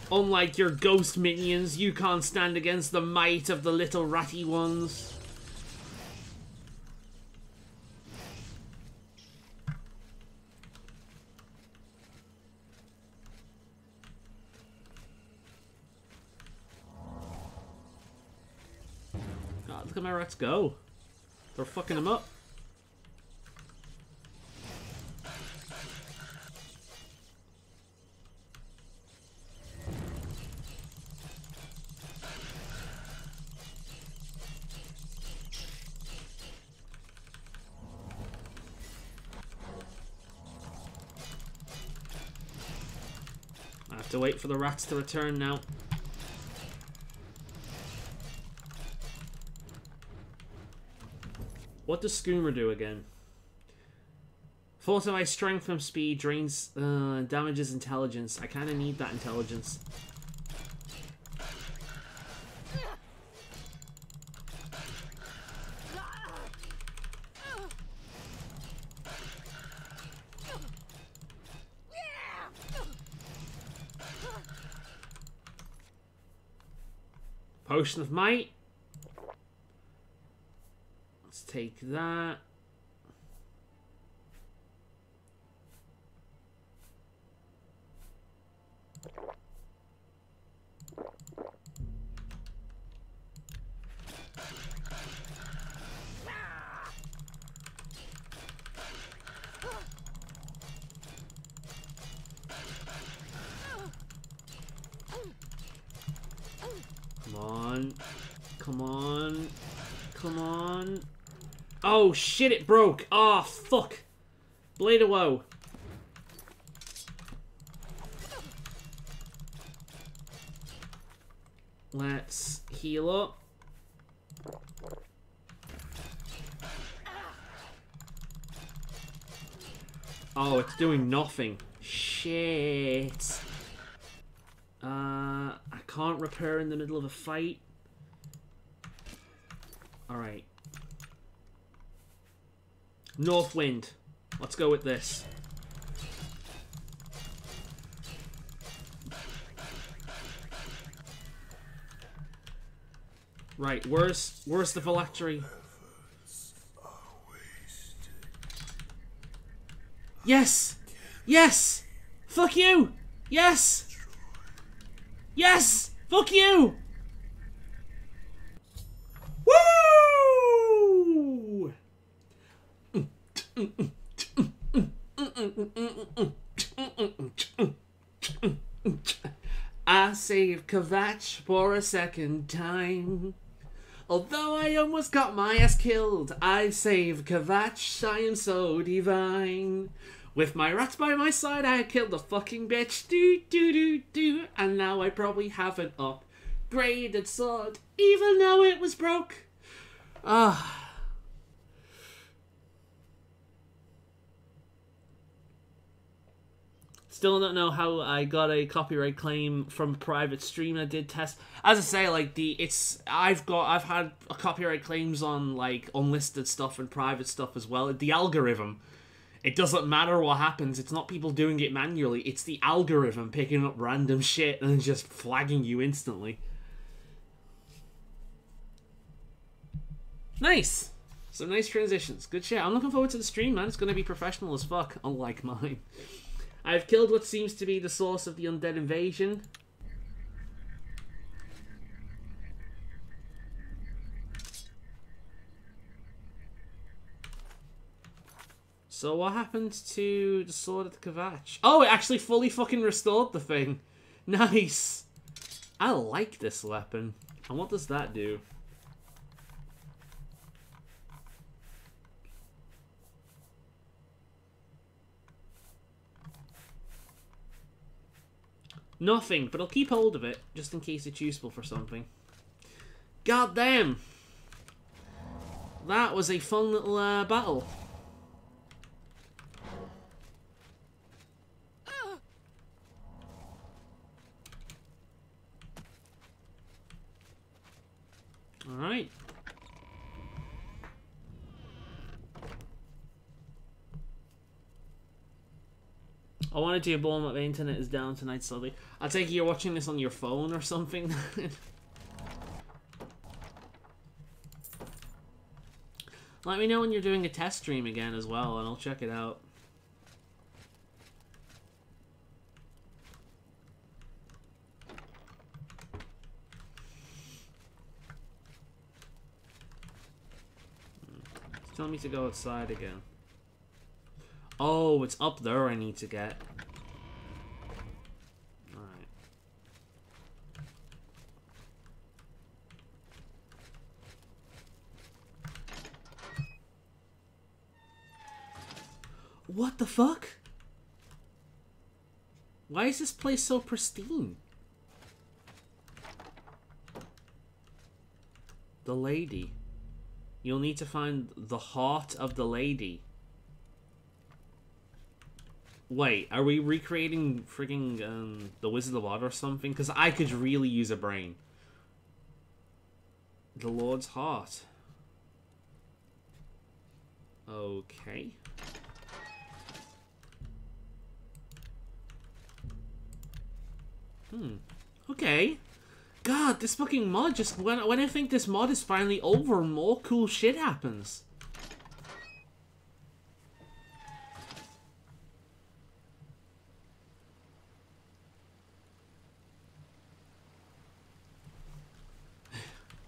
Unlike your ghost minions, you can't stand against the might of the little ratty ones. God, look at my rats go. They're fucking them up. I have to wait for the rats to return now. What does Skoomer do again? Fortify strength from speed, drains, damages intelligence. I kind of need that intelligence. Potion of Might. Let's take that. Come on. Come on. Come on. Oh shit, it broke. Oh fuck. Blade of Woe. Let's heal up. Oh, it's doing nothing. Shit. I can't repair in the middle of a fight. Alright. North Wind. Let's go with this. Right, where's the phylactery? Yes! Yes! Fuck you! Yes! Yes! Fuck you! Woo! I saved Kvatch for a second time. Although I almost got my ass killed, I saved Kvatch, I am so divine. With my rats by my side, I killed the fucking bitch, do, and now I probably have an upgraded sword, even though it was broke. Ah. Still don't know how I got a copyright claim from a private stream I did test. As I say, like I've had copyright claims on like unlisted stuff and private stuff as well. The algorithm, it doesn't matter what happens. It's not people doing it manually. It's the algorithm picking up random shit and just flagging you instantly. Nice. Some nice transitions. Good shit. I'm looking forward to the stream, man. It's gonna be professional as fuck, unlike mine. I've killed what seems to be the source of the undead invasion. So what happened to the sword of the Kvatch? Oh, it actually fully fucking restored the thing. Nice. I like this weapon. And what does that do? Nothing, but I'll keep hold of it, just in case it's useful for something. God damn! That was a fun little battle. Alright. I wanted to blow my internet is down tonight, Sully. I take it you're watching this on your phone or something. Let me know when you're doing a test stream again as well, and I'll check it out. It's telling me to go outside again. Oh, it's up there I need to get. Alright. What the fuck? Why is this place so pristine? The lady. You'll need to find the heart of the lady. Wait, are we recreating frigging the Wizard of Oz or something? Because I could really use a brain. The Lord's Heart. Okay. Okay. God, this fucking mod just... When I think this mod is finally over, more cool shit happens.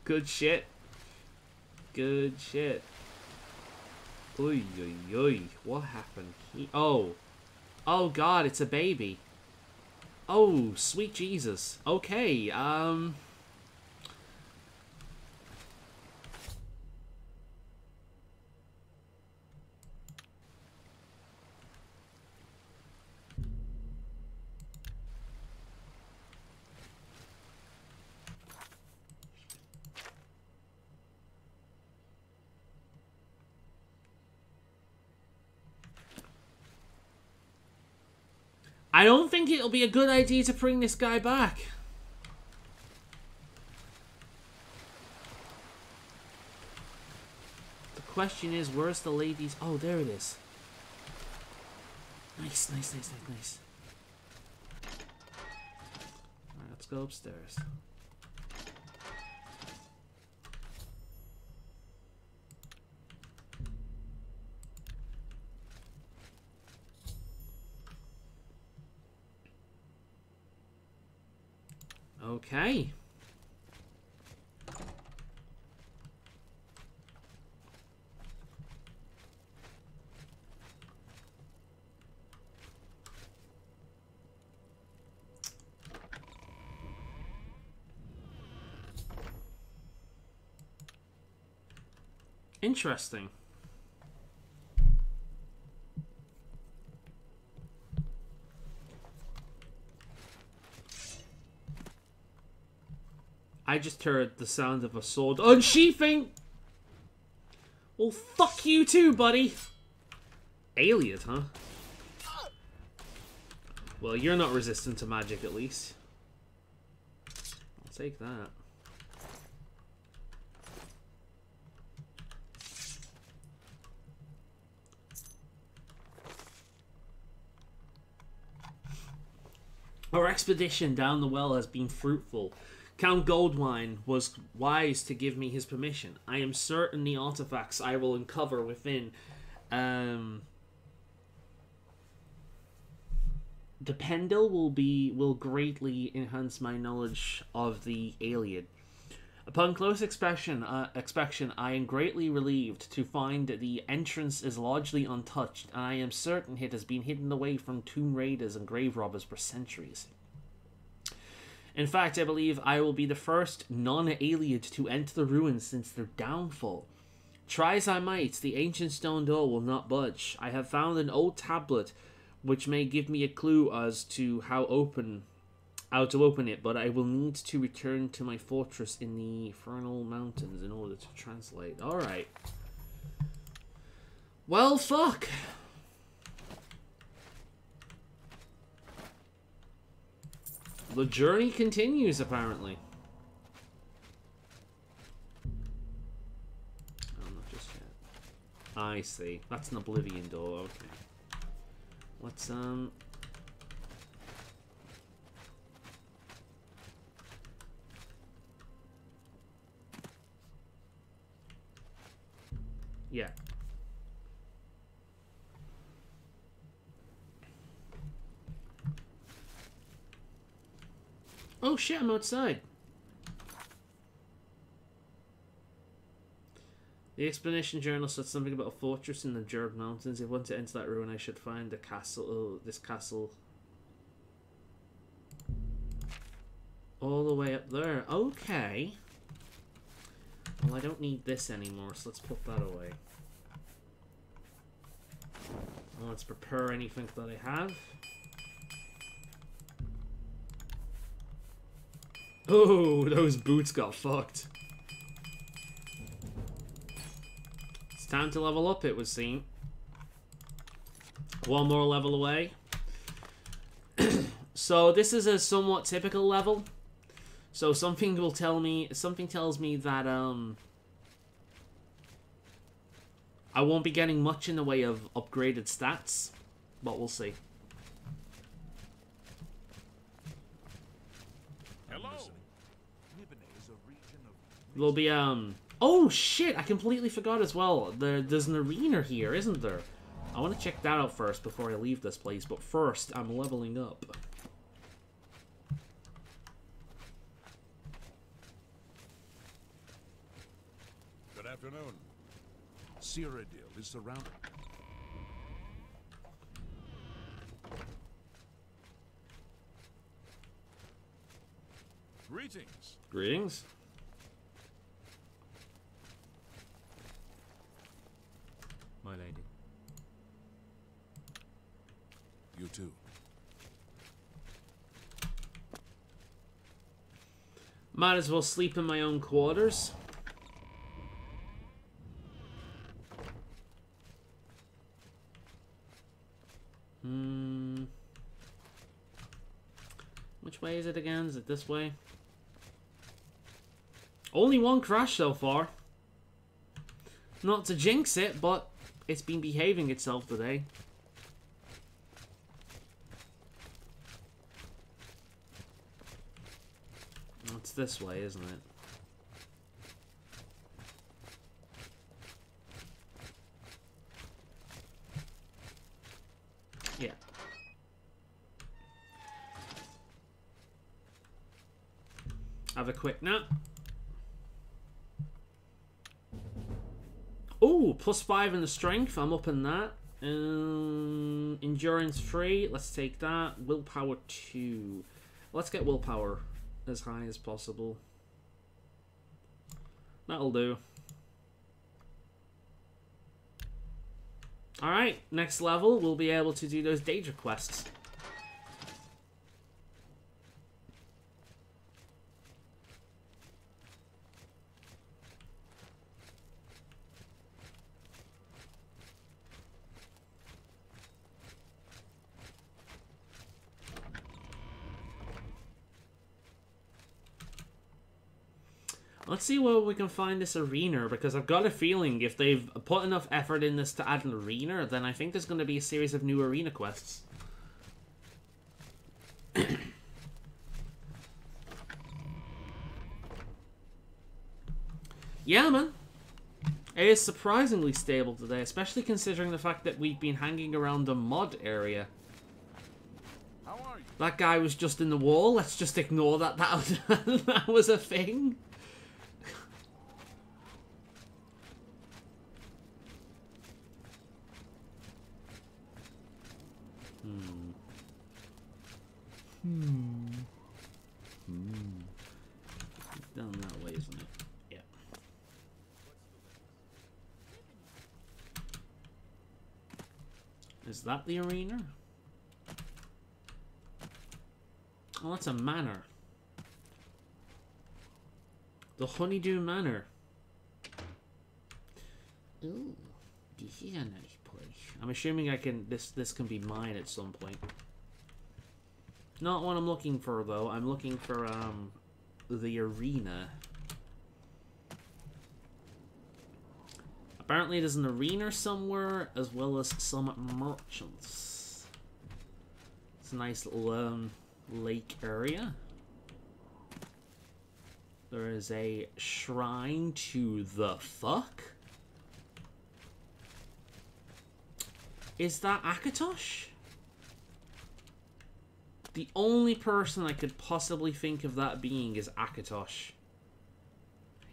Good shit. Good shit. Oy, oy, oy. What happened? Oh. Oh, God, it's a baby. Oh, sweet Jesus. Okay, I don't think it'll be a good idea to bring this guy back. The question is, where's the ladies? Oh, there it is. Nice, nice, nice, nice, nice. Alright, let's go upstairs. Okay. Interesting. I just heard the sound of a sword unsheathing! Well, fuck you too, buddy! Alien, huh? Well, you're not resistant to magic, at least. I'll take that. Our expedition down the well has been fruitful. Count Goldwine was wise to give me his permission. I am certain the artifacts I will uncover within the Pendle will greatly enhance my knowledge of the alien. Upon close inspection, I am greatly relieved to find that the entrance is largely untouched, and I am certain it has been hidden away from tomb raiders and grave robbers for centuries. In fact, I believe I will be the first non-alien to enter the ruins since their downfall. Try as I might, the ancient stone door will not budge. I have found an old tablet which may give me a clue as to how to open it, but I will need to return to my fortress in the Infernal Mountains in order to translate. Alright. Well, fuck. The journey continues, apparently. Oh, not just yet. I see. That's an Oblivion door, okay. Let's, yeah. Oh shit, I'm outside. The expedition journal said something about a fortress in the Jerb Mountains. If I want to enter that ruin, I should find a castle. Oh, this castle. All the way up there. Okay. Well, I don't need this anymore, so let's put that away. Let's prepare anything that I have. Oh, those boots got fucked. It's time to level up, it would seem. One more level away. So this is a somewhat typical level. So something tells me that I won't be getting much in the way of upgraded stats, but we'll see. There'll be, Oh, shit! I completely forgot as well. There's an arena here, isn't there? I want to check that out first before I leave this place, but first, I'm leveling up. Good afternoon. Cyrodiil is surrounded. Greetings. Greetings. My lady. You too. Might as well sleep in my own quarters. Which way is it again? Is it this way? Only one crash so far. Not to jinx it, but it's been behaving itself today. It's this way, isn't it? Yeah. Have a quick nap. Oh, +5 in the strength. I'm up in that. Endurance 3. Let's take that. Willpower 2. Let's get willpower as high as possible. That'll do. Alright, next level, we'll be able to do those Daedra quests. Let's see where we can find this arena, because I've got a feeling if they've put enough effort in this to add an arena, then I think there's going to be a series of new arena quests. Yeah, man. It is surprisingly stable today, especially considering the fact that we've been hanging around the mod area. How are you? That guy was just in the wall. Let's just ignore that that was a thing. Down that way, isn't it? Yeah. Is that the arena? Oh, that's a manor. The Honeydew Manor. Ooh, this is a nice place. I'm assuming I can. This can be mine at some point. Not what I'm looking for, though. I'm looking for, the arena. Apparently there's an arena somewhere, as well as some merchants. It's a nice little, lake area. There is a shrine to the fuck? Is that Akatosh? The only person I could possibly think of that being is Akatosh.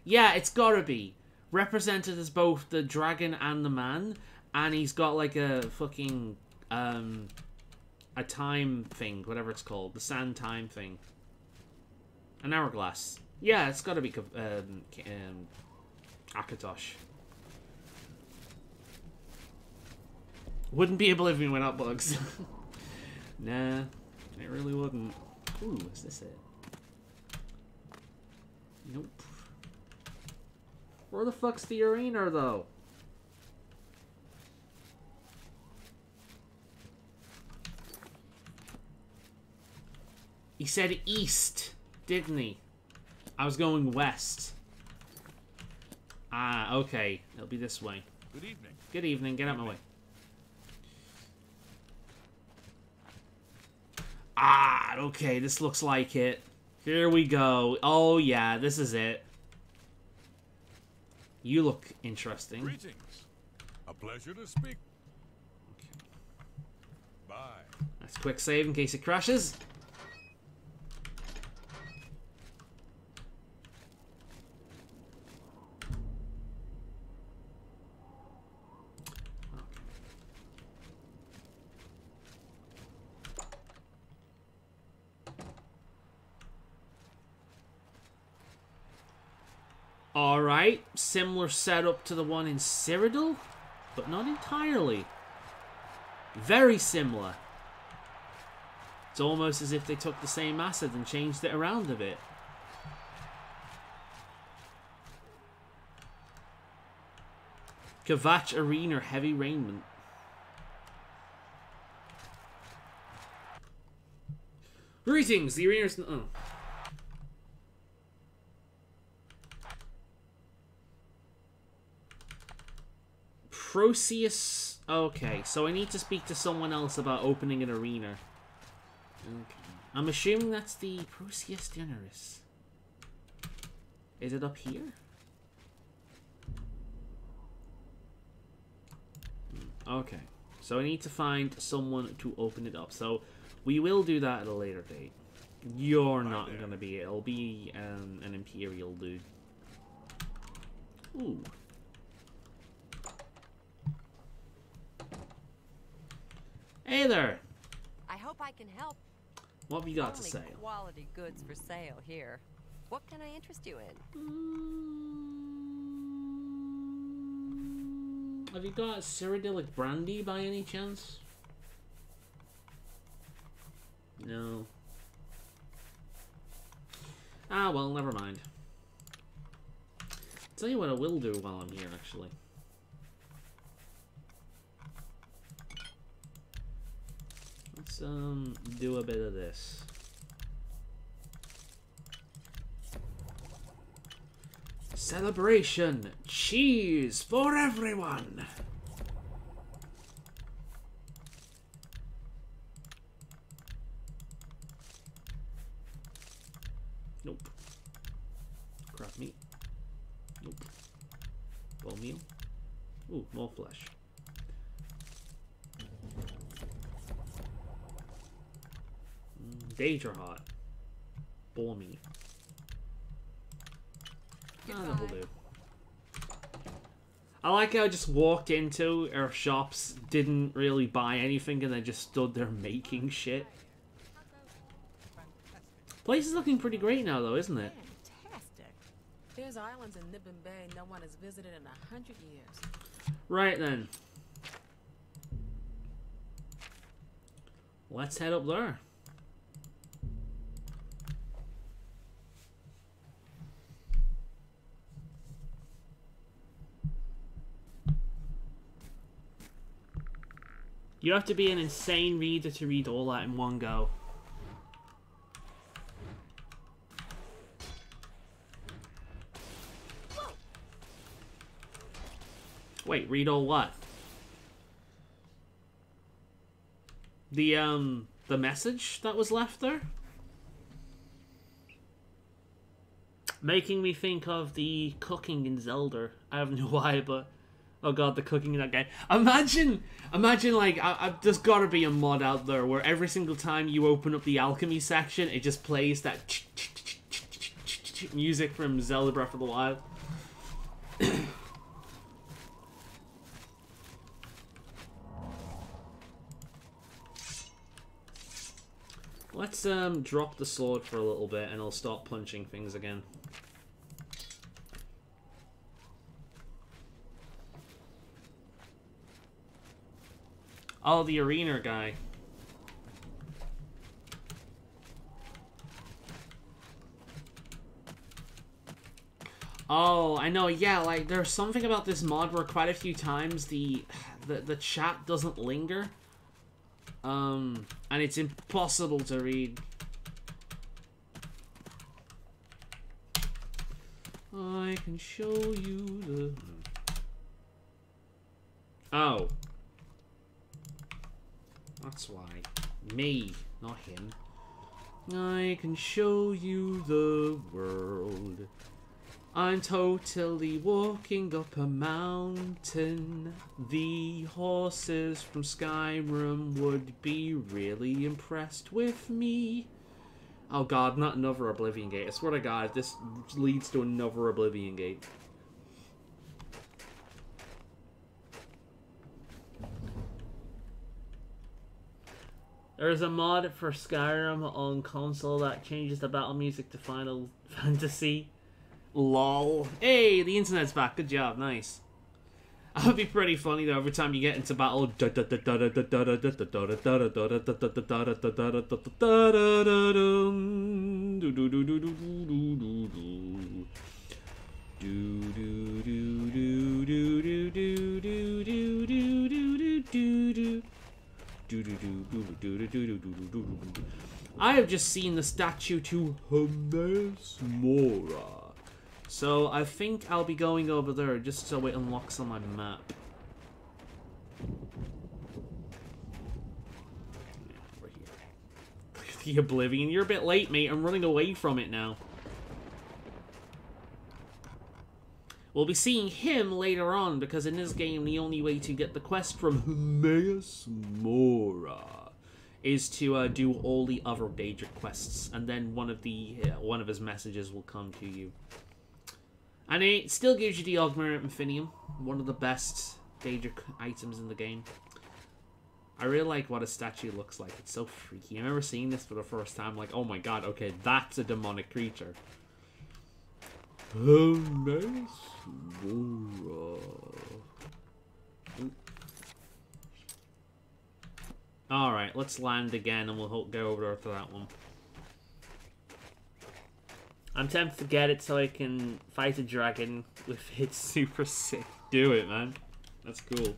Yeah, it's gotta be. Represented as both the dragon and the man, and he's got like a fucking, a time thing, whatever it's called. The sand time thing. An hourglass. Yeah, it's gotta be, Akatosh. Wouldn't be Oblivion without bugs. Nah. It really wouldn't. Ooh, is this it? Nope. Where the fuck's the arena, though? He said east, didn't he? I was going west. Ah, okay. It'll be this way. Good evening. Good evening. Get out of my way. Ah, okay, this looks like it. Here we go. Oh, yeah, this is it. You look interesting. Greetings. A pleasure to speak. Bye. That's quick save in case it crashes. Alright, similar setup to the one in Cyrodiil, but not entirely. Very similar. It's almost as if they took the same asset and changed it around a bit. Kvatch Arena Heavy Raiment. Greetings, the arena's... Oh. Proceus... Okay, so I need to speak to someone else about opening an arena. Okay. I'm assuming that's the Proceus Generis. Is it up here? Okay. So I need to find someone to open it up. So we will do that at a later date. You're not going to be... It'll be an Imperial dude. Ooh. Hey there! I hope I can help. What have you got to Only say? quality goods for sale here. What can I interest you in? Have you got Cyrodiilic brandy by any chance? No. Ah, well, never mind. Tell you what I will do while I'm here, actually. Let's do a bit of this. Celebration! Cheese for everyone! Nope. Crab meat. Nope. Bone meal. Ooh, more flesh. Daedra hot. Boar meat. Ah, that'll do. I like how I just walked into our shops, didn't really buy anything, and then just stood there making shit. Place is looking pretty great now, though, isn't it? Fantastic. There's islands in Nibbin Bay no one has visited in 100 years. Right then. Let's head up there. You have to be an insane reader to read all that in one go. Wait, read all what? The message that was left there? Making me think of the cooking in Zelda. I have no why, but... Oh god, the cooking in that game. Imagine like, there's gotta be a mod out there where every single time you open up the alchemy section, it just plays that music from Zelda Breath of the Wild. Let's drop the sword for a little bit and I'll start punching things again. Oh, the arena guy. Oh, I know, yeah, like, there's something about this mod where quite a few times the chat doesn't linger. And it's impossible to read. I can show you the... Oh. That's why. Me, not him. I can show you the world. I'm totally walking up a mountain. The horses from Skyrim would be really impressed with me. Oh god, not another Oblivion Gate. I swear to god, this leads to another Oblivion Gate. There's a mod for Skyrim on console that changes the battle music to Final Fantasy. LOL. Hey, the internet's back. Good job. Nice. That would be pretty funny though. Every time you get into battle, I have just seen the statue to Mora. So I think I'll be going over there just so it unlocks on my map. Yeah, over here. The Oblivion. You're a bit late, mate. I'm running away from it now. We'll be seeing him later on, because in this game, the only way to get the quest from Mora is to do all the other Daedric quests, and then one of his messages will come to you. And it still gives you the Augmented Infinium, one of the best Daedric items in the game. I really like what a statue looks like. It's so freaky. I remember seeing this for the first time, like, oh my god, okay, that's a demonic creature. Alright, let's land again and we'll go over to that one. I'm tempted to get it so I can fight a dragon with it. Super sick. Do it, man. That's cool.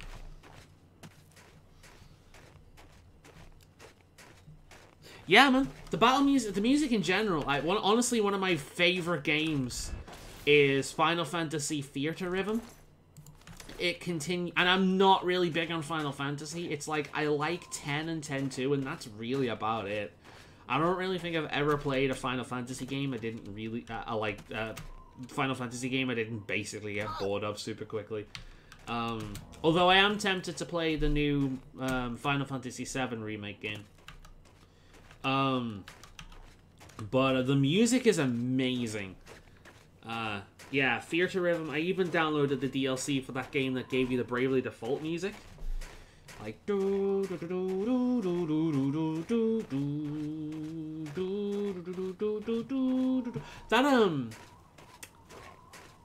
Yeah, man. The battle music, the music in general. Honestly, one of my favorite games is Final Fantasy Theater Rhythm. And I'm not really big on Final Fantasy. It's like, I like 10 and 10-2, and that's really about it. I don't really think I've ever played a Final Fantasy game I didn't really... Final Fantasy game I didn't basically get bored of super quickly. Although I am tempted to play the new Final Fantasy VII remake game. But the music is amazing. Yeah, Theater Rhythm. I even downloaded the DLC for that game that gave you the Bravely Default music. Like that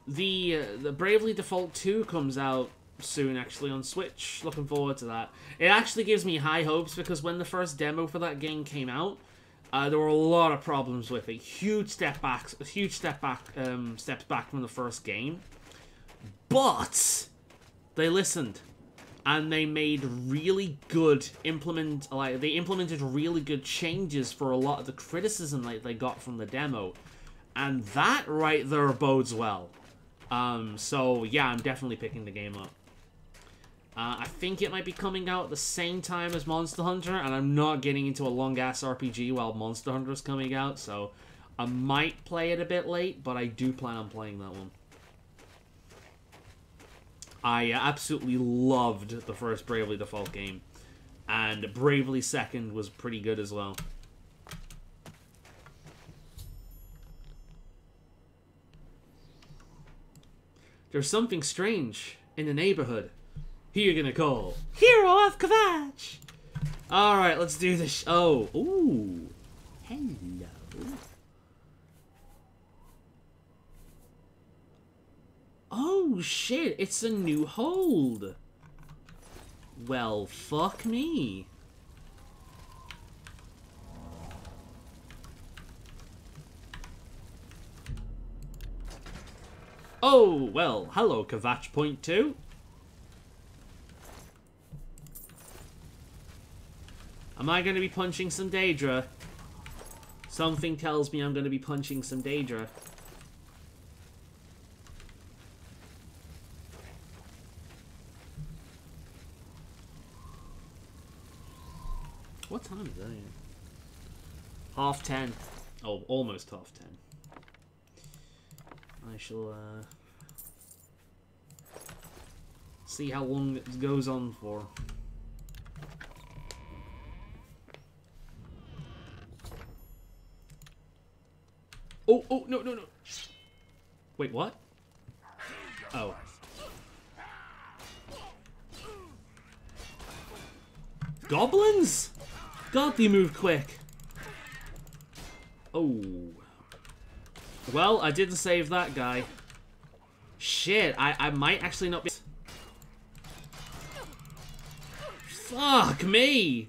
the Bravely Default 2 comes out soon actually on Switch. Looking forward to that. It actually gives me high hopes because when the first demo for that game came out, there were a lot of problems with it. Steps back from the first game. But they listened. And they made really good they implemented really good changes for a lot of the criticism that they got from the demo. And that right there bodes well. So yeah, I'm definitely picking the game up. I think it might be coming out at the same time as Monster Hunter, and I'm not getting into a long-ass RPG while Monster Hunter is coming out, so I might play it a bit late, but I do plan on playing that one. I absolutely loved the first Bravely Default game, and Bravely Second was pretty good as well. There's something strange in the neighborhood. Who you gonna call? Hero of Kvatch! Alright, let's do this. Oh, ooh. Hello. Oh, shit. It's a new hold. Well, fuck me. Oh, well, hello, Kvatch Point 2. Am I going to be punching some Daedra? Something tells me I'm going to be punching some Daedra. What time is that? 10:30. Oh, almost 10:30. I shall see how long it goes on for. Oh, oh, no, no, no. Wait, what? Oh. Goblins? God, they move quick. Oh. Well, I didn't save that guy. Shit, I might actually not be... Fuck me!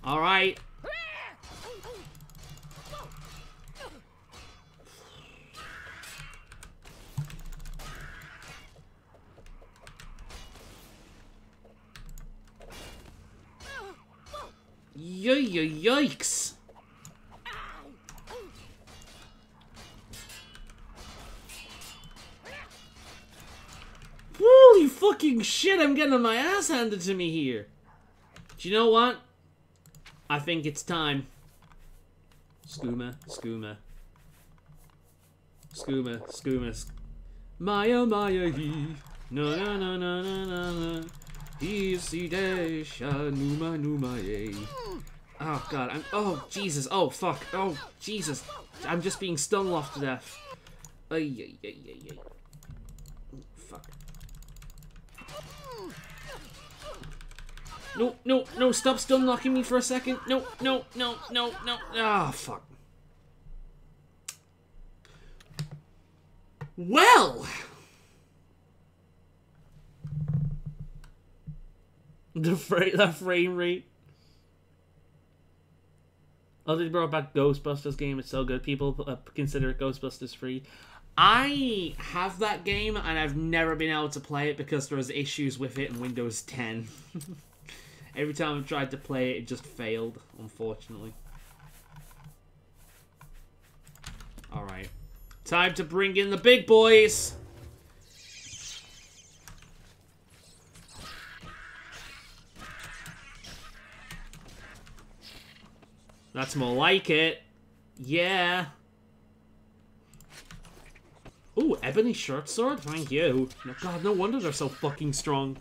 Alright. Yikes! Holy fucking shit, I'm getting my ass handed to me here. Do you know what? I think it's time. Skooma, skooma. Skooma, skooma. Maya, Maya, he. No, no, no, no, no, no, no. Easy day, numa, numa, yay. Oh, God. Oh, Jesus. Oh, fuck. Oh, Jesus. I'm just being stung off to death. Ay, ay, ay, ay, ay. Fuck. No, no, no, stop stun locking me for a second. No, no, no, no, no. Ah, oh, fuck. Well! The frame rate. Oh, they brought back Ghostbusters game. It's so good. People consider it Ghostbusters free. I have that game, and I've never been able to play it because there was issues with it in Windows 10. Every time I've tried to play it, it just failed, unfortunately. Alright. Time to bring in the big boys! That's more like it. Yeah. Ooh, ebony short sword? Thank you. No, God, no wonder they're so fucking strong.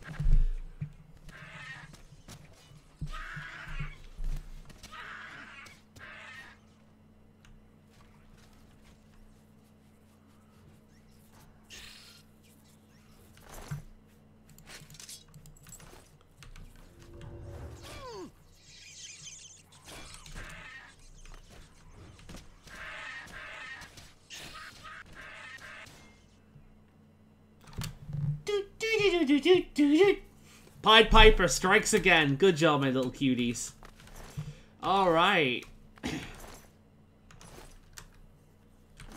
Pied Piper strikes again. Good job, my little cuties. Alright.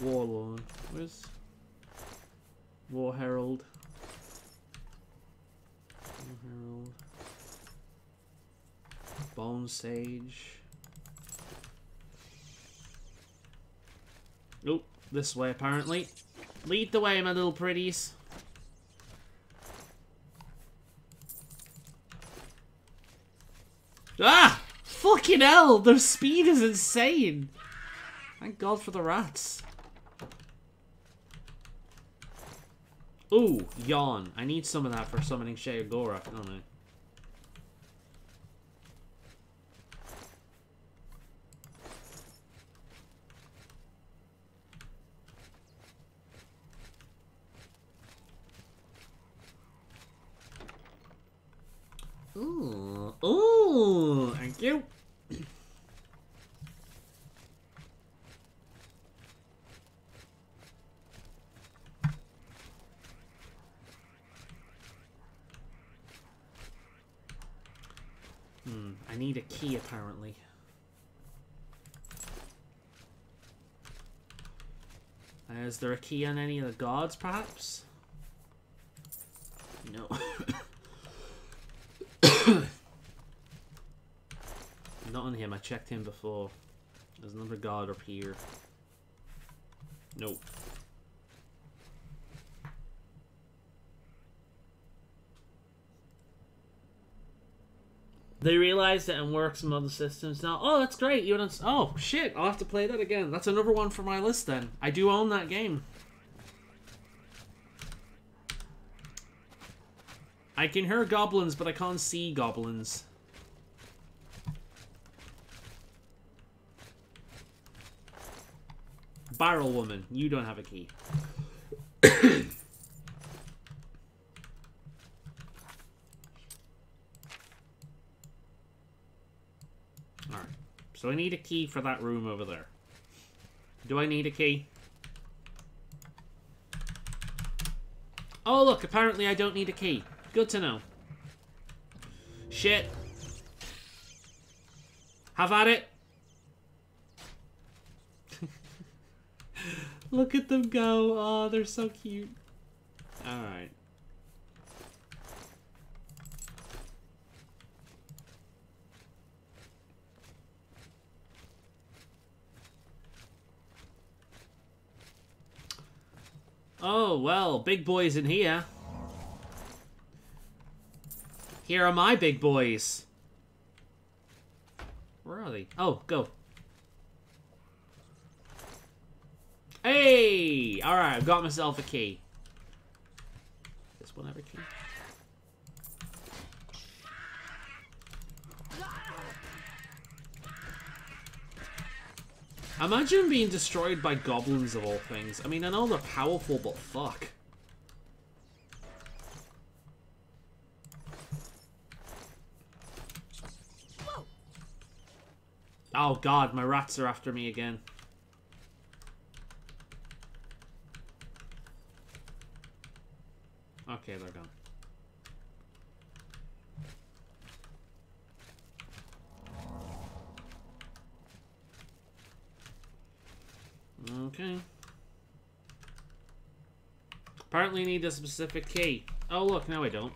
Warlord. Where's... War Herald. War Herald. Bone Sage. Oh, this way apparently. Lead the way, my little pretties. Ah! Fucking hell! Their speed is insane! Thank God for the rats. Ooh, yawn. I need some of that for summoning Sheogorath, don't I? Ooh, ooh, thank you. I need a key apparently. Is there a key on any of the gods, perhaps? No. Not on him, I checked him before. There's another god up here. Nope. They realized it and works on other systems now. Oh, that's great. You don't. Oh shit! I'll have to play that again. That's another one for my list. Then I do own that game. I can hear goblins, but I can't see goblins. Barrel woman, you don't have a key. Alright, so I need a key for that room over there. Do I need a key? Oh look, apparently I don't need a key. Good to know. Shit. Have at it. Look at them go. Oh, they're so cute. Alright. Oh, well, big boys in here. Here are my big boys. Where are they? Oh, go. Hey! Alright, I've got myself a key. This one have a key? Imagine being destroyed by goblins of all things. I mean, I know they're powerful, but fuck. Oh god, my rats are after me again. Okay, they're gone. Okay. Apparently I need a specific key. Oh look, now I don't.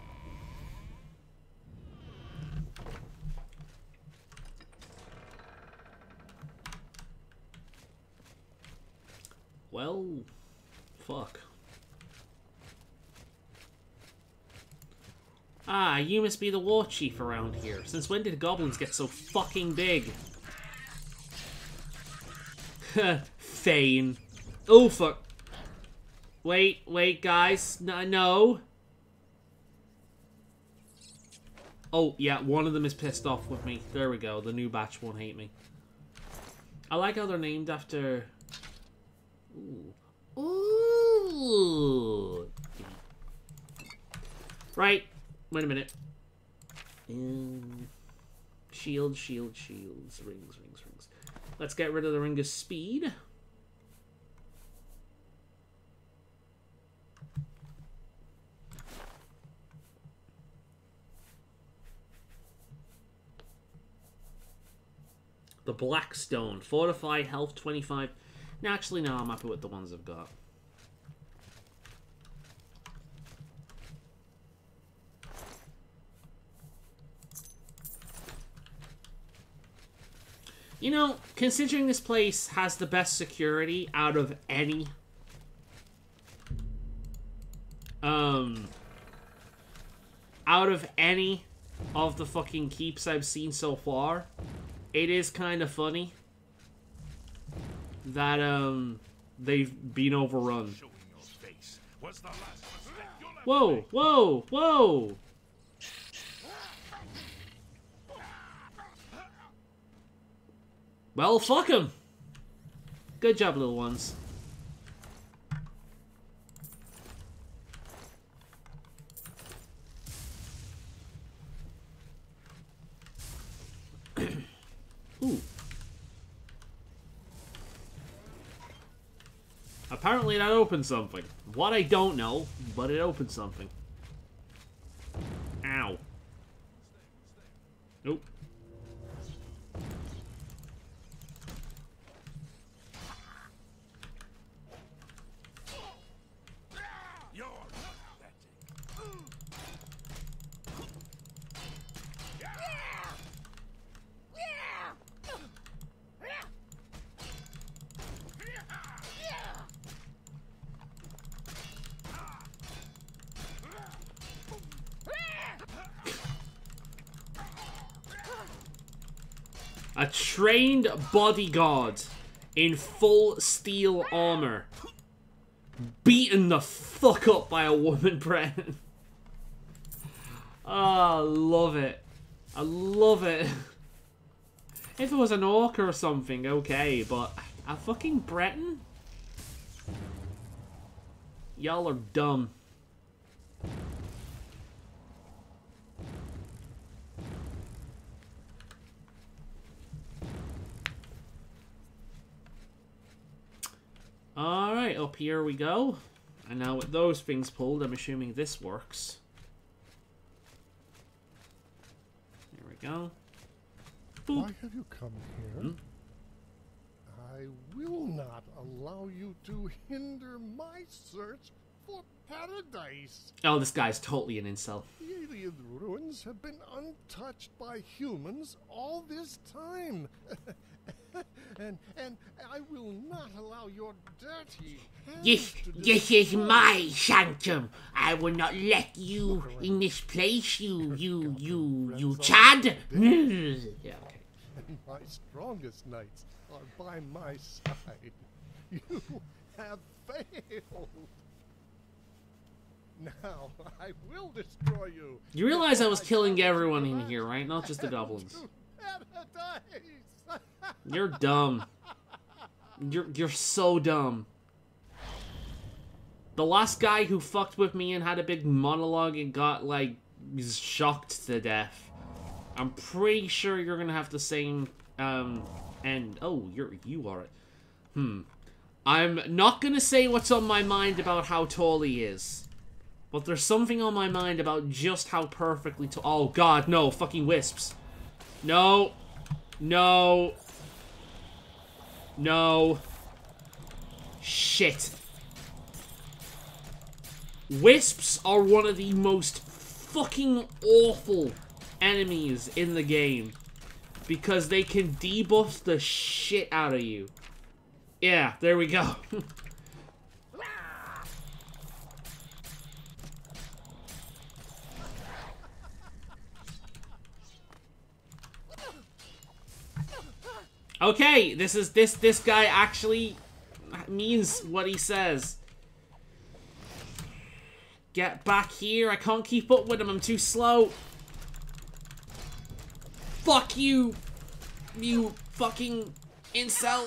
Well, fuck. Ah, you must be the war chief around here. Since when did goblins get so fucking big? Fane. Oh, fuck. Wait, guys. No. Oh, yeah, one of them is pissed off with me. There we go. The new batch won't hate me. I like how they're named after... Ooh. Ooh. Right. Wait a minute. Shields. Rings. Let's get rid of the ring of speed. The Blackstone. Fortify, health 25. No, actually, no, I'm happy with the ones I've got. You know, considering this place has the best security out of any... out of any of the fucking keeps I've seen so far, it is kind of funny that, they've been overrun. Whoa! Well, fuck him. Good job, little ones. Ooh. Apparently that opened something. What I don't know, but it opened something. Ow. Nope. A trained bodyguard in full steel armor. Beaten the fuck up by a woman pregnant. Oh, I love it. I love it. If it was an orc or something, okay, but a fucking Breton? Y'all are dumb. Alright, up here we go. And now with those things pulled, I'm assuming this works. There we go. Boop. Why have you come here? I will not allow you to hinder my search for paradise. Oh, this guy's totally an incel. The alien ruins have been untouched by humans all this time. and I will not allow your dirty hands to This is my sanctum. I will not let you in this place, you Chad. Yeah, okay. And my strongest knights are by my side. You have failed. Now I will destroy you. You realize I was killing everyone in here, right? Not just the goblins. You're dumb. You're so dumb. The last guy who fucked with me and had a big monologue and got, like, shocked to death. I'm pretty sure you're gonna have the same, end. Oh, you are it. I'm not gonna say what's on my mind about how tall he is. But there's something on my mind about just how perfectly tall. Oh, God, no. Fucking wisps. No. No. No. Shit. Wisps are one of the most fucking awful enemies in the game. Because they can debuff the shit out of you. Yeah, there we go. Okay, this guy actually means what he says. Get back here. I can't keep up with him. I'm too slow. Fuck you. You fucking incel.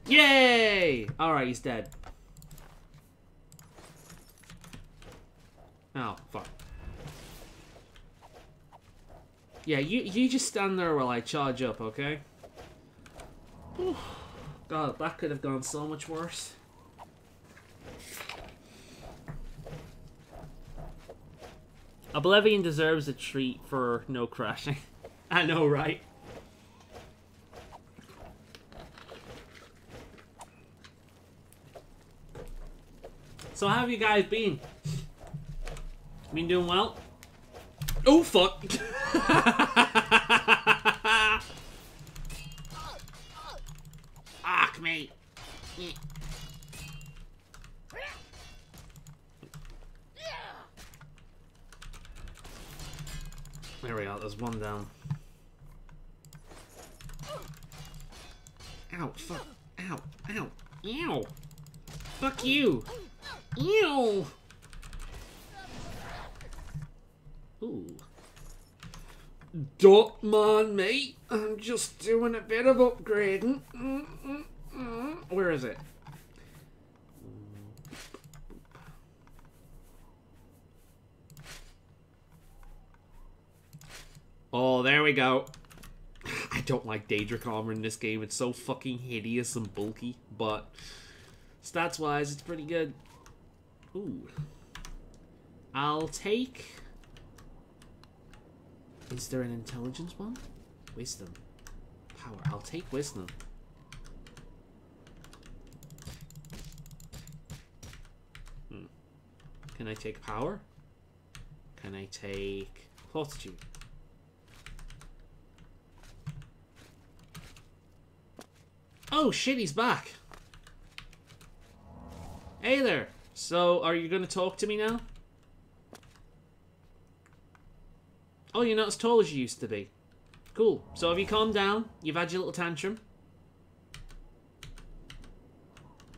Yay! Alright, he's dead. Oh, fuck. Yeah, you just stand there while I charge up, okay? Whew. God, that could have gone so much worse. Oblivion deserves a treat for no crashing. I know, right? So how have you guys been? Been doing well? Oh, fuck! Fuck me. There we go, there's one down. Ow, fuck. Ow, ow, ew. Fuck you. Ew. Ooh. Don't mind me. I'm just doing a bit of upgrading. Where is it? Oh, there we go. I don't like Daedric armor in this game. It's so fucking hideous and bulky, but stats-wise, it's pretty good. Ooh. I'll take... Is there an intelligence one? Wisdom. Power. I'll take wisdom. Can I take power? Can I take fortitude? Oh shit, he's back. Hey there. So, are you gonna talk to me now? Oh, you're not as tall as you used to be. Cool. So have you calmed down? You've had your little tantrum?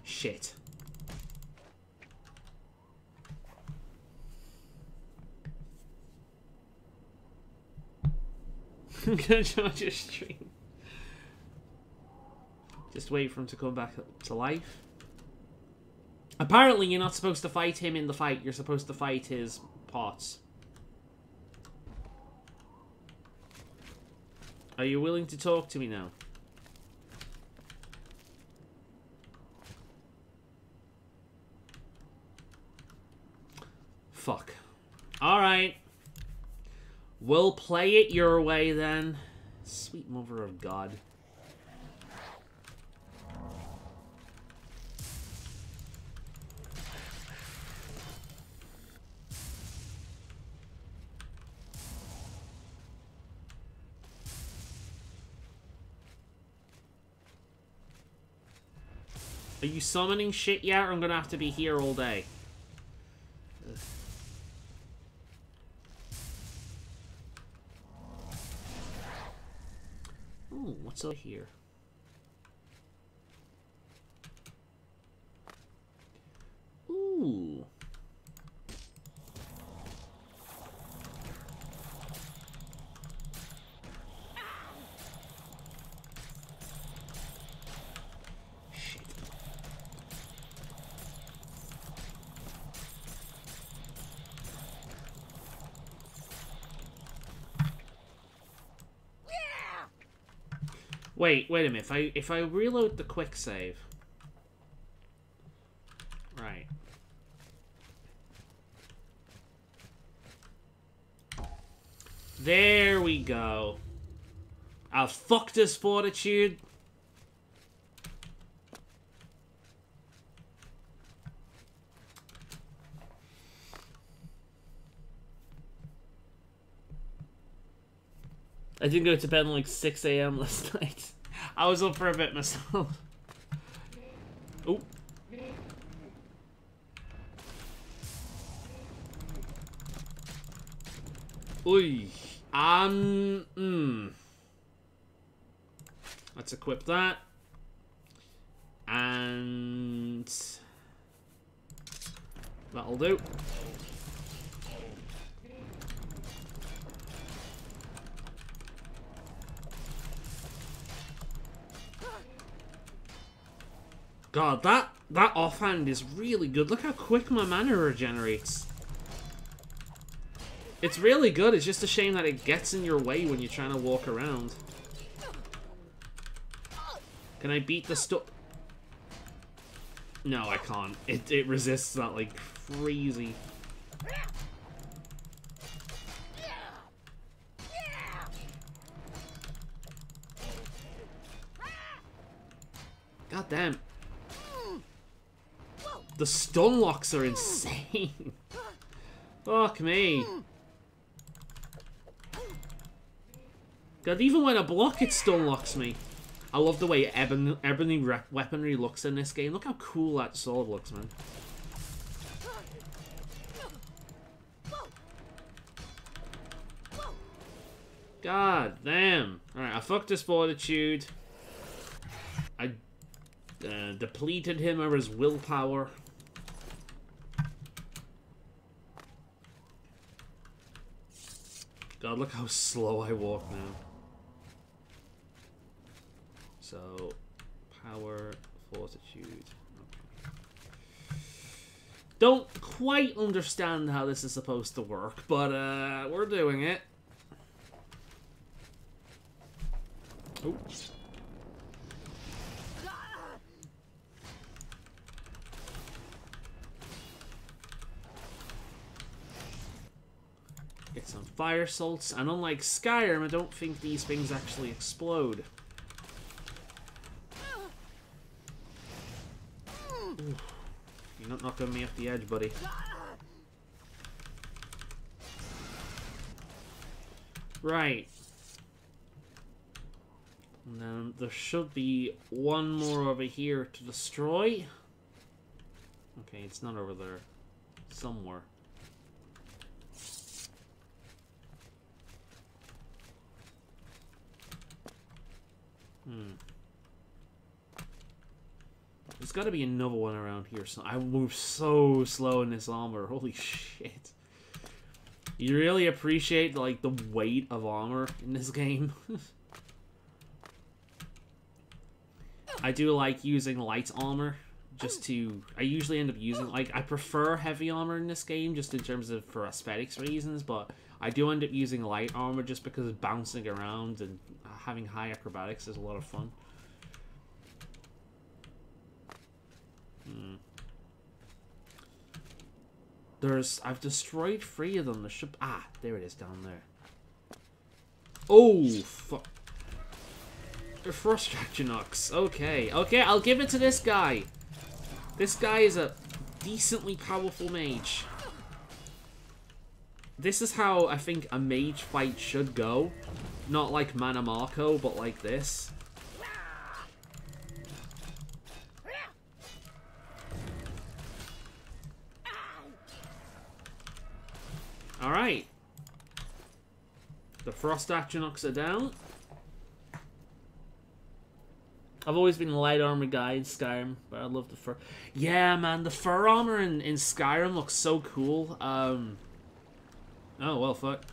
Shit. I'm gonna charge your stream. Just wait for him to come back to life. Apparently, you're not supposed to fight him in the fight. You're supposed to fight his parts. Are you willing to talk to me now? Fuck. Alright. We'll play it your way then. Sweet mother of God. Are you summoning shit yet, or I'm gonna have to be here all day? Ugh. Ooh, what's over here? Ooh. Wait a minute. If I reload the quick save. Right. There we go. I've fucked his fortitude. I didn't go to bed at like 6 a.m. last night. I was up for a bit myself. Oh. Oy. Let's equip that. And that'll do. God, that offhand is really good. Look how quick my mana regenerates. It's really good. It's just a shame that it gets in your way when you're trying to walk around. Can I beat the stuff? No, I can't. It resists that like crazy. God damn. The stun locks are insane. Fuck me. God, even when I block, it stun locks me. I love the way ebony weaponry looks in this game. Look how cool that sword looks, man. God damn. Alright, I fucked his fortitude. I depleted him of his willpower. God, look how slow I walk now. So, power, fortitude. Okay. Don't quite understand how this is supposed to work, but we're doing it. Oops. Get some fire salts, and unlike Skyrim, I don't think these things actually explode. Ooh. You're not knocking me off the edge, buddy. Right. And then there should be one more over here to destroy. Okay, it's not over there. Somewhere. got to be another one around here. So I move so slow in this armor. Holy shit. You really appreciate, like, the weight of armor in this game. I do like using light armor. Just to... I usually end up using... Like, I prefer heavy armor in this game, just in terms of... for aesthetics reasons, but... I do end up using light armor just because bouncing around and having high acrobatics is a lot of fun. I've destroyed 3 of them. There should... Ah, there it is down there. Oh, fuck. The Frost Jachinux. Okay, okay, I'll give it to this guy. This guy is a decently powerful mage. This is how I think a mage fight should go. Not like Mana Marco, but like this. Alright. The Frost Actionox are down. I've always been a light armor guy in Skyrim, but I love the fur. Yeah, man, the fur armor in Skyrim looks so cool. Oh, well, fuck.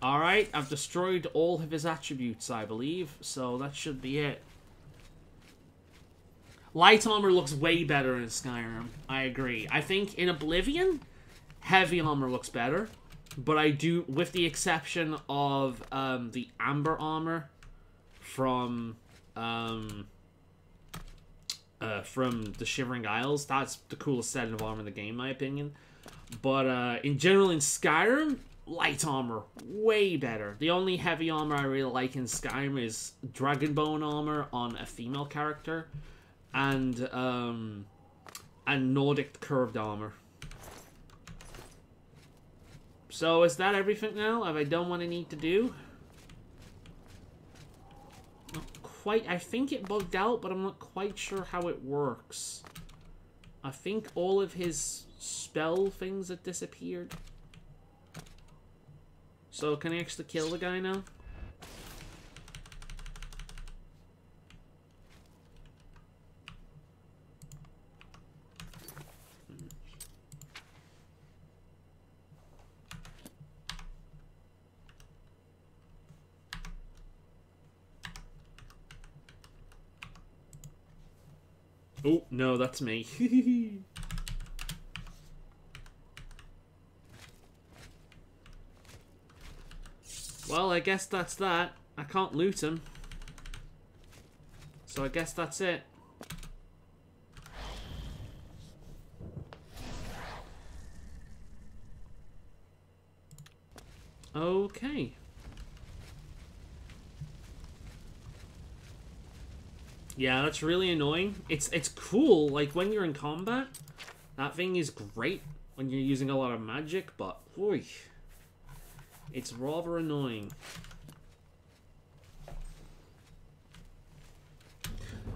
Alright, I've destroyed all of his attributes, I believe, so that should be it. Light armor looks way better in Skyrim. I agree. I think in Oblivion, heavy armor looks better, but I do, with the exception of the amber armor from the Shivering Isles. That's the coolest set of armor in the game, in my opinion. But in general, in Skyrim, light armor way better. The only heavy armor I really like in Skyrim is Dragonbone armor on a female character, and Nordic curved armor. So is that everything now? Have I done what I need to do? Not quite. I think it bugged out, but I'm not quite sure how it works. I think all of his spell things have disappeared. So can I actually kill the guy now? Oh, no, that's me. Well, I guess that's that. I can't loot him. So I guess that's it. Okay. Yeah, that's really annoying. It's cool, like, when you're in combat, that thing is great when you're using a lot of magic, but, oy, it's rather annoying.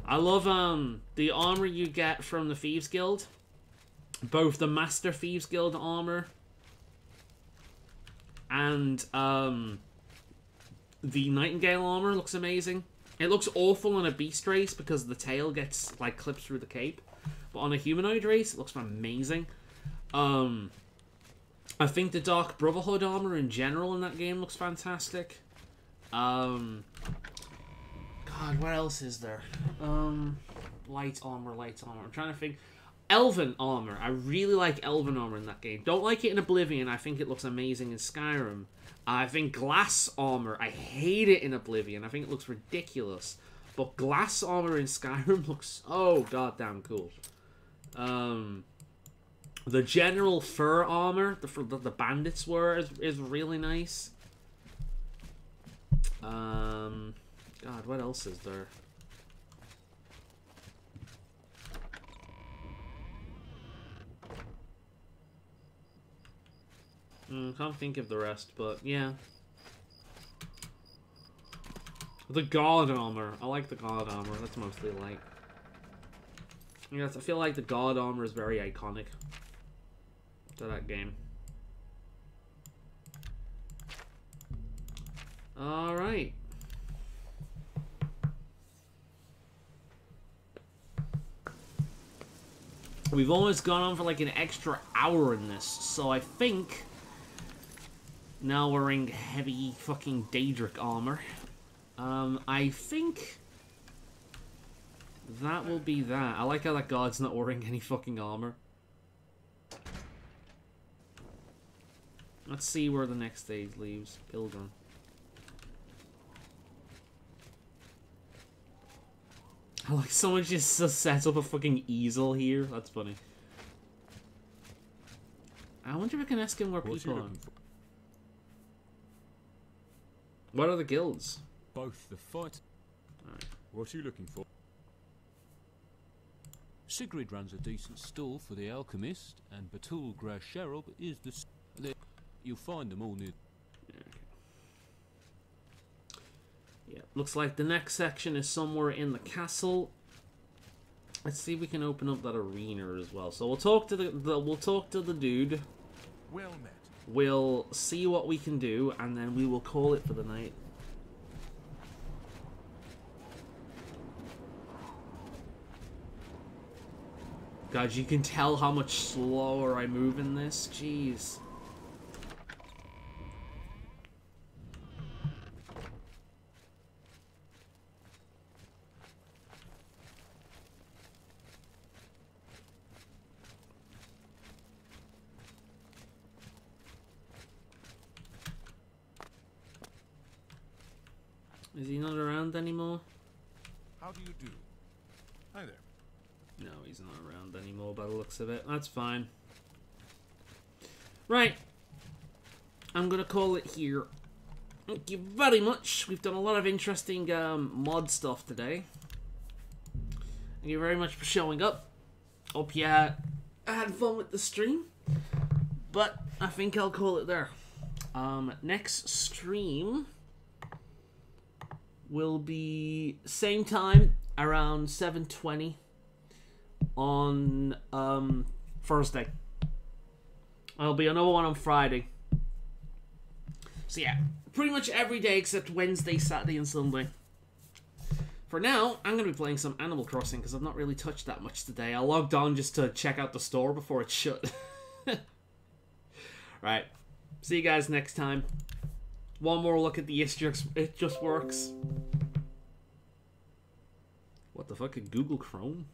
I love, the armor you get from the Thieves Guild. Both the Master Thieves Guild armor and, the Nightingale armor looks amazing. It looks awful on a beast race because the tail gets, like, clipped through the cape. But on a humanoid race, it looks amazing. I think the Dark Brotherhood armor in general in that game looks fantastic. God, what else is there? Light armor. I'm trying to think. Elven armor. I really like Elven armor in that game. Don't like it in Oblivion. I think it looks amazing in Skyrim. I think glass armor, I hate it in Oblivion. I think it looks ridiculous. But glass armor in Skyrim looks so goddamn cool. The general fur armor, the bandits wear, is really nice. God, what else is there? Can't think of the rest, but yeah. The God armor. I like the God armor. That's mostly like. Yes, I feel like the God armor is very iconic to that game. Alright. We've almost gone on for like an extra hour in this, so I think now we're in heavy fucking Daedric armor. I think that will be that. I like how that guard's not wearing any fucking armor. Let's see where the next stage leaves. Pilgrim. I like someone just sets up a fucking easel here. That's funny. I wonder if I can ask him where people are. What are the guilds? Both the fight. Right. What are you looking for? Sigrid runs a decent stall for the alchemist, and Batul Grasherub is the. You'll find them all near. Yeah, okay. Yeah, looks like the next section is somewhere in the castle. Let's see if we can open up that arena as well. So we'll talk to the dude. Well met. We'll see what we can do, and then we will call it for the night. God, you can tell how much slower I move in this. Jeez. Is he not around anymore? How do you do? Hi there. No, he's not around anymore by the looks of it. That's fine. Right. I'm going to call it here. Thank you very much. We've done a lot of interesting mod stuff today. Thank you very much for showing up. Hope you had fun with the stream. But I think I'll call it there. Next stream will be same time, around 7:20 on Thursday. There'll be another one on Friday. So yeah, pretty much every day except Wednesday, Saturday, and Sunday. For now, I'm going to be playing some Animal Crossing because I've not really touched that much today. I logged on just to check out the store before it shut. Right. See you guys next time. One more look at the It Just Works. What the fuck? Google Chrome?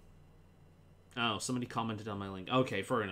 Oh, somebody commented on my link. Okay, fair enough.